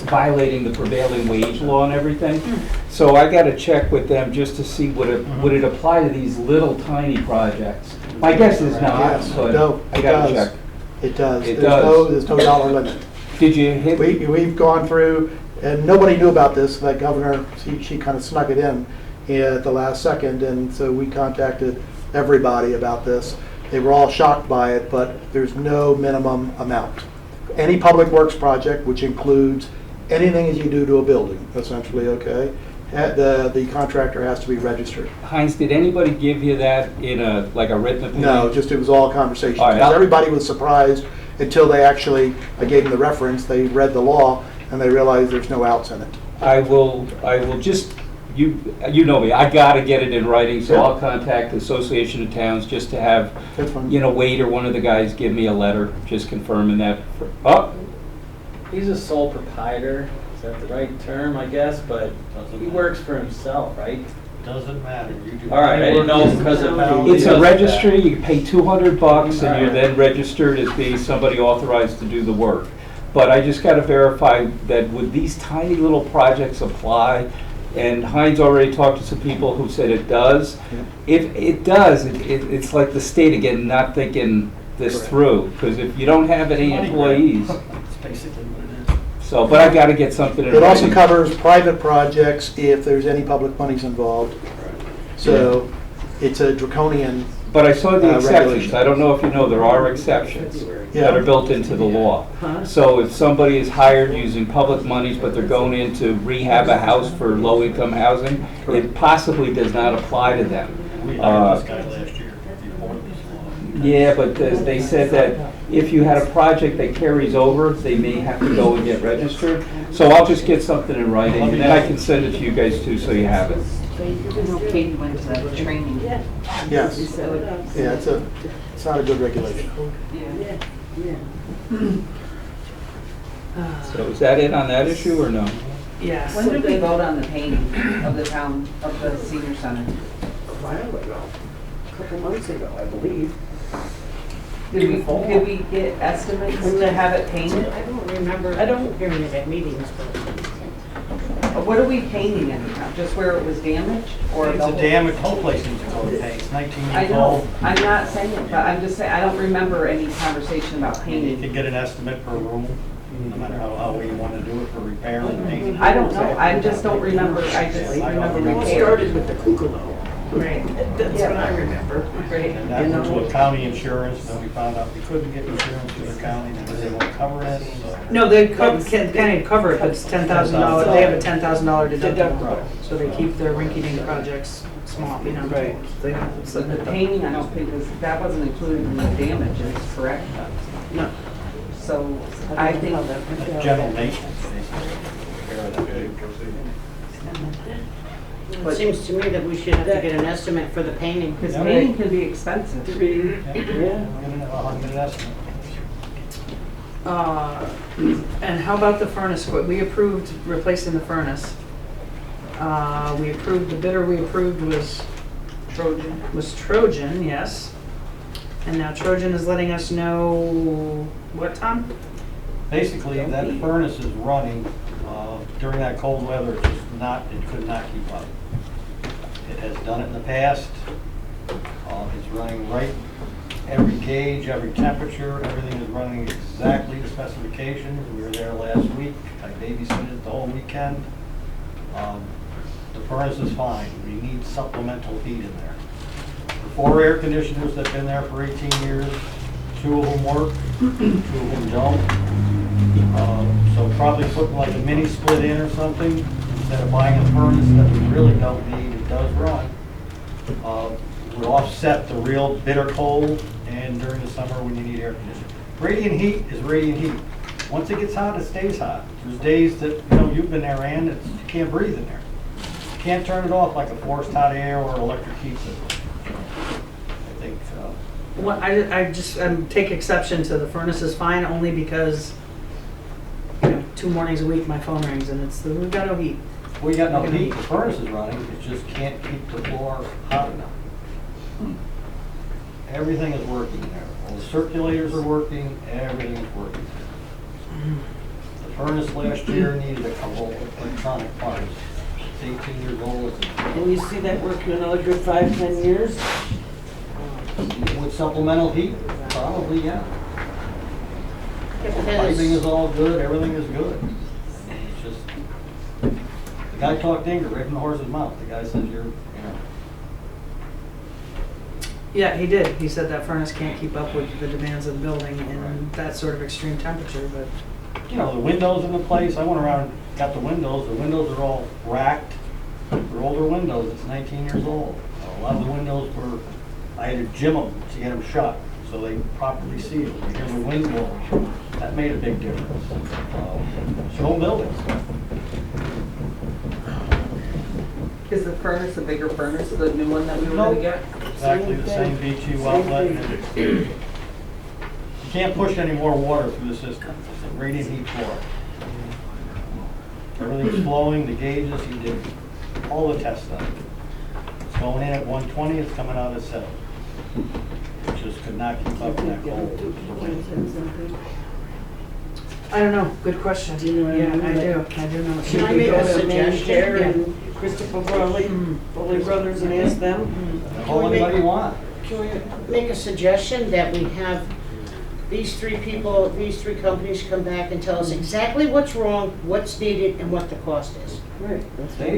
D: violating the prevailing wage law and everything. So I got to check with them just to see would it apply to these little tiny projects. My guess is not,
I: Yes,
D: but
I: no,
D: I
I: it
D: got to
I: does.
D: check.
I: It does.
D: It
I: There's no dollar limit.
D: Did you hit?
I: We've gone through, and nobody knew about this. The governor, she kind of snuck it in at the last second, and so we contacted everybody about this. They were all shocked by it, but there's no minimum amount. Any public works project, which includes anything that you do to a building, essentially, okay, the contractor has to be registered.
D: Heinz, did anybody give you that in like a written opinion?
I: No, just it was all conversation.
D: All right,
I: Because
D: I'll-
I: everybody was surprised until they actually, I gave them the reference, they read the law, and they realized there's no outs in it.
D: I will just, you know me, I gotta get it in writing, so
I: Yeah.
D: I'll contact the Association of Towns just to have,
I: That's fine.
D: Wade or one of the guys give me a letter, just confirming that. Oh,
G: He's a sole proprietor, is that the right term, I guess, but he works for himself, right?
F: Doesn't matter. You do-
G: All right, I didn't know because of how.
D: it's
G: he
D: a
G: does
D: registry, you pay $200 and you're
G: Alright.
D: then registered as being somebody authorized to do the work. But I just gotta verify that would these tiny little projects apply? And Heinz already talked to some people who said it does. If it does, it's like the state again, not thinking this through, because if you don't have any employees,
F: That's basically what it is.
D: so, but I gotta get something in
I: It also
D: writing.
I: covers private projects if there's any public monies involved. So it's a draconian,
D: But I saw the exceptions.
I: regulation.
D: I don't know if you know, there are exceptions that are
I: Yeah.
D: built into the law. So if somebody is hired using public monies, but they're going in to rehab a house for low-income housing, it possibly does not apply to them.
F: We hired this guy last year. He avoided this law.
D: Yeah, but they said that if you had a project that carries over, they may have to go and get registered. So I'll just get something in writing, and then I can send it to you guys too, so you have it.
C: You know, Katie went to that training.
I: yes.
C: So,
I: Yeah, it's not a good regulation.
D: So is that it on that issue, or no?
B: Yeah.
C: When did we vote on the painting of the town, of the senior center?
A: A while ago, a couple months ago, I believe.
C: Did we get estimates to have it painted?
S: I don't remember, I don't hearing it at meetings, but
C: What are we painting anyhow? Just where it was damaged or?
F: It's
C: the
F: a
C: whole-
F: damaged, whole place needs to go to paint. It's 19
C: I
F: years
C: know,
F: old.
C: I'm not saying it, but I'm just saying, I don't remember any conversation about
F: You
C: painting.
F: could get an estimate per room, no matter how we want to do it for repair and painting.
C: I don't know, I just don't remember, I just remember
A: It all
C: repair.
A: started with the Kukalo.
C: Right.
A: That's what I remember.
C: Great.
F: And that went to a county insurance, then we found out we couldn't get insurance through the county, because they won't cover it. So
B: No, they can't cover it, but it's $10,000, they have a $10,000 deductible, so they keep their rinky-dink projects small, you know.
D: Right.
C: So the painting, I don't think was, that wasn't included in the damages, correct?
B: No.
C: So I think,
F: that's general maintenance, basically. Repair of that big.
S: it seems to me that we should have to get an estimate for the painting.
C: because painting can be expensive.
F: I'll get an estimate.
B: And how about the furnace? We approved replacing the furnace. We approved, the bidder we approved was Trojan, yes. And now Trojan is letting us know, what, Tom?
F: Basically, that furnace is running, during that cold weather, it could not keep up. It has done it in the past. It's running right, every gauge, every temperature, everything is running exactly to specifications. We were there last week, I babysitted it the whole weekend. The furnace is fine, we need supplemental heat in there. The 4 air conditioners that have been there for 18 years, 2 of them work, 2 of them don't. So probably putting like a mini split in or something, instead of buying a furnace that we really don't need, it does run. Would offset the real bitter cold and during the summer when you need air conditioning. Radiant heat is radiant heat. Once it gets hot, it stays hot. There's days that, you've been there, Ann, you can't breathe in there. You can't turn it off like a forced hot air or electric heat system. I think,
B: Well, I just take exception to the furnace is fine only because, 2 mornings a week my phone rings and it's, we've got no heat.
F: we got no heat, the furnace is running, it just can't keep the floor hot enough. Everything is working there. All the circulators are working, everything is working. The furnace last year needed a couple electronic parts. It's 18 years old.
A: And you see that working another good 5-10 years?
F: With supplemental heat, probably, yeah.
S: Because-
F: Piping is all good, everything is good. It's just, the guy talked English right from the horse's mouth. The guy says
B: Yeah, he did. He said that furnace can't keep up with the demands of the building in that sort of extreme temperature, but
F: you know, the windows in the place, I went around, got the windows are all racked. They're older windows, it's 19 years old. A lot of the windows were, I had to jim them to get them shut, so they properly sealed. You hear the wind blow, that made a big difference. Stone buildings.
C: Is the furnace a bigger furnace, the new one that we were
F: Nope.
C: gonna get?
F: Exactly the same BTU outlet. You can't push any more water through the system. It's a radiant heat floor. Everything's flowing, the gauges, he did all the tests on it. It's going in at 120, it's coming out at 7. It just could not keep up in that cold.
B: I don't know, good question. Yeah, I do know.
S: Can I make a
B: Chair
S: suggestion?
B: and Christopher Rowley, Rowley Brothers, and ask them?
F: Call anybody you want.
S: Can we make a suggestion that we have these three people, these three companies come back and tell us exactly what's wrong, what's needed, and what the cost is?
B: Right.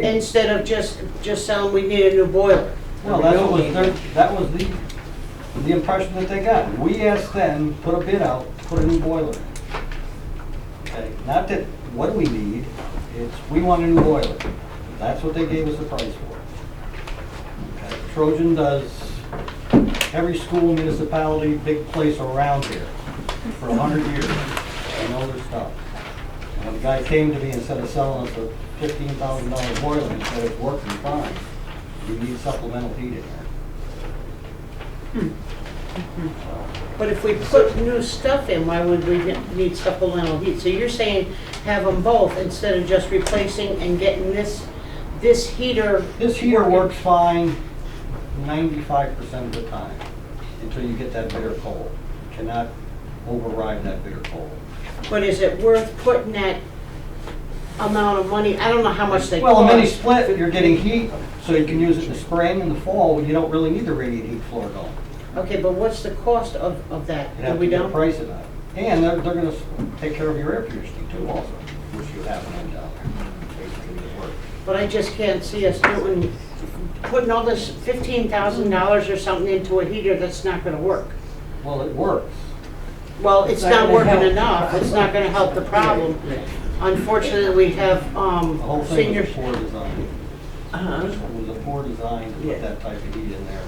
S: Instead of just telling we need a new boiler.
F: Well, that was the impression that they got. We asked them, put a bid out, put a new boiler in. Okay, not that, what do we need? It's, we want a new boiler. That's what they gave us the price for. Okay, Trojan does every school, municipality, big place around here for 100 years. I know their stuff. And when the guy came to me and said of selling us a $15,000 boiler, he said it's working fine. We need supplemental heat in here.
S: But if we put new stuff in, why would we need supplemental heat? So you're saying have them both instead of just replacing and getting this heater?
F: This heater works fine 95% of the time until you get that bitter cold. You cannot override that bitter cold.
S: But is it worth putting that amount of money? I don't know how much they cost.
F: Well, a mini split, you're getting heat, so you can use it in the spring and the fall when you don't really need the radiant heat floor going.
S: Okay, but what's the cost of that?
F: You have to get a price of that. And they're gonna take care of your air conditioning too also, which you have them down there. Basically, it works.
S: But I just can't see us putting all this $15,000 or something into a heater that's not gonna work.
F: Well, it works.
S: Well, it's not working enough, it's not gonna help the problem. Unfortunately, we have
F: The whole thing
S: seniors.
F: was a poor design.
S: Uh-huh.
F: It was a poor design to put that type of heat in there.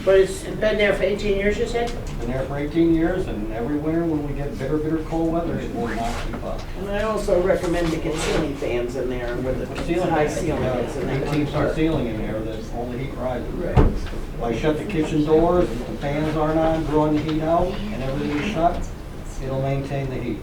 S: But it's been there for 18 years, you said?
F: Been there for 18 years, and every winter when we get bitter cold weather, it will not keep up.
A: And I also recommend to get ceiling fans in there with the high ceiling is in that.
F: 18-foot ceiling in there that only heat rises. If I shut the kitchen doors, if the fans aren't on, drawing the heat out, and everything is shut, it'll maintain the heat.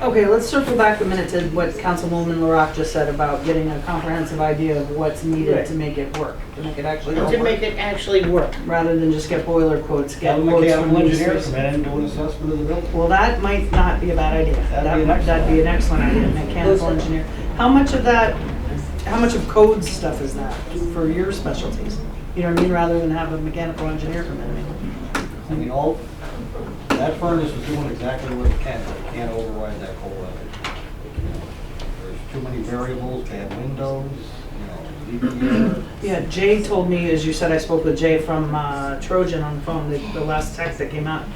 B: Okay, let's circle back a minute to what Councilwoman LaRock just said about getting a comprehensive idea of what's needed to make it work, to make it actually work.
S: To make it actually work.
B: Rather than just get boiler quotes, get
F: Have a
B: quotes
F: mechanical
B: from
F: engineer
B: these.
F: come in and do an assessment of the building.
B: Well, that might not be a bad idea. That'd be an excellent idea, mechanical engineer. How much of code stuff is that for your specialties? You know what I mean, rather than have a mechanical engineer come in?
F: I mean, that furnace is doing exactly what it can. It can't override that cold weather. There's too many variables, bad windows, leaking air.
B: Yeah, Jay told me, as you said, I spoke with Jay from Trojan on the phone, the last text that came out.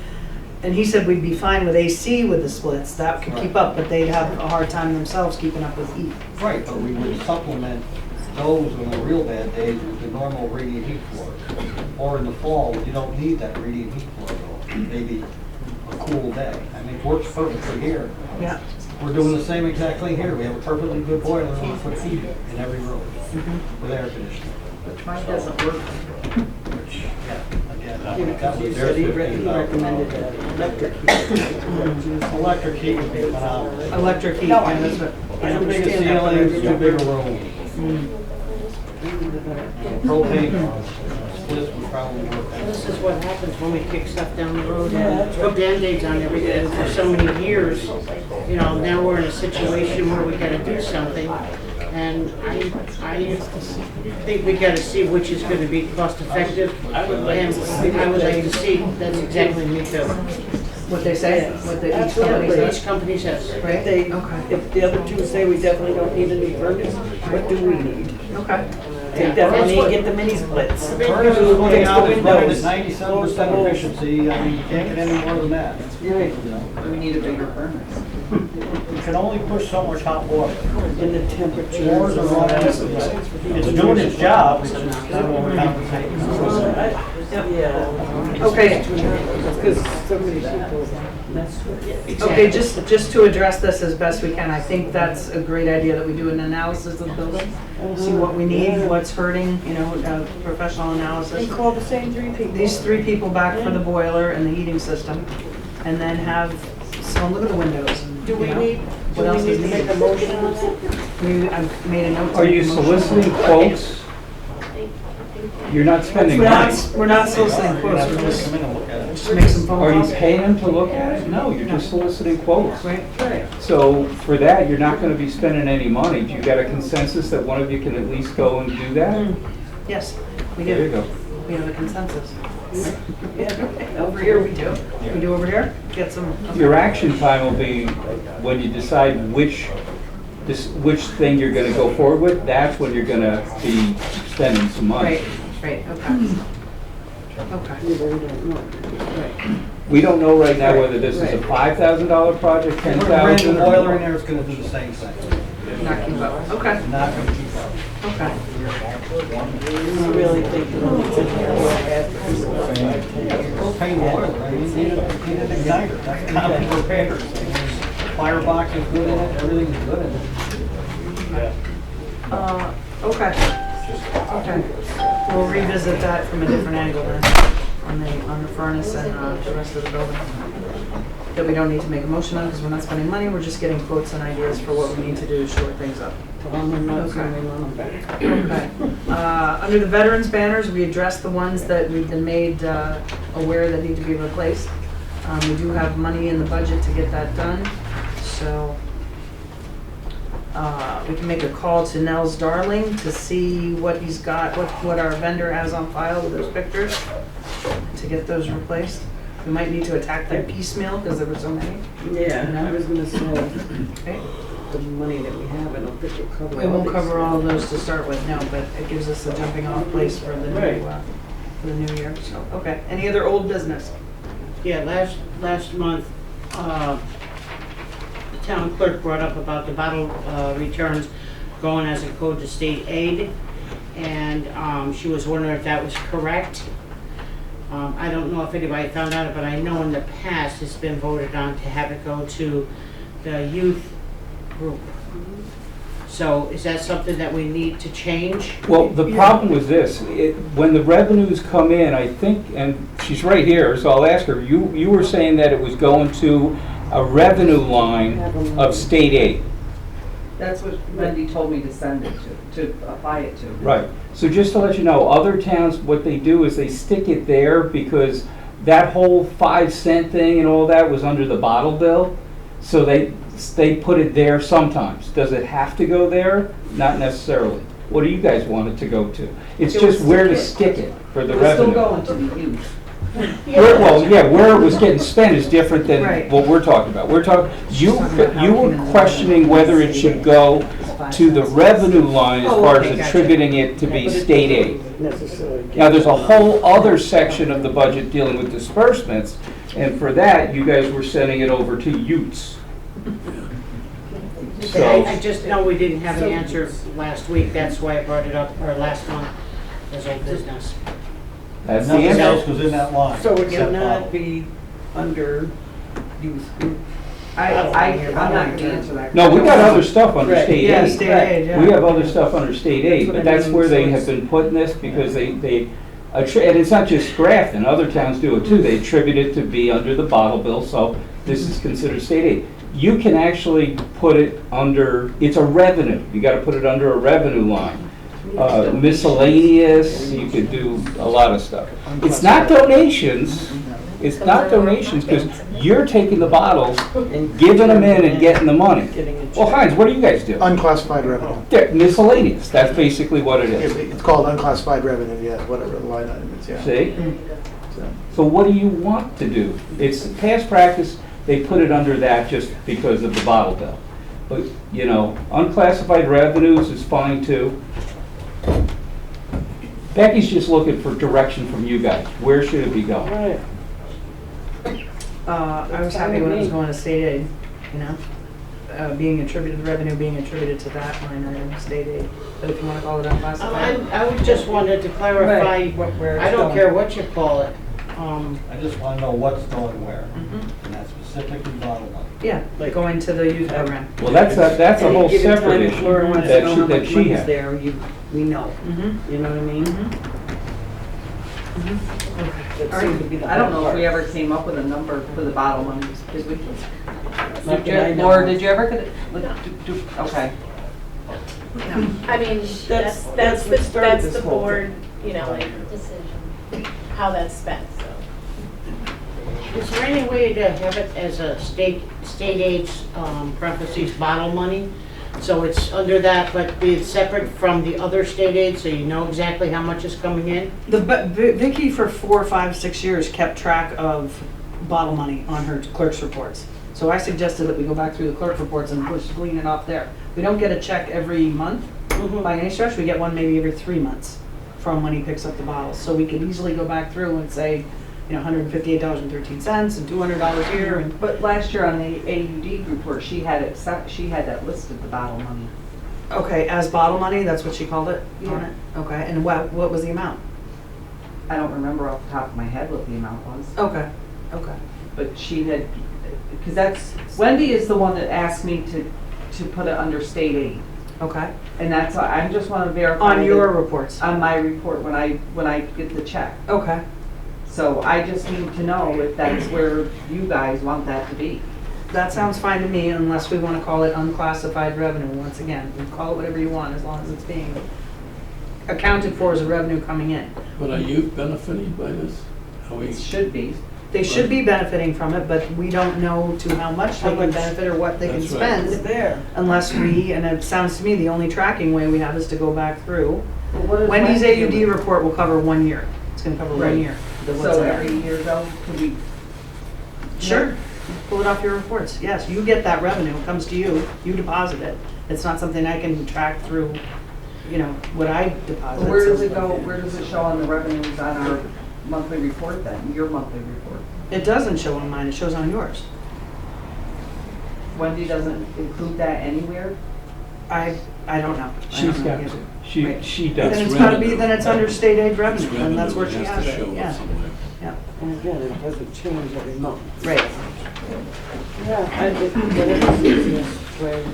B: And he said we'd be fine with AC with the splits, that could keep up, but they'd have a hard time themselves keeping up with heat.
F: Right, but we would supplement those on the real bad days with the normal radiant heat floor. Or in the fall, you don't need that radiant heat floor though, maybe a cool day. I mean, it works perfectly here.
B: Yeah.
F: We're doing the same exact thing here. We have a perfectly good boiler and we put heat in every room with air conditioning.
A: But mine doesn't work.
F: Which, yeah, again, that
A: You
F: was
A: said he
F: their
A: recommended electric heat.
F: Electric heat would be phenomenal.
B: Electric heat,
A: No,
B: yeah, that's what. I
F: Two bigger
B: understand that, but I
F: ceilings,
B: really
F: two
B: don't-
F: bigger rooms. Propane splits would probably work.
S: This is what happens when we kick stuff down the road and put Band-Aids on everything for so many years. You know, now we're in a situation where we gotta do something. And I think we gotta see which is gonna be cost effective. And I would like to see, that's exactly me too.
B: What they say, what the each company
S: What
B: says.
S: each company says.
B: Right?
A: If the other two say we definitely don't need a new furnace, what do we need?
B: Okay. take that money and get the mini splits.
F: Furnace is going
B: Fix the
F: out, it's running
B: windows.
F: at 97% efficiency, I mean, you can't get any more than that.
C: Right.
F: You know?
C: We need a bigger furnace.
F: You can only push so much hot water.
S: And the temperature.
F: Floors are running, it's doing its job, it's just not overcompensating.
B: Yeah. Okay.
S: Because so many people.
B: Okay, just to address this as best we can, I think that's a great idea that we do an analysis of the building, see what we need, what's hurting, you know, a professional analysis.
S: And call the same 3 people.
B: These 3 people back for the boiler and the heating system, and then have someone look at the windows.
S: Do we
B: you know,
S: need,
B: what
S: do
B: else
S: we
B: is
S: need to
B: needed?
S: make a motion on that?
B: I've made a note. to
D: Are
B: make
D: you
B: a motion.
D: soliciting quotes? You're not spending money.
B: We're not soliciting quotes, we're just
F: Come in and look at it.
B: make some phone
D: Are you
B: calls.
D: paying them to look at it? No, you're just soliciting quotes.
B: Right?
D: So for that, you're not gonna be spending any money. Do you got a consensus that one of you can at least go and do that?
B: Yes, we
D: There you
B: do.
D: go.
B: We have a consensus. Yeah, over here we do. We do over here, get some.
D: Your action time will be when you decide which thing you're gonna go forward with, that's when you're gonna be spending some money.
B: Right, okay. Okay.
D: We don't know right now whether this is a $5,000 project,
F: We're gonna bring the
D: 10,000.
F: boiler in there, it's gonna do the same thing.
B: Not keep up. Okay,
F: Not gonna keep up.
B: okay.
S: I really think you need to
F: Propane boiler, right? You need an igniter, that's common repairs. Firebox is good in it, everything's good in it.
B: Okay. Okay. We'll revisit that from a different angle then, on the furnace and the rest of the building. That we don't need to make a motion on because we're not spending money, we're just getting quotes and ideas for what we need to do to shore things up. Okay. Under the veterans banners, we addressed the ones that we've been made aware that need to be replaced. We do have money in the budget to get that done, so we can make a call to Nels Darling to see what he's got, what our vendor has on file with those pictures to get those replaced. We might need to attack them piecemeal because there were so many.
S: Yeah, I was gonna say,
B: Okay.
S: the money that we have, I don't think it'll cover.
B: We won't cover all of those to start with, no, but it gives us a jumping off place for the new year, so, okay. Any other old business?
S: Yeah, last month, the town clerk brought up about the bottle returns going as a code to state aid, and she was wondering if that was correct. I don't know if anybody found out, but I know in the past it's been voted on to have it go to the youth group. So is that something that we need to change?
D: Well, the problem with this, when the revenues come in, I think, and she's right here, so I'll ask her, you were saying that it was going to a revenue line of state aid.
C: That's what Wendy told me to send it to apply it to.
D: Right. So just to let you know, other towns, what they do is they stick it there because that whole 5-cent thing and all that was under the bottle bill. So they put it there sometimes. Does it have to go there? Not necessarily. What do you guys want it to go to? It's just where to stick it for the revenue.
C: It's still going to the youth.
D: Where it was getting spent is different than
B: Right.
D: what we're talking about. We're talking, you were questioning whether it should go to the revenue line as far as attributing it to be state aid. Now, there's a whole other section of the budget dealing with disbursements, and for that, you guys were sending it over to Utes.
S: I just know we didn't have an answer last week, that's why I brought it up, or last month, as old business.
D: That's the
F: Nothing else
D: answer.
F: was in that line.
S: So it
F: except
S: cannot
F: bottle.
S: under youth group.
C: I'm not gonna answer that.
D: No, we got other stuff under
S: Right.
D: state
B: Yeah,
D: aid.
B: state aid, yeah.
D: We have other stuff under state aid,
S: That's
D: but
S: what I
D: that's
S: mean,
D: where
S: so
D: they
S: it's-
D: have been putting this because and it's not just Grafton, other towns do it too. They attribute it to be under the bottle bill, so this is considered state aid. You can actually put it under, it's a revenue. You gotta put it under a revenue line. Miscellaneous, you could do a lot of stuff. It's not donations, because you're taking the bottles, giving them in and getting the money. Well, Heinz, what do you guys do?
I: Unclassified revenue.
D: They're miscellaneous, that's basically what it is.
I: It's called unclassified revenue, yeah, whatever the line item is, yeah.
D: See?
I: So,
D: So what do you want to do? It's past practice, they put it under that just because of the bottle bill. But, unclassified revenues is fine too. Becky's just looking for direction from you guys. Where should it be going?
S: Right.
B: I was happy when it was going to state aid, you know? Being attributed, revenue being attributed to that line item, state aid. But if you want to call it unclassified.
S: I would just wanted to clarify,
B: Right, where it's
S: I don't
B: going.
S: care what you call it.
F: I just want to know what's going where,
B: Mhm.
F: and that's specifically bottom line.
B: Yeah, like going to the youth program.
D: Well, that's a whole separate issue that she had.
A: there, we know,
B: Mm-hmm.
A: you know what I mean? That
C: All
A: seemed to be the
C: right. I don't
A: hard
C: know if we
A: part.
C: ever came up with a number for the bottle money. Did we?
A: Not that I know
C: Laura,
A: of.
C: did you ever get it? Okay.
J: I mean,
A: That's
J: that's
A: what started
J: that's
A: this
J: the
A: whole
J: board, you know, like,
L: Decision.
J: how that's spent, so.
S: Is there any way to have it as a state aid, parentheses, bottle money? So it's under that, but be it separate from the other state aid, so you know exactly how much is coming in?
B: Vicky for 4, 5, 6 years kept track of bottle money on her clerk's reports. So I suggested that we go back through the clerk reports and glean it off there. We don't get a check every month by any stretch. We get one maybe every 3 months from when he picks up the bottles. So we could easily go back through and say, you know, $158.13 and $200 here and.
C: But last year on the AUD report, she had it, she had that listed, the bottle money.
B: Okay, as bottle money, that's what she called it on
C: Yeah.
B: it? Okay, and what was the amount?
C: I don't remember off the top of my head what the amount was.
B: Okay, okay.
C: But she had, because that's, Wendy is the one that asked me to put it under state aid.
B: Okay.
C: And that's, I just want to verify.
B: On your
C: that-
B: reports?
C: On my report, when I get the check.
B: Okay.
C: So I just need to know if that's where you guys want that to be.
B: That sounds fine to me, unless we want to call it unclassified revenue. Once again, you call it whatever you want, as long as it's being accounted for as a revenue coming in.
E: But are you benefiting by this? Are we?
C: It should be.
B: They should be benefiting from it, but we don't know to how much they can benefit or what they can
E: That's right.
B: spend
A: There.
B: unless we, and it sounds to me, the only tracking way we have is to go back through.
C: But what is
B: Wendy's
C: Wendy
B: AUD
C: doing?
B: report will cover 1 year. It's gonna cover 1
C: Right.
B: year. the what's
C: So
B: there.
C: every year though, could we?
B: Sure, pull it off your reports. Yes, you get that revenue, it comes to you, you deposit it. It's not something I can track through, you know, what I deposit.
C: Where does it go, where does it show on the revenues on our monthly report then, your monthly report?
B: It doesn't show on mine, it shows on yours.
C: Wendy doesn't include that anywhere?
B: I don't know.
D: She's got it. She does.
B: Then it's gotta be, then it's under state aid revenue,
E: It's
B: and that's where
E: revenue,
B: she
E: it has
B: has
E: to
B: it,
E: show it
B: yeah.
E: somewhere.
B: Yeah.
A: And again, it doesn't change every month.
B: Right.
A: Yeah, I think whatever's the easiest way,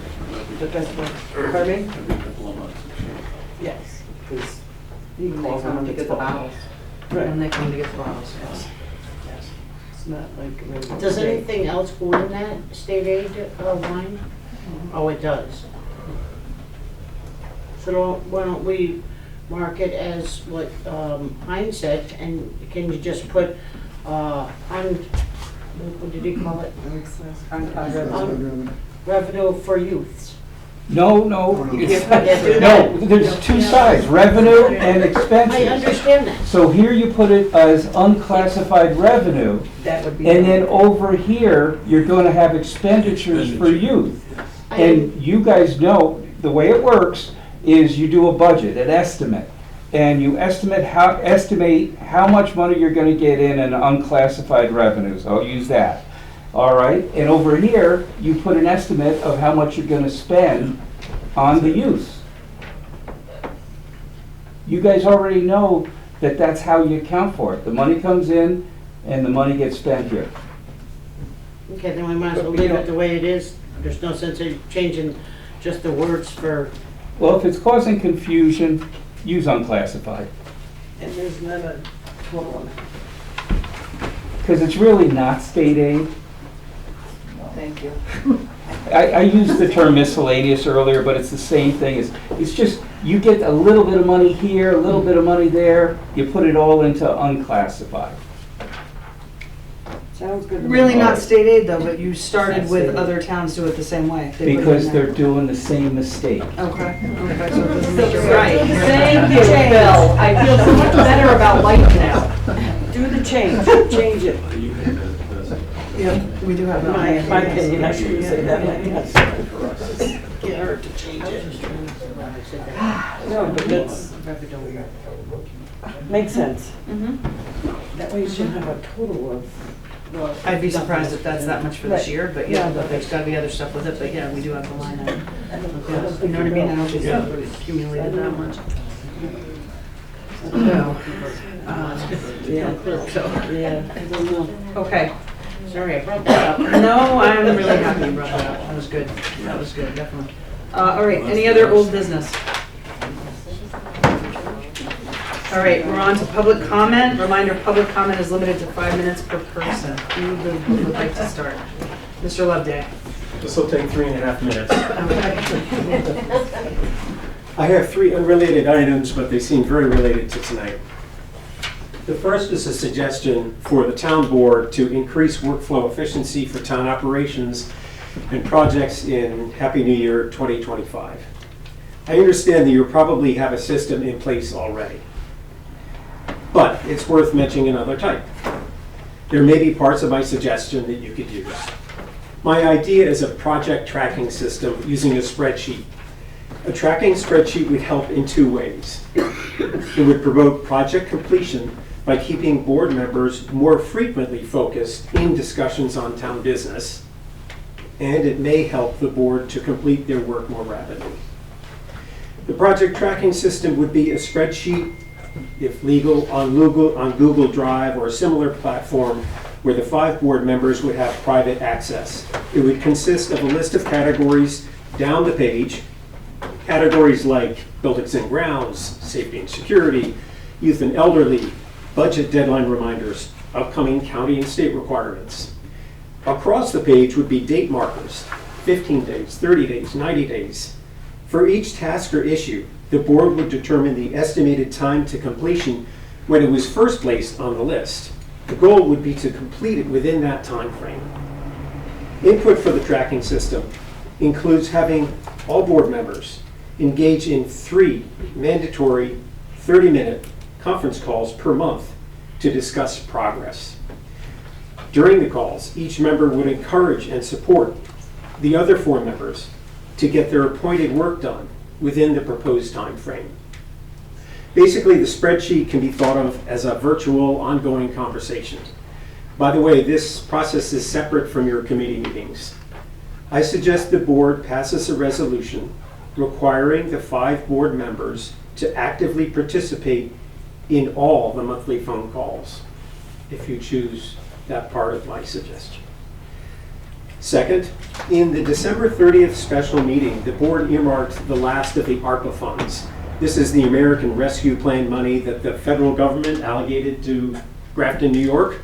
A: the best way. Pardon me?
E: Every couple of months.
A: Yes, because you can
C: They
A: call
C: come
A: someone
C: to
A: to
C: get the bottles.
B: And they come to get the bottles, yes.
A: Yes. It's not like a regular.
S: Does
A: day.
S: anything else go in that state aid line? Oh, it does. So why don't we mark it as what Heinz said, and can you just put, what did he call it? Revenue for youths.
D: No,
S: You
D: it's,
S: can't do
D: no, there's two sides, revenue and expenses.
S: I understand that.
D: So here you put it as unclassified revenue,
A: That would be.
D: and then over here, you're gonna have expenditures for youth. And you guys know, the way it works is you do a budget, an estimate, and you estimate how much money you're gonna get in unclassified revenues, I'll use that. All right, and over here, you put an estimate of how much you're gonna spend on the youth. You guys already know that that's how you account for it. The money comes in and the money gets spent here.
S: Okay, then we might as well leave it the way it is. There's no sense in changing just the words for,
D: Well, if it's causing confusion, use unclassified,
A: And there's not a total amount.
D: because it's really not state aid.
C: Thank you.
D: I used the term miscellaneous earlier, but it's the same thing. It's just, you get a little bit of money here, a little bit of money there, you put it all into unclassified.
A: Sounds good. to me.
B: Really not state aid though, but you started
A: Not
B: with
A: state aid.
B: other towns do it the same way. They put it in
D: Because
B: there.
D: they're doing the same mistake.
B: Okay, okay, so it doesn't make it
C: Right.
B: right.
C: Thank you, Bill. I feel so much better about life now.
A: Do the change, change it.
B: Yeah, we do have that.
A: My opinion, I shouldn't say that. Yes.
S: get her to change it.
A: No, but that's, makes sense. That way you should have a total of.
B: I'd be surprised if that's that much for this
A: Right.
B: year, but
A: Yeah,
B: yeah,
A: but
B: there's gotta be other stuff with it, but yeah, we do have the line item. You know what I mean? I don't think it's really accumulated that much. No.
A: Yeah, yeah, I don't know.
B: Okay.
S: Sorry, I brought that up.
B: No, I'm really happy you brought that up. That was good. That was good, definitely. All right, any other old business? All right, we're on to public comment. Reminder, public comment is limited to 5 minutes per person. Who would like to start? Mr. Loveday.
T: This will take 3.5 minutes.
B: Okay.
T: I have 3 unrelated items, but they seem very related to tonight. The first is a suggestion for the town board to increase workflow efficiency for town operations and projects in Happy New Year 2025. I understand that you probably have a system in place already, but it's worth mentioning another type. There may be parts of my suggestion that you could use. My idea is a project tracking system using a spreadsheet. A tracking spreadsheet would help in 2 ways. It would promote project completion by keeping board members more frequently focused in discussions on town business, and it may help the board to complete their work more rapidly. The project tracking system would be a spreadsheet, if legal, on Google Drive or a similar platform where the 5 board members would have private access. It would consist of a list of categories down the page, categories like buildings and grounds, safety and security, youth and elderly, budget deadline reminders, upcoming county and state requirements. Across the page would be date markers, 15 days, 30 days, 90 days. For each task or issue, the board would determine the estimated time to completion when it was first placed on the list. The goal would be to complete it within that time frame. Input for the tracking system includes having all board members engage in 3 mandatory 30-minute conference calls per month to discuss progress. During the calls, each member would encourage and support the other 4 members to get their appointed work done within the proposed time frame. Basically, the spreadsheet can be thought of as a virtual, ongoing conversation. By the way, this process is separate from your committee meetings. I suggest the board passes a resolution requiring the 5 board members to actively participate in all the monthly phone calls, if you choose that part of my suggestion. Second, in the December 30th special meeting, the board earmarked the last of the ARPA funds. This is the American Rescue Plan money that the federal government allocated to Grafton, New York,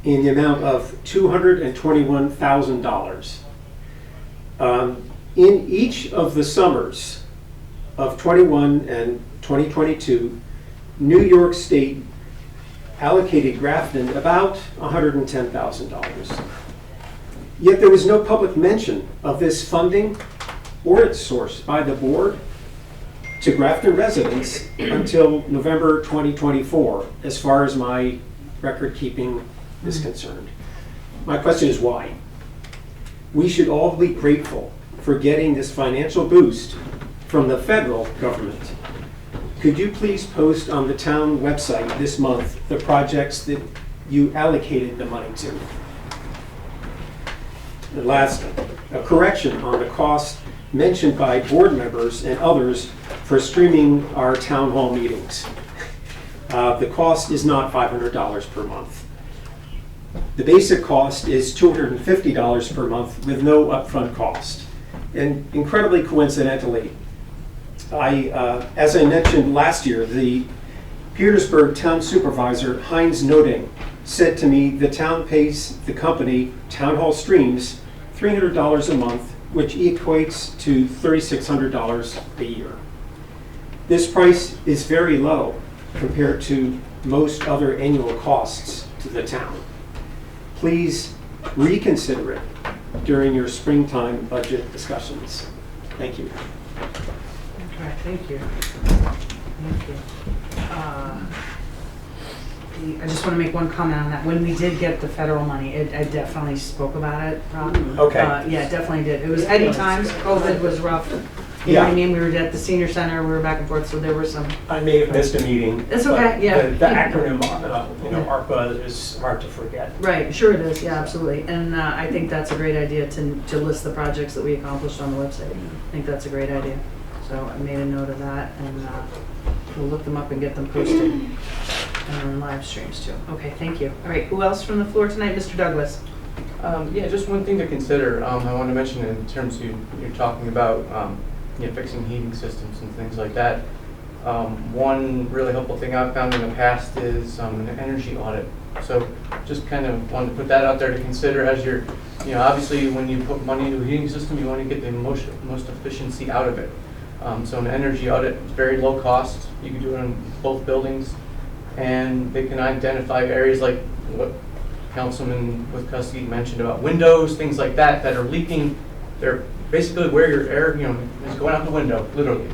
T: in the amount of $221,000. In each of the summers of 21 and 2022, New York State allocated Grafton about $110,000. Yet there was no public mention of this funding or its source by the board to Grafton residents until November 2024, as far as my record keeping is concerned. My question is why? We should all be grateful for getting this financial boost from the federal government. Could you please post on the town website this month the projects that you allocated the money to? And lastly, a correction on the cost mentioned by board members and others for streaming our town hall meetings. The cost is not $500 per month. The basic cost is $250 per month with no upfront cost. And incredibly coincidentally, as I mentioned last year, the Petersburg town supervisor, Heinz Noding, said to me the town pays the company Town Hall Streams $300 a month, which equates to $3,600 a year. This price is very low compared to most other annual costs to the town. Please reconsider it during your springtime budget discussions. Thank you.
B: Okay, thank you. Thank you. I just want to make one comment on that. When we did get the federal money, I definitely spoke about it, Rob.
T: Okay.
B: Yeah, it definitely did. It was heady times. COVID was rough. You know what I mean? We were at the senior center, we were back and forth, so there were some.
T: I may have missed a meeting.
B: It's okay,
T: but
B: yeah.
T: The acronym, ARPA is hard to forget.
B: Right, sure it is, yeah, absolutely. And I think that's a great idea to list the projects that we accomplished on the website. I think that's a great idea. So I made a note of that, and we'll look them up and get them posted. And on live streams too. Okay, thank you. All right, who else from the floor tonight? Mr. Douglas.
U: Yeah, just one thing to consider. I want to mention in terms of you're talking about fixing heating systems and things like that. One really helpful thing I've found in the past is an energy audit. So just kind of wanted to put that out there to consider as you're, obviously when you put money into a heating system, you want to get the most efficiency out of it. So an energy audit is very low cost. You can do it on both buildings, and they can identify areas like what Councilman Witkowski mentioned about windows, things like that that are leaking. They're basically where your air, is going out the window, literally.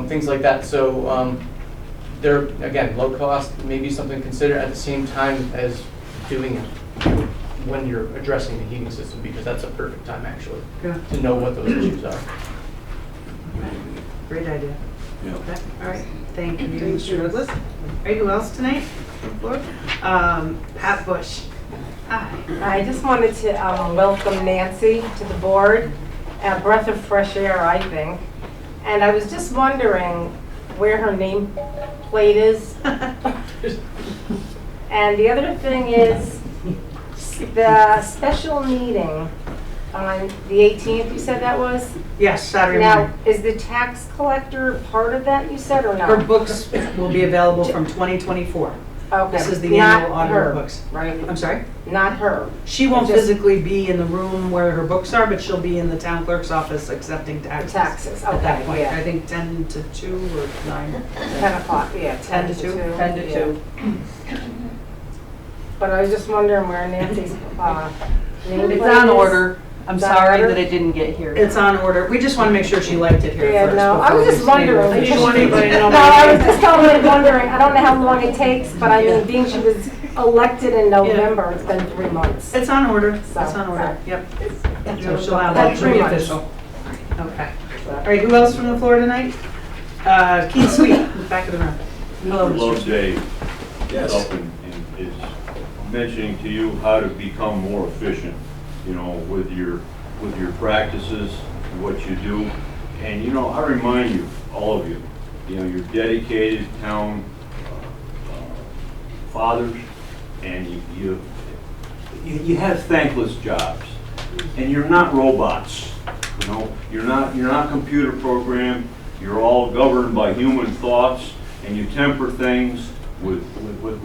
U: Things like that. So they're, again, low cost, maybe something to consider at the same time as doing it when you're addressing the heating system, because that's a perfect time actually to know what those issues are.
B: Great idea.
E: Yeah.
B: Okay. All right, thank you, Mr. Douglas. All right, who else tonight? Pat Bush. Hi.
V: I just wanted to welcome Nancy to the board. A breath of fresh air, I think. And I was just wondering where her name plate is. And the other thing is the special meeting on the 18th, you said that was?
B: Yes, Saturday
V: Now,
B: morning.
V: is the tax collector part of that, you said, or not?
B: Her books will be available from 2024.
V: Okay.
B: This is the
V: Not
B: annual audit
V: her,
B: of books.
V: right?
B: I'm sorry?
V: Not her.
B: She won't
V: Just-
B: physically be in the room where her books are, but she'll be in the town clerk's office accepting taxes.
V: Taxes,
B: At that
V: okay,
B: point,
V: yeah.
B: I think 10 to 2 or 9.
V: 10 o'clock, yeah.
B: 10 to 2?
V: 10 to 2. But I was just wondering where Nancy's name
B: It's
V: plate
B: on
V: is.
B: order.
C: I'm
V: Is that
C: sorry
V: order?
C: that it didn't get here.
B: It's on order. We just want to make sure she liked it here
V: Yeah,
B: first.
V: no, I
B: before
V: was
B: we
V: just
B: maybe-
V: wondering.
B: You don't want anybody to know.
V: No, I was just totally wondering, I don't know how long it takes, but I mean, being she was elected in November, it's been 3 months.
B: It's on order.
V: So,
B: It's on order.
V: okay.
B: Yep.
V: That's
B: So
V: what
B: she'll
V: I
B: have
V: thought.
B: that. She'll be
V: Pretty much.
B: official. Okay. All right, who else from the floor tonight? Keith Sweet, back of the room. Hello,
Q: Mr.
B: Mr.
Q: Loveday
B: Yes.
Q: up and is mentioning to you how to become more efficient, with your practices, what you do. And, I remind you, all of you, you're dedicated town fathers, and you have thankless jobs. And you're not robots, You're not computer programmed. You're all governed by human thoughts, and you temper things with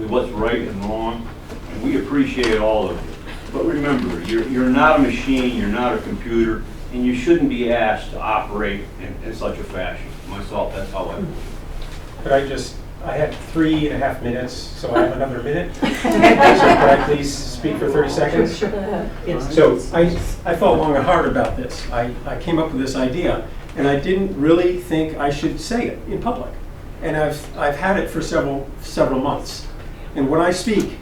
Q: what's right and wrong. And we appreciate all of you. But remember, you're not a machine, you're not a computer, and you shouldn't be asked to operate in such a fashion. Myself, that's how I believe.
T: Could I have 3.5 minutes, so I have another minute? So could I please speak for 30 seconds? So I thought long and hard about this. I came up with this idea, and I didn't really think I should say it in public. And I've had it for several months. And when I speak,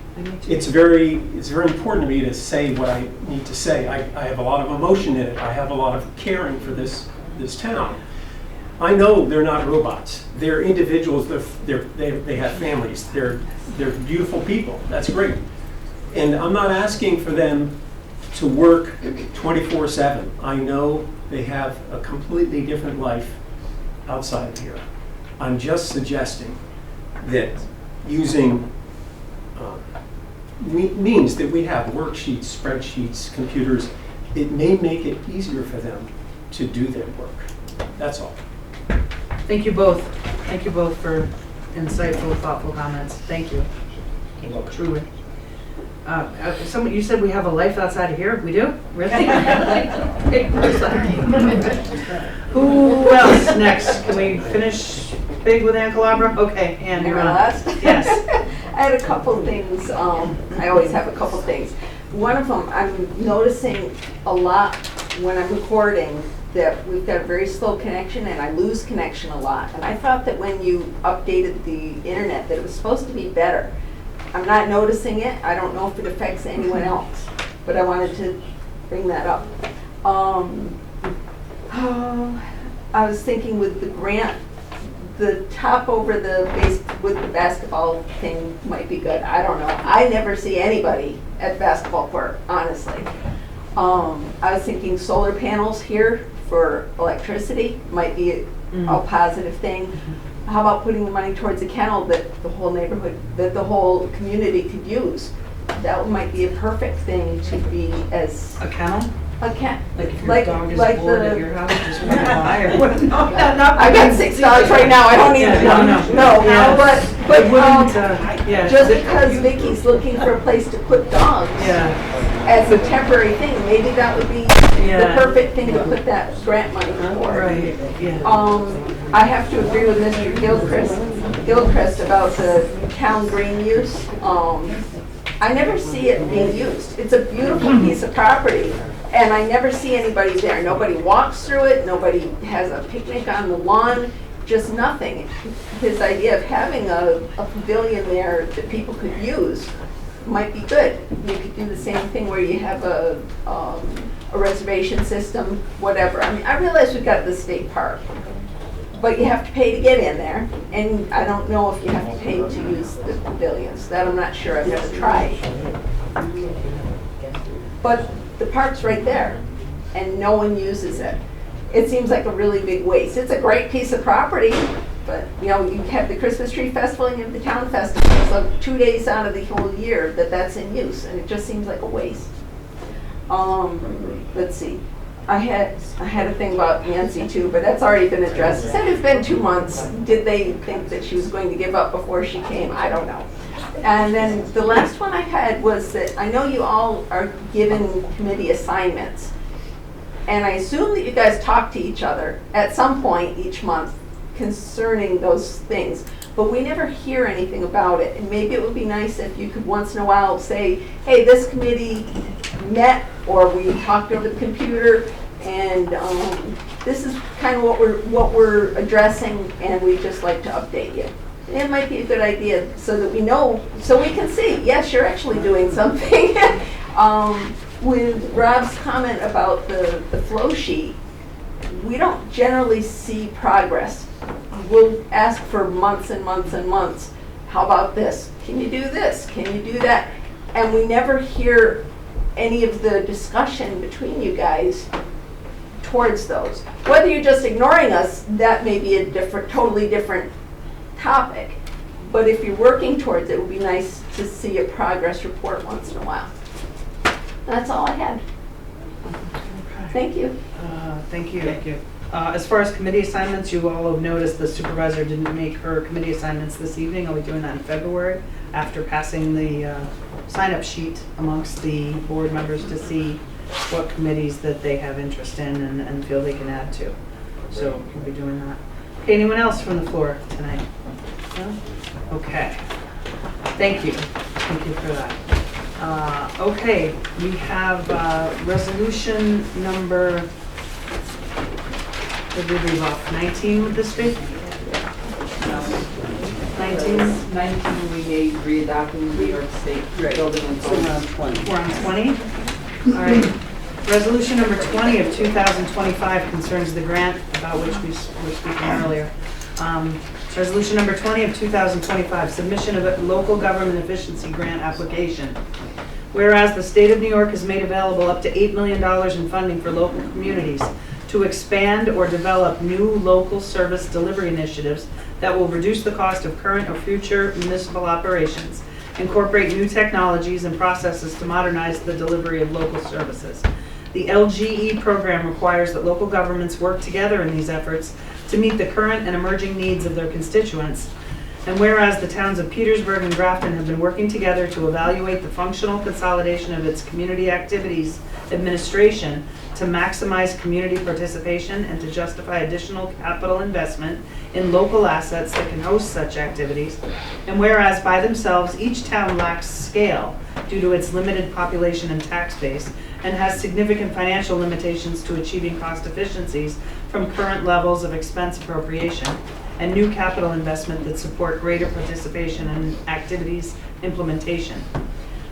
T: it's very important to me to say what I need to say. I have a lot of emotion in it. I have a lot of caring for this town. I know they're not robots. They're individuals. They have families. They're beautiful people. That's great. And I'm not asking for them to work 24/7. I know they have a completely different life outside of here. I'm just suggesting that using means that we have worksheets, spreadsheets, computers, it may make it easier for them to do their work. That's all.
B: Thank you both. Thank you both for insightful, thoughtful comments. Thank you. Truly. You said we have a life outside of here? We do? Really? Who else next? Can we finish big with Ann Calabra? Okay, Ann, you're on.
W: Last?
B: Yes.
W: I had a couple things. I always have a couple things. One of them, I'm noticing a lot when I'm recording that we've got a very slow connection and I lose connection a lot. And I thought that when you updated the internet that it was supposed to be better. I'm not noticing it. I don't know if it affects anyone else, but I wanted to bring that up. I was thinking with the grant, the top over the base with the basketball thing might be good. I don't know. I never see anybody at basketball court, honestly. I was thinking solar panels here for electricity might be a positive thing. How about putting the money towards a kennel that the whole neighborhood, that the whole community could use? That might be a perfect thing to be as
B: A kennel?
W: a cat.
B: Like if your dog is bored at your house, just want to buy or what? No,
W: I've got 6 dogs right now, I don't need a dog. No, but just because Vicky's looking for a place to put dogs as a temporary thing, maybe that would be the perfect thing to put that grant money for.
B: Right, yeah.
W: I have to agree with Mr. Gilchrist about the town green use. I never see it being used. It's a beautiful piece of property, and I never see anybody there. Nobody walks through it, nobody has a picnic on the lawn, just nothing. His idea of having a pavilion there that people could use might be good. You could do the same thing where you have a reservation system, whatever. I mean, I realize we've got the state park, but you have to pay to get in there, and I don't know if you have to pay to use the pavilions. That I'm not sure, I've never tried. But the park's right there, and no one uses it. It seems like a really big waste. It's a great piece of property, but you know, you have the Christmas Tree Festival and you have the Town Festival, so 2 days out of the whole year that's in use, and it just seems like a waste. Let's see. I had a thing about Nancy too, but that's already been addressed. It said it's been 2 months. Did they think that she was going to give up before she came? I don't know. And then the last one I had was that I know you all are given committee assignments, and I assume that you guys talk to each other at some point each month concerning those things, but we never hear anything about it. And maybe it would be nice if you could once in a while say, hey, this committee met, or we talked over the computer, and this is kind of what we're addressing, and we'd just like to update you. It might be a good idea so that we know, so we can see, yes, you're actually doing something. With Rob's comment about the flow sheet, we don't generally see progress. We'll ask for months and months and months. How about this? Can you do this? Can you do that? And we never hear any of the discussion between you guys towards those. Whether you're just ignoring us, that may be a totally different topic. But if you're working towards it, it would be nice to see a progress report once in a while. That's all I had. Thank you.
B: Thank you. As far as committee assignments, you all have noticed the supervisor didn't make her committee assignments this evening. I'll be doing that in February after passing the sign-up sheet amongst the board members to see what committees that they have interest in and feel they can add to. So we'll be doing that. Okay, anyone else from the floor tonight? No? Okay. Thank you. Thank you for that. Okay, we have resolution number, what did we leave off, 19 with this be?
C: 19 we made readopting the New York State building and
B: So we're on 20. We're on 20? All right. Resolution number 20 of 2025 concerns the grant about which we were speaking earlier. Resolution number 20 of 2025, submission of a local government efficiency grant application. Whereas the state of New York has made available up to $8 million in funding for local communities to expand or develop new local service delivery initiatives that will reduce the cost of current or future municipal operations, incorporate new technologies and processes to modernize the delivery of local services. The LGE program requires that local governments work together in these efforts to meet the current and emerging needs of their constituents. And whereas the towns of Petersburg and Grafton have been working together to evaluate the functional consolidation of its community activities administration to maximize community participation and to justify additional capital investment in local assets that can host such activities. And whereas by themselves, each town lacks scale due to its limited population and tax base and has significant financial limitations to achieving cost efficiencies from current levels of expense appropriation and new capital investment that support greater participation in activities implementation.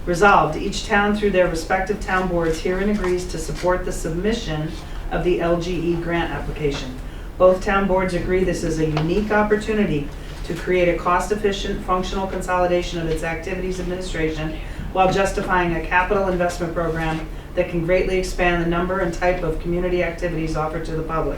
B: Resolved, each town through their respective town boards herein agrees to support the submission of the LGE grant application. Both town boards agree this is a unique opportunity to create a cost-efficient, functional consolidation of its activities administration while justifying a capital investment program that can greatly expand the number and type of community activities offered to the public.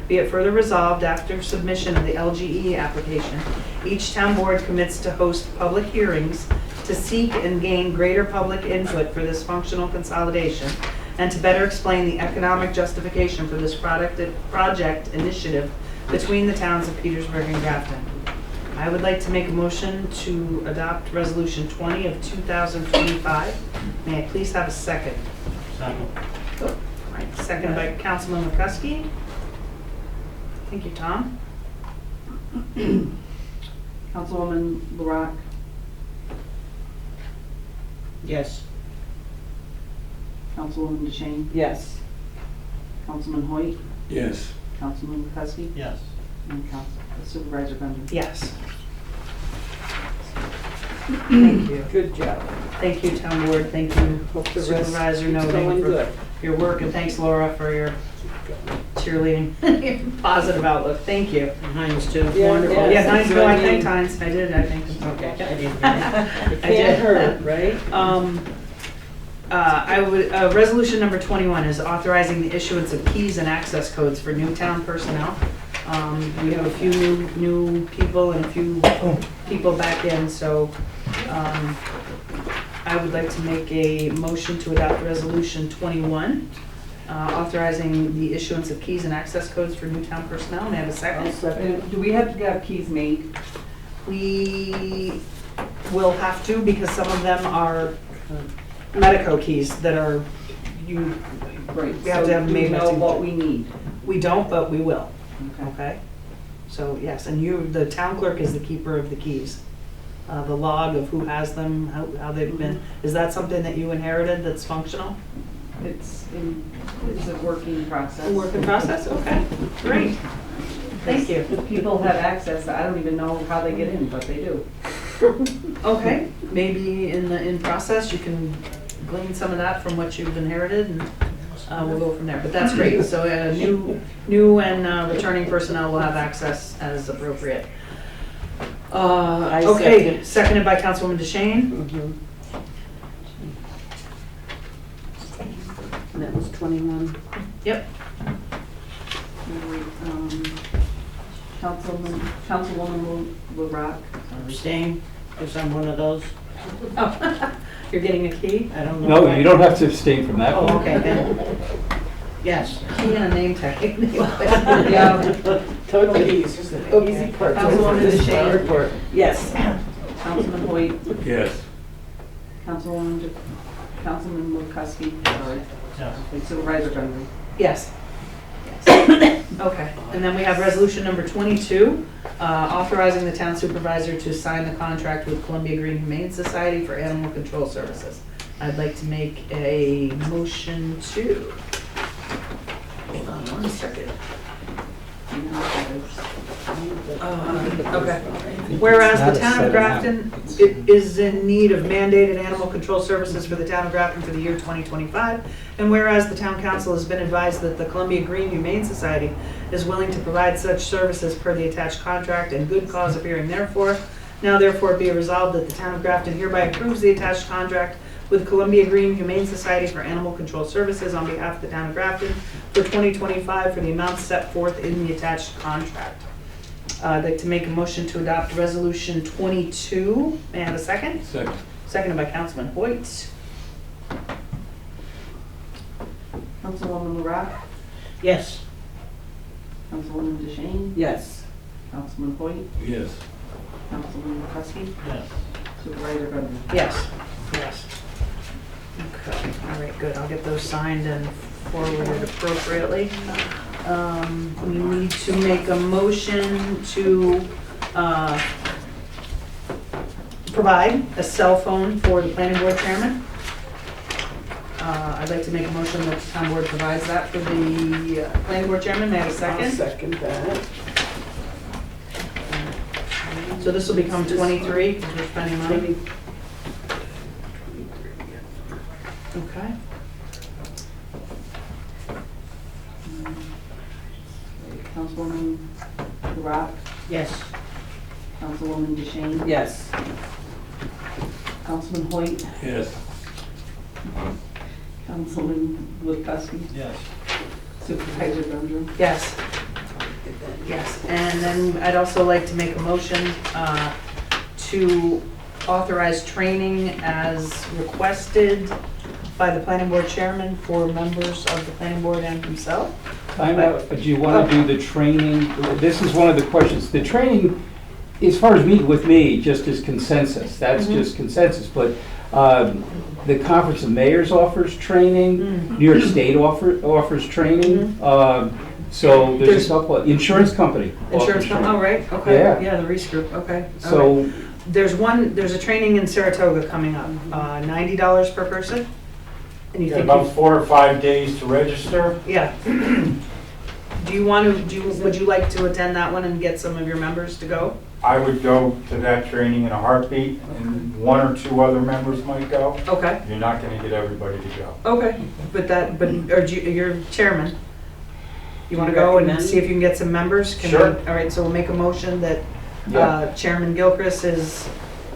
B: Be it further resolved, after submission of the LGE application, each town board commits to host public hearings to seek and gain greater public input for this functional consolidation and to better explain the economic justification for this project initiative between the towns of Petersburg and Grafton. I would like to make a motion to adopt Resolution 20 of 2025. May I please have a second?
F: Second.
B: All right, second by Councilman McCuskey. Thank you, Tom.
C: Councilwoman LaRock,
S: Yes.
C: Councilwoman DeShane,
S: Yes.
C: Councilman Hoyt,
E: Yes.
C: Councilman McCuskey,
F: Yes.
C: and Supervisor Bender.
B: Yes. Thank you.
S: Good job.
B: Thank you, Town Board. Thank you,
S: the rest
B: Supervisor
S: keeps
B: Noting,
S: going
B: for
S: good.
B: your work, and thanks, Laura, for your cheerleading, positive outlook. Thank you.
S: Heinz too.
B: Yeah,
S: Wonderful.
B: Yeah, Heinz, no, I thanked Heinz. I did, I thanked him.
S: Okay, I didn't hear it.
B: I
S: It can't hurt, right?
B: Resolution number 21 is authorizing the issuance of keys and access codes for new town personnel. We have a few new people and a few people back in, so I would like to make a motion to adopt Resolution 21, authorizing the issuance of keys and access codes for new town personnel. May I have a second?
C: Do we have to have keys made?
B: We will have to, because some of them are Medico keys that are, we have to have them made.
C: We know what we need.
B: We don't, but we will.
C: Okay.
B: Okay? So, yes, and the town clerk is the keeper of the keys. The log of who has them, how they've been, is that something that you inherited that's functional?
C: It's a working process.
B: A working process, okay, great. Thank you.
C: People have access, I don't even know how they get in, but they do.
B: Okay, maybe in process, you can glean some of that from what you've inherited, and we'll go from there. But that's great. So new and returning personnel will have access as appropriate. Okay, seconded by Councilwoman DeShane.
S: And that was 21.
B: Yep.
C: Councilwoman LaRock.
S: Abstain, because I'm one of those.
B: Oh, you're getting a key?
S: I don't know.
D: No, you don't have to abstain from that one.
B: Oh, okay, then.
S: Yes.
B: Key and a name tag.
C: Yeah.
S: Totally easy. Easy part.
C: Councilwoman DeShane.
S: Yes.
C: Councilman Hoyt.
E: Yes.
C: Councilman McCuskey. Sorry.
F: Yes.
C: And Supervisor Bender.
B: Yes. Okay, and then we have resolution number 22, authorizing the town supervisor to sign the contract with Columbia Green Humane Society for animal control services. I'd like to make a motion to, hold on one second. Okay. Whereas the town of Grafton is in need of mandated animal control services for the town of Grafton for the year 2025, and whereas the town council has been advised that the Columbia Green Humane Society is willing to provide such services per the attached contract and good cause appearing therefore, now therefore be it resolved that the town of Grafton hereby approves the attached contract with Columbia Green Humane Society for Animal Control Services on behalf of the town of Grafton for 2025 for the amounts set forth in the attached contract. I'd like to make a motion to adopt Resolution 22. May I have a second?
E: Second.
B: Seconded by Councilman Hoyt.
C: Councilwoman LaRock.
S: Yes.
C: Councilwoman DeShane.
S: Yes.
C: Councilman Hoyt.
E: Yes.
C: Councilman McCuskey.
F: Yes.
C: Supervisor Bender.
B: Yes. Yes. Okay, all right, good. I'll get those signed and forwarded appropriately. We need to make a motion to provide a cell phone for the planning board chairman. I'd like to make a motion that the town board provides that for the planning board chairman. May I have a second?
S: I'll second that.
B: So this will become 23, because we're spending money.
C: Councilwoman LaRock,
S: Yes.
C: Councilwoman DeShane,
B: Yes.
C: Councilman Hoyt,
E: Yes.
C: Councilman Woodcuski,
F: Yes.
C: Supervisor Dundrum.
B: Yes. Yes, and then I'd also like to make a motion to authorize training as requested by the planning board chairman for members of the planning board and himself.
D: Time out. Do you want to do the training? This is one of the questions. The training, as far as with me, just is consensus. That's just consensus. But the Conference of Mayors offers training. New York State offers training. So there's a couple. Insurance company.
B: Insurance
D: offers
B: company, oh,
D: training.
B: right, okay.
D: Yeah.
B: Yeah, the Reese Group, okay.
D: So
B: Okay. There's a training in Saratoga coming up, $90 per person. And you think
N: About 4 or 5 days to register.
B: Yeah. Do you want to, would you like to attend that one and get some of your members to go?
N: I would go to that training in a heartbeat, and 1 or 2 other members might go.
B: Okay.
N: You're not going to get everybody to go.
B: Okay, you're chairman. You want to go and see if you can get some members?
N: Sure.
B: All right, so we'll make a motion that Chairman Gilchrist is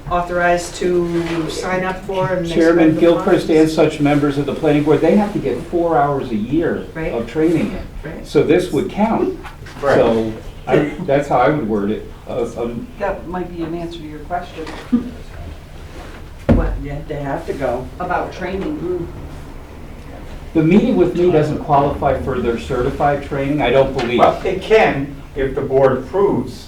B: authorized to sign up for and
D: Chairman
B: expend the
D: Gilchrist
B: funds.
D: and such members of the planning board, they have to get 4 hours a year
B: Right.
D: of training in.
B: Right.
D: So this would count.
N: Right.
D: So that's how I would word it.
C: That might be an answer to your question
B: What?
S: Yeah, they have to go.
C: about training.
D: The meeting with me doesn't qualify for their certified training, I don't believe.
N: Well, it can if the board approves.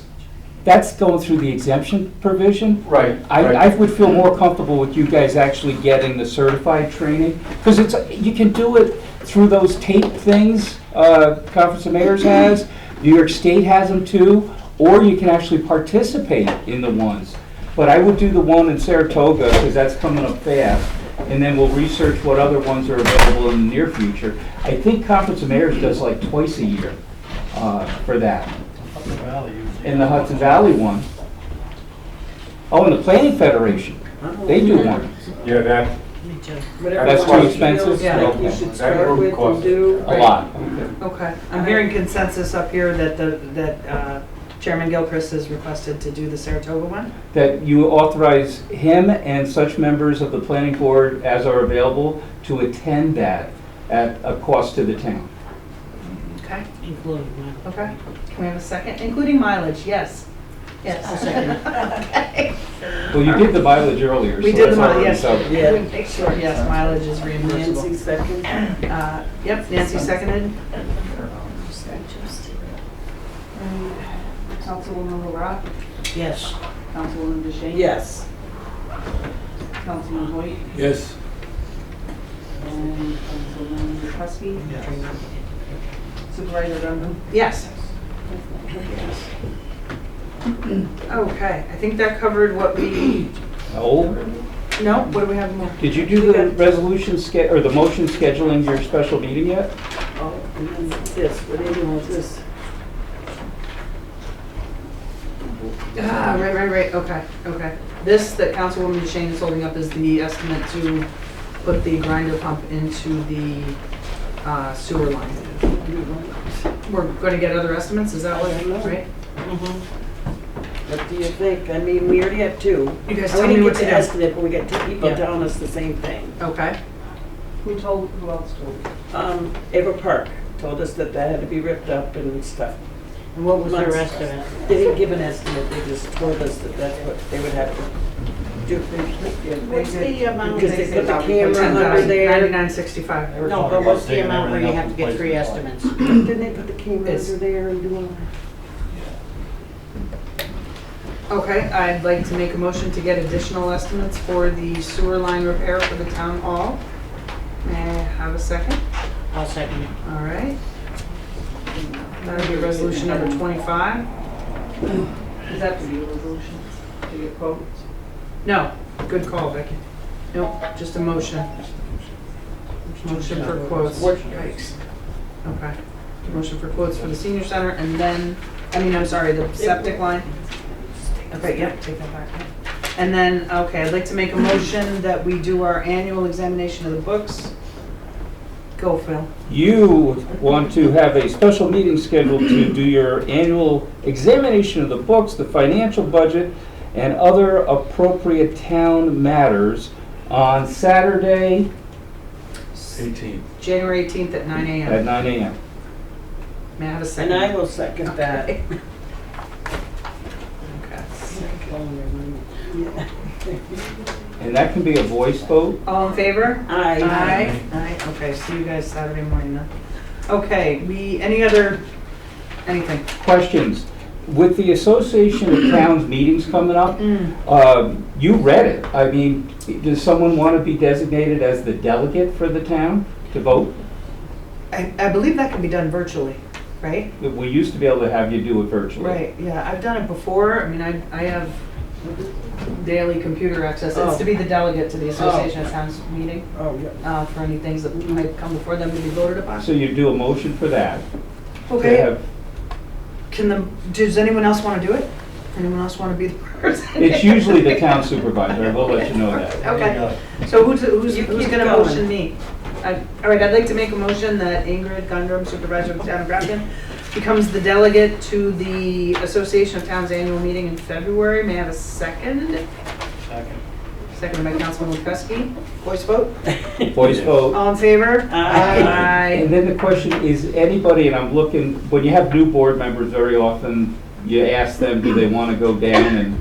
D: That's going through the exemption provision.
N: Right.
D: I would feel more comfortable with you guys actually getting the certified training, because you can do it through those tape things Conference of Mayors has, New York State has them too, or you can actually participate in the ones. But I would do the one in Saratoga, because that's coming up fast, and then we'll research what other ones are available in the near future. I think Conference of Mayors does like twice a year for that. In the Hudson Valley one. Oh, and the Planning Federation, they do one.
N: Yeah, that.
D: That's too expensive?
B: Yeah.
D: Okay.
N: That group costs
D: A lot.
B: Okay, I'm hearing consensus up here that Chairman Gilchrist has requested to do the Saratoga one.
D: That you authorize him and such members of the planning board as are available to attend that at a cost to the town.
B: Okay,
S: Including mine.
B: okay. Can we have a second? Including mileage, yes. Yes.
S: I'll second it.
D: Well, you did the mileage earlier.
B: We
D: so
B: did the
D: that's already
B: mileage,
D: covered.
B: yes. We make sure, yes, mileage is reimbursable.
S: Nancy second.
B: Yep, Nancy seconded.
C: Councilwoman LaRock,
S: Yes.
C: Councilwoman DeShane.
S: Yes.
C: Councilman Hoyt,
E: Yes.
C: and Councilman Woodcuski. Supervisor Dundrum.
B: Yes. Okay, I think that covered what we,
D: Oh,
B: no, what do we have more?
D: did you do the resolution or the motion scheduling your special meeting yet?
S: Oh, and then this, what do you do with this?
B: Right, okay. This that Councilwoman DeShane is holding up is the estimate to put the grinder pump into the sewer line. We're gonna get other estimates, is that what, right?
S: What do you think? I mean, we already have two.
B: You guys
S: I
B: tell me
S: didn't
B: what
S: get
B: to
S: the
B: do.
S: estimate, but we got two people
B: Yeah.
S: telling us the same thing.
B: Okay.
C: Who else told?
S: Ava Park told us that that had to be ripped up and stuff.
V: And what was their
S: Months.
V: estimate?
S: They didn't give an estimate, they just told us that that's what they would have to do.
V: What's the amount?
S: Because they put the camera under there.
B: $99.65.
V: No, but what's the amount where you have to get 3 estimates?
S: Didn't they put the camera
B: It's-
S: under there and do all that?
B: Okay, I'd like to make a motion to get additional estimates for the sewer line repair for the town hall. May I have a second?
V: I'll second it.
B: All right. That'll be resolution number 25.
C: Does that have to be a resolution to get quotes?
B: No, good call, Becky. Nope, just a motion. Motion for quotes. Yikes. Okay. Motion for quotes for the senior center and then, I'm sorry, the septic line. Okay, yeah, take that back. And then, okay, I'd like to make a motion that we do our annual examination of the books. Go, Phil.
D: You want to have a special meeting scheduled to do your annual examination of the books, the financial budget, and other appropriate town matters on Saturday
E: 18.
B: January 18th at 9
D: at
B: a.m.
D: 9 a.m.
B: May I have a second?
S: And I will second that.
B: Okay.
D: And that can be a voice vote.
B: All in favor?
S: Aye.
B: Aye. Okay, see you guys Saturday morning then. Okay, anything?
D: Questions? With the Association of Towns meetings coming up, you read it. I mean, does someone want to be designated as the delegate for the town to vote?
B: I believe that can be done virtually, right?
D: We used to be able to have you do it virtually.
B: Right, yeah, I've done it before. I mean, I have daily computer access. It's to be the delegate to the Association of Towns meeting.
S: Oh, yeah.
B: For any things that might come before them to be voted upon.
D: So you do a motion for that. to
B: Okay,
D: have-
B: does anyone else want to do it? Anyone else want to be the person?
D: It's usually the town supervisor, I will let you know that.
B: Okay, so who's
S: You
B: going
S: keep
B: to
S: going.
B: motion me? All right, I'd like to make a motion that Ingrid Gundrum, supervisor of the town of Grafton, becomes the delegate to the Association of Towns annual meeting in February. May I have a second?
F: Second.
B: Seconded by Councilman Lukowski. Voice vote?
D: Voice vote.
B: All in favor?
S: Aye.
D: And then the question is, anybody, and I'm looking, when you have new board members, very often you ask them, do they want to go down and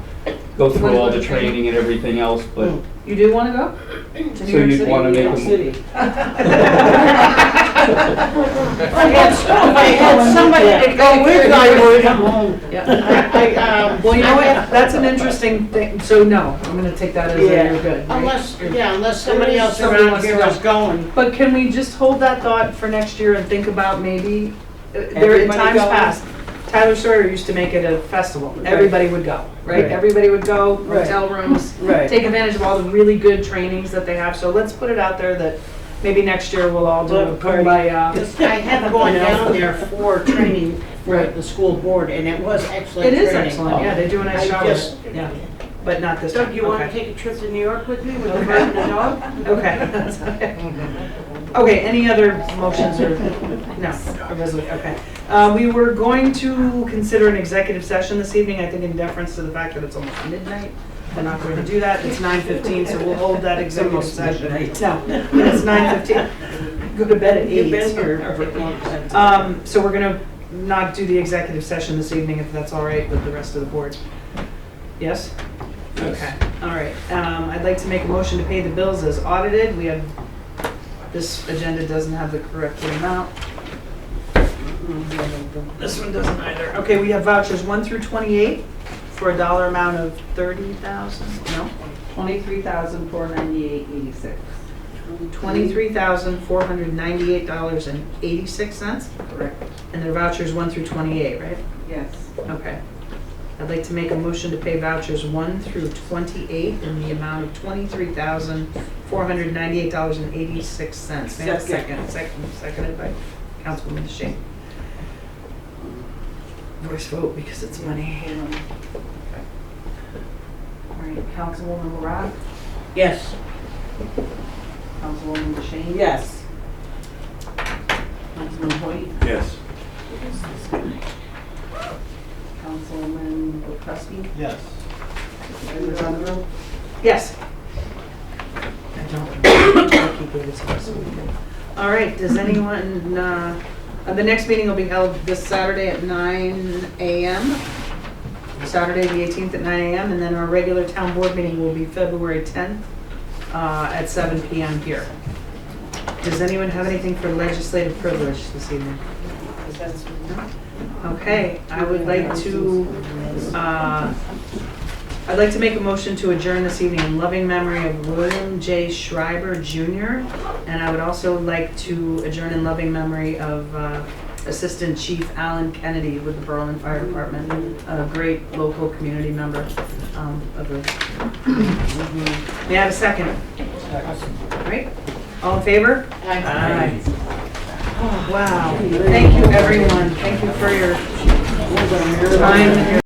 D: go through all the training and everything else, but,
B: You do want to go? To New
D: so
B: York
D: you'd
B: City?
D: want to
B: New
D: make
B: York
D: a.
B: City.
S: I had somebody to go with, I would come home.
B: Yeah. Well, you know what, that's an interesting thing, so no, I'm gonna take that as a
S: Yeah.
B: you're good. right?
S: Unless somebody else
B: Somebody
S: around
B: wants to
S: here
B: go.
S: is going.
B: But can we just hold that thought for next year and think about maybe, there in
S: Everybody
B: times
S: going?
B: past, Tyler Sawyer used to make it a festival.
S: Right.
B: Everybody would go, right?
S: Right.
B: Everybody would go,
S: Right.
B: hotel rooms,
S: Right.
B: take advantage of all the really good trainings that they have. So let's put it out there that maybe next year we'll all do a
S: Look, party.
B: kumbaya.
S: I have gone down there for training for the school board, and it was excellent
B: It is
S: training.
B: excellent, yeah, they do a nice
S: I
B: job
S: just-
B: with it, yeah. But not this time.
S: Doug, you want to
B: Okay.
S: take a trip to New York with me with the bird and the dog?
B: Okay. Okay, any other motions or, no, a resolution, okay. We were going to consider an executive session this evening, I think in deference to the fact that it's almost midnight. We're not going to do that, it's 9:15, so we'll hold that executive
S: almost
B: session.
S: midnight.
B: No, it's 9:15. Go to bed at 8.
S: You've been here for a long time.
B: So we're gonna not do the executive session this evening, if that's all right with the rest of the board. Yes? Okay, all right. I'd like to make a motion to pay the bills as audited. We have, this agenda doesn't have the correct amount. This one doesn't either. Okay, we have vouchers 1 through 28 for a dollar amount of 30,000, no?
C: $23,498.86.
B: $23,498.86?
C: Correct.
B: And their vouchers 1 through 28, right?
C: Yes.
B: Okay. I'd like to make a motion to pay vouchers 1 through 28 in the amount of $23,498.86. May I have a second? Seconded by Councilwoman DeShane. Voice vote because it's money.
C: All right, Councilwoman Rock,
S: Yes.
C: Councilwoman DeShane.
S: Yes.
C: Councilman Hoyt,
E: Yes.
C: Councilman Lukowski,
F: Yes.
C: Mayor Gundrum.
B: Yes. I don't. Becky gave it to us, so we can- All right, does anyone, the next meeting will be held this Saturday at 9 a.m. Saturday, the 18th at 9 a.m. And then our regular town board meeting will be February 10th at 7 p.m. here. Does anyone have anything for legislative privilege this evening? Okay, I would like to, I'd like to make a motion to adjourn this evening in loving memory of William J. Schreiber Jr. And I would also like to adjourn in loving memory of Assistant Chief Alan Kennedy with the Berlin Fire Department, a great local community member of the. May I have a second? All right, all in favor? Aye. Oh, wow, thank you, everyone. Thank you for your time.